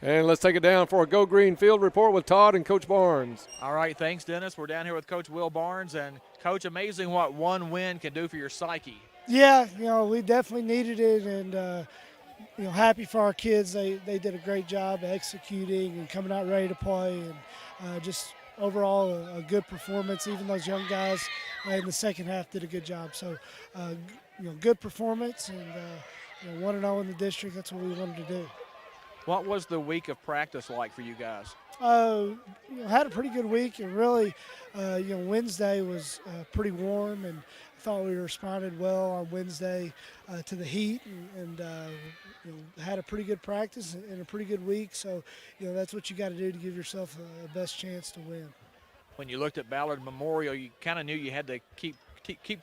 Speaker 14: And let's take it down for a Go Green Field report with Todd and Coach Barnes.
Speaker 7: All right, thanks, Dennis. We're down here with Coach Will Barnes. And, Coach, amazing what one win can do for your psyche.
Speaker 9: Yeah, we definitely needed it, and, happy for our kids. They did a great job executing and coming out ready to play, and just overall a good performance. Even those young guys in the second half did a good job. So, good performance, and 1-0 in the district. That's what we wanted to do.
Speaker 7: What was the week of practice like for you guys?
Speaker 9: Had a pretty good week, and really, Wednesday was pretty warm, and I thought we responded well on Wednesday to the heat, and had a pretty good practice and a pretty good week. So, that's what you got to do to give yourself the best chance to win.
Speaker 7: When you looked at Ballard Memorial, you kind of knew you had to keep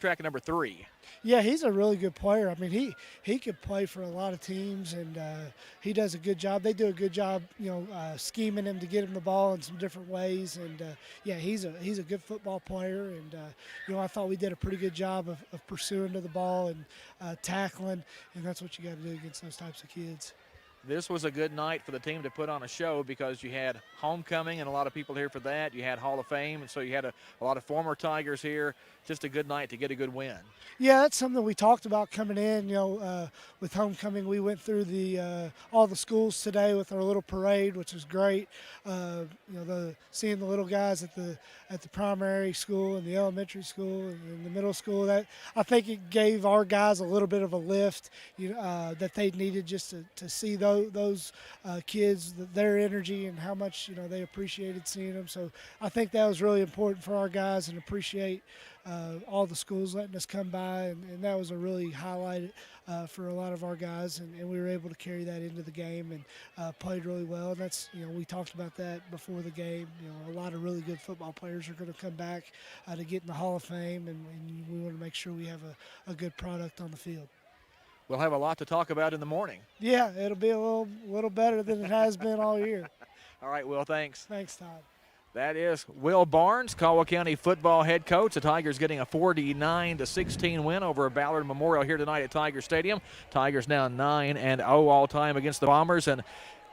Speaker 7: track of number 3.
Speaker 9: Yeah, he's a really good player. I mean, he could play for a lot of teams, and he does a good job. They do a good job, scheming him to get him the ball in some different ways. And he's a good football player. And I thought we did a pretty good job of pursuing to the ball and tackling, and that's what you got to do against those types of kids.
Speaker 7: This was a good night for the team to put on a show because you had homecoming and a lot of people here for that. You had Hall of Fame, and so you had a lot of former Tigers here. Just a good night to get a good win.
Speaker 9: Yeah, that's something we talked about coming in. With homecoming, we went through all the schools today with our little parade, which was great. Seeing the little guys at the primary school and the elementary school and the middle school, that I think it gave our guys a little bit of a lift that they needed just to see those those kids their energy and how much they appreciated seeing them. So I think that was really important for our guys, and appreciate all the schools letting us come by, and that was a really highlight for a lot of our guys, and we were able to carry that into the game and played really well. And that's we talked about that before the game. A lot of really good football players are going to come back to get in the Hall of Fame, and we want to make sure we have a good product on the field.
Speaker 7: We'll have a lot to talk about in the morning.
Speaker 9: Yeah, it'll be a little better than it has been all year.
Speaker 7: All right, Will, thanks.
Speaker 9: Thanks, Todd.
Speaker 7: That is Will Barnes, Caldwell County football head coach. The Tigers getting a 49-16 win over Ballard Memorial here tonight at Tiger Stadium. Tigers now 9-0 all time against the Bombers. And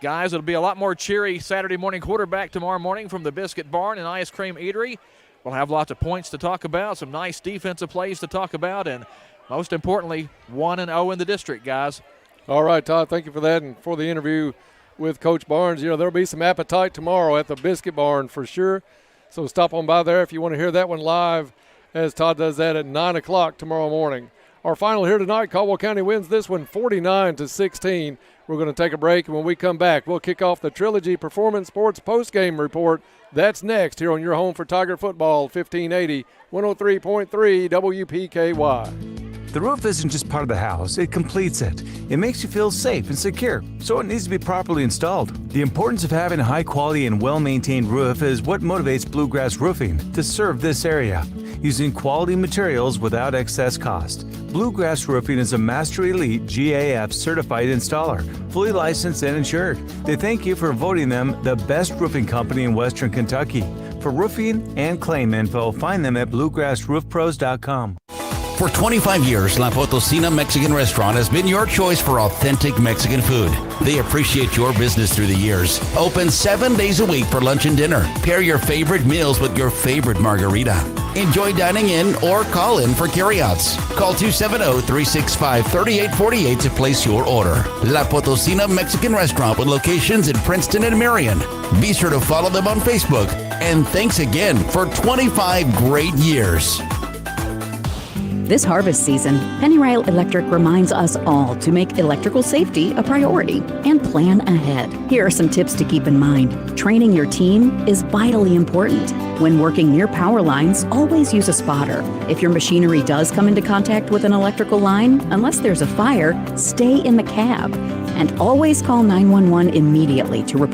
Speaker 7: guys, it'll be a lot more cheery Saturday morning quarterback tomorrow morning from the Biscuit Barn and Ice Cream Eatery. We'll have lots of points to talk about, some nice defensive plays to talk about, and most importantly, 1-0 in the district, guys.
Speaker 14: All right, Todd, thank you for that and for the interview with Coach Barnes. There'll be some appetite tomorrow at the Biscuit Barn for sure. So stop on by there if you want to hear that one live, as Todd does that at 9 o'clock tomorrow morning. Our final here tonight, Caldwell County wins this one 49-16. We're going to take a break, and when we come back, we'll kick off the Trilogy Performance Sports postgame report. That's next here on your home for Tiger football, 1580, 103.3 WPKY.
Speaker 16: The roof isn't just part of the house, it completes it. It makes you feel safe and secure, so it needs to be properly installed. The importance of having a high quality and well-maintained roof is what motivates Bluegrass Roofing to serve this area, using quality materials without excess cost. Bluegrass Roofing is a Master Elite GAF certified installer, fully licensed and insured. They thank you for voting them the best roofing company in Western Kentucky. For roofing and claim info, find them at bluegrassroofpros.com.
Speaker 17: For 25 years, La Potosina Mexican Restaurant has been your choice for authentic Mexican food. They appreciate your business through the years. Open 7 days a week for lunch and dinner. Pair your favorite meals with your favorite margarita. Enjoy dining in or call in for carryouts. Call 270-365-3848 to place your order. La Potosina Mexican Restaurant with locations in Princeton and Marion. Be sure to follow them on Facebook. And thanks again for 25 great years.
Speaker 23: This harvest season, Pennyrail Electric reminds us all to make electrical safety a priority and plan ahead. Here are some tips to keep in mind. Training your team is vitally important. When working near power lines, always use a spotter. If your machinery does come into contact with an electrical line, unless there's a fire, stay in the cab. And always call 911 immediately to report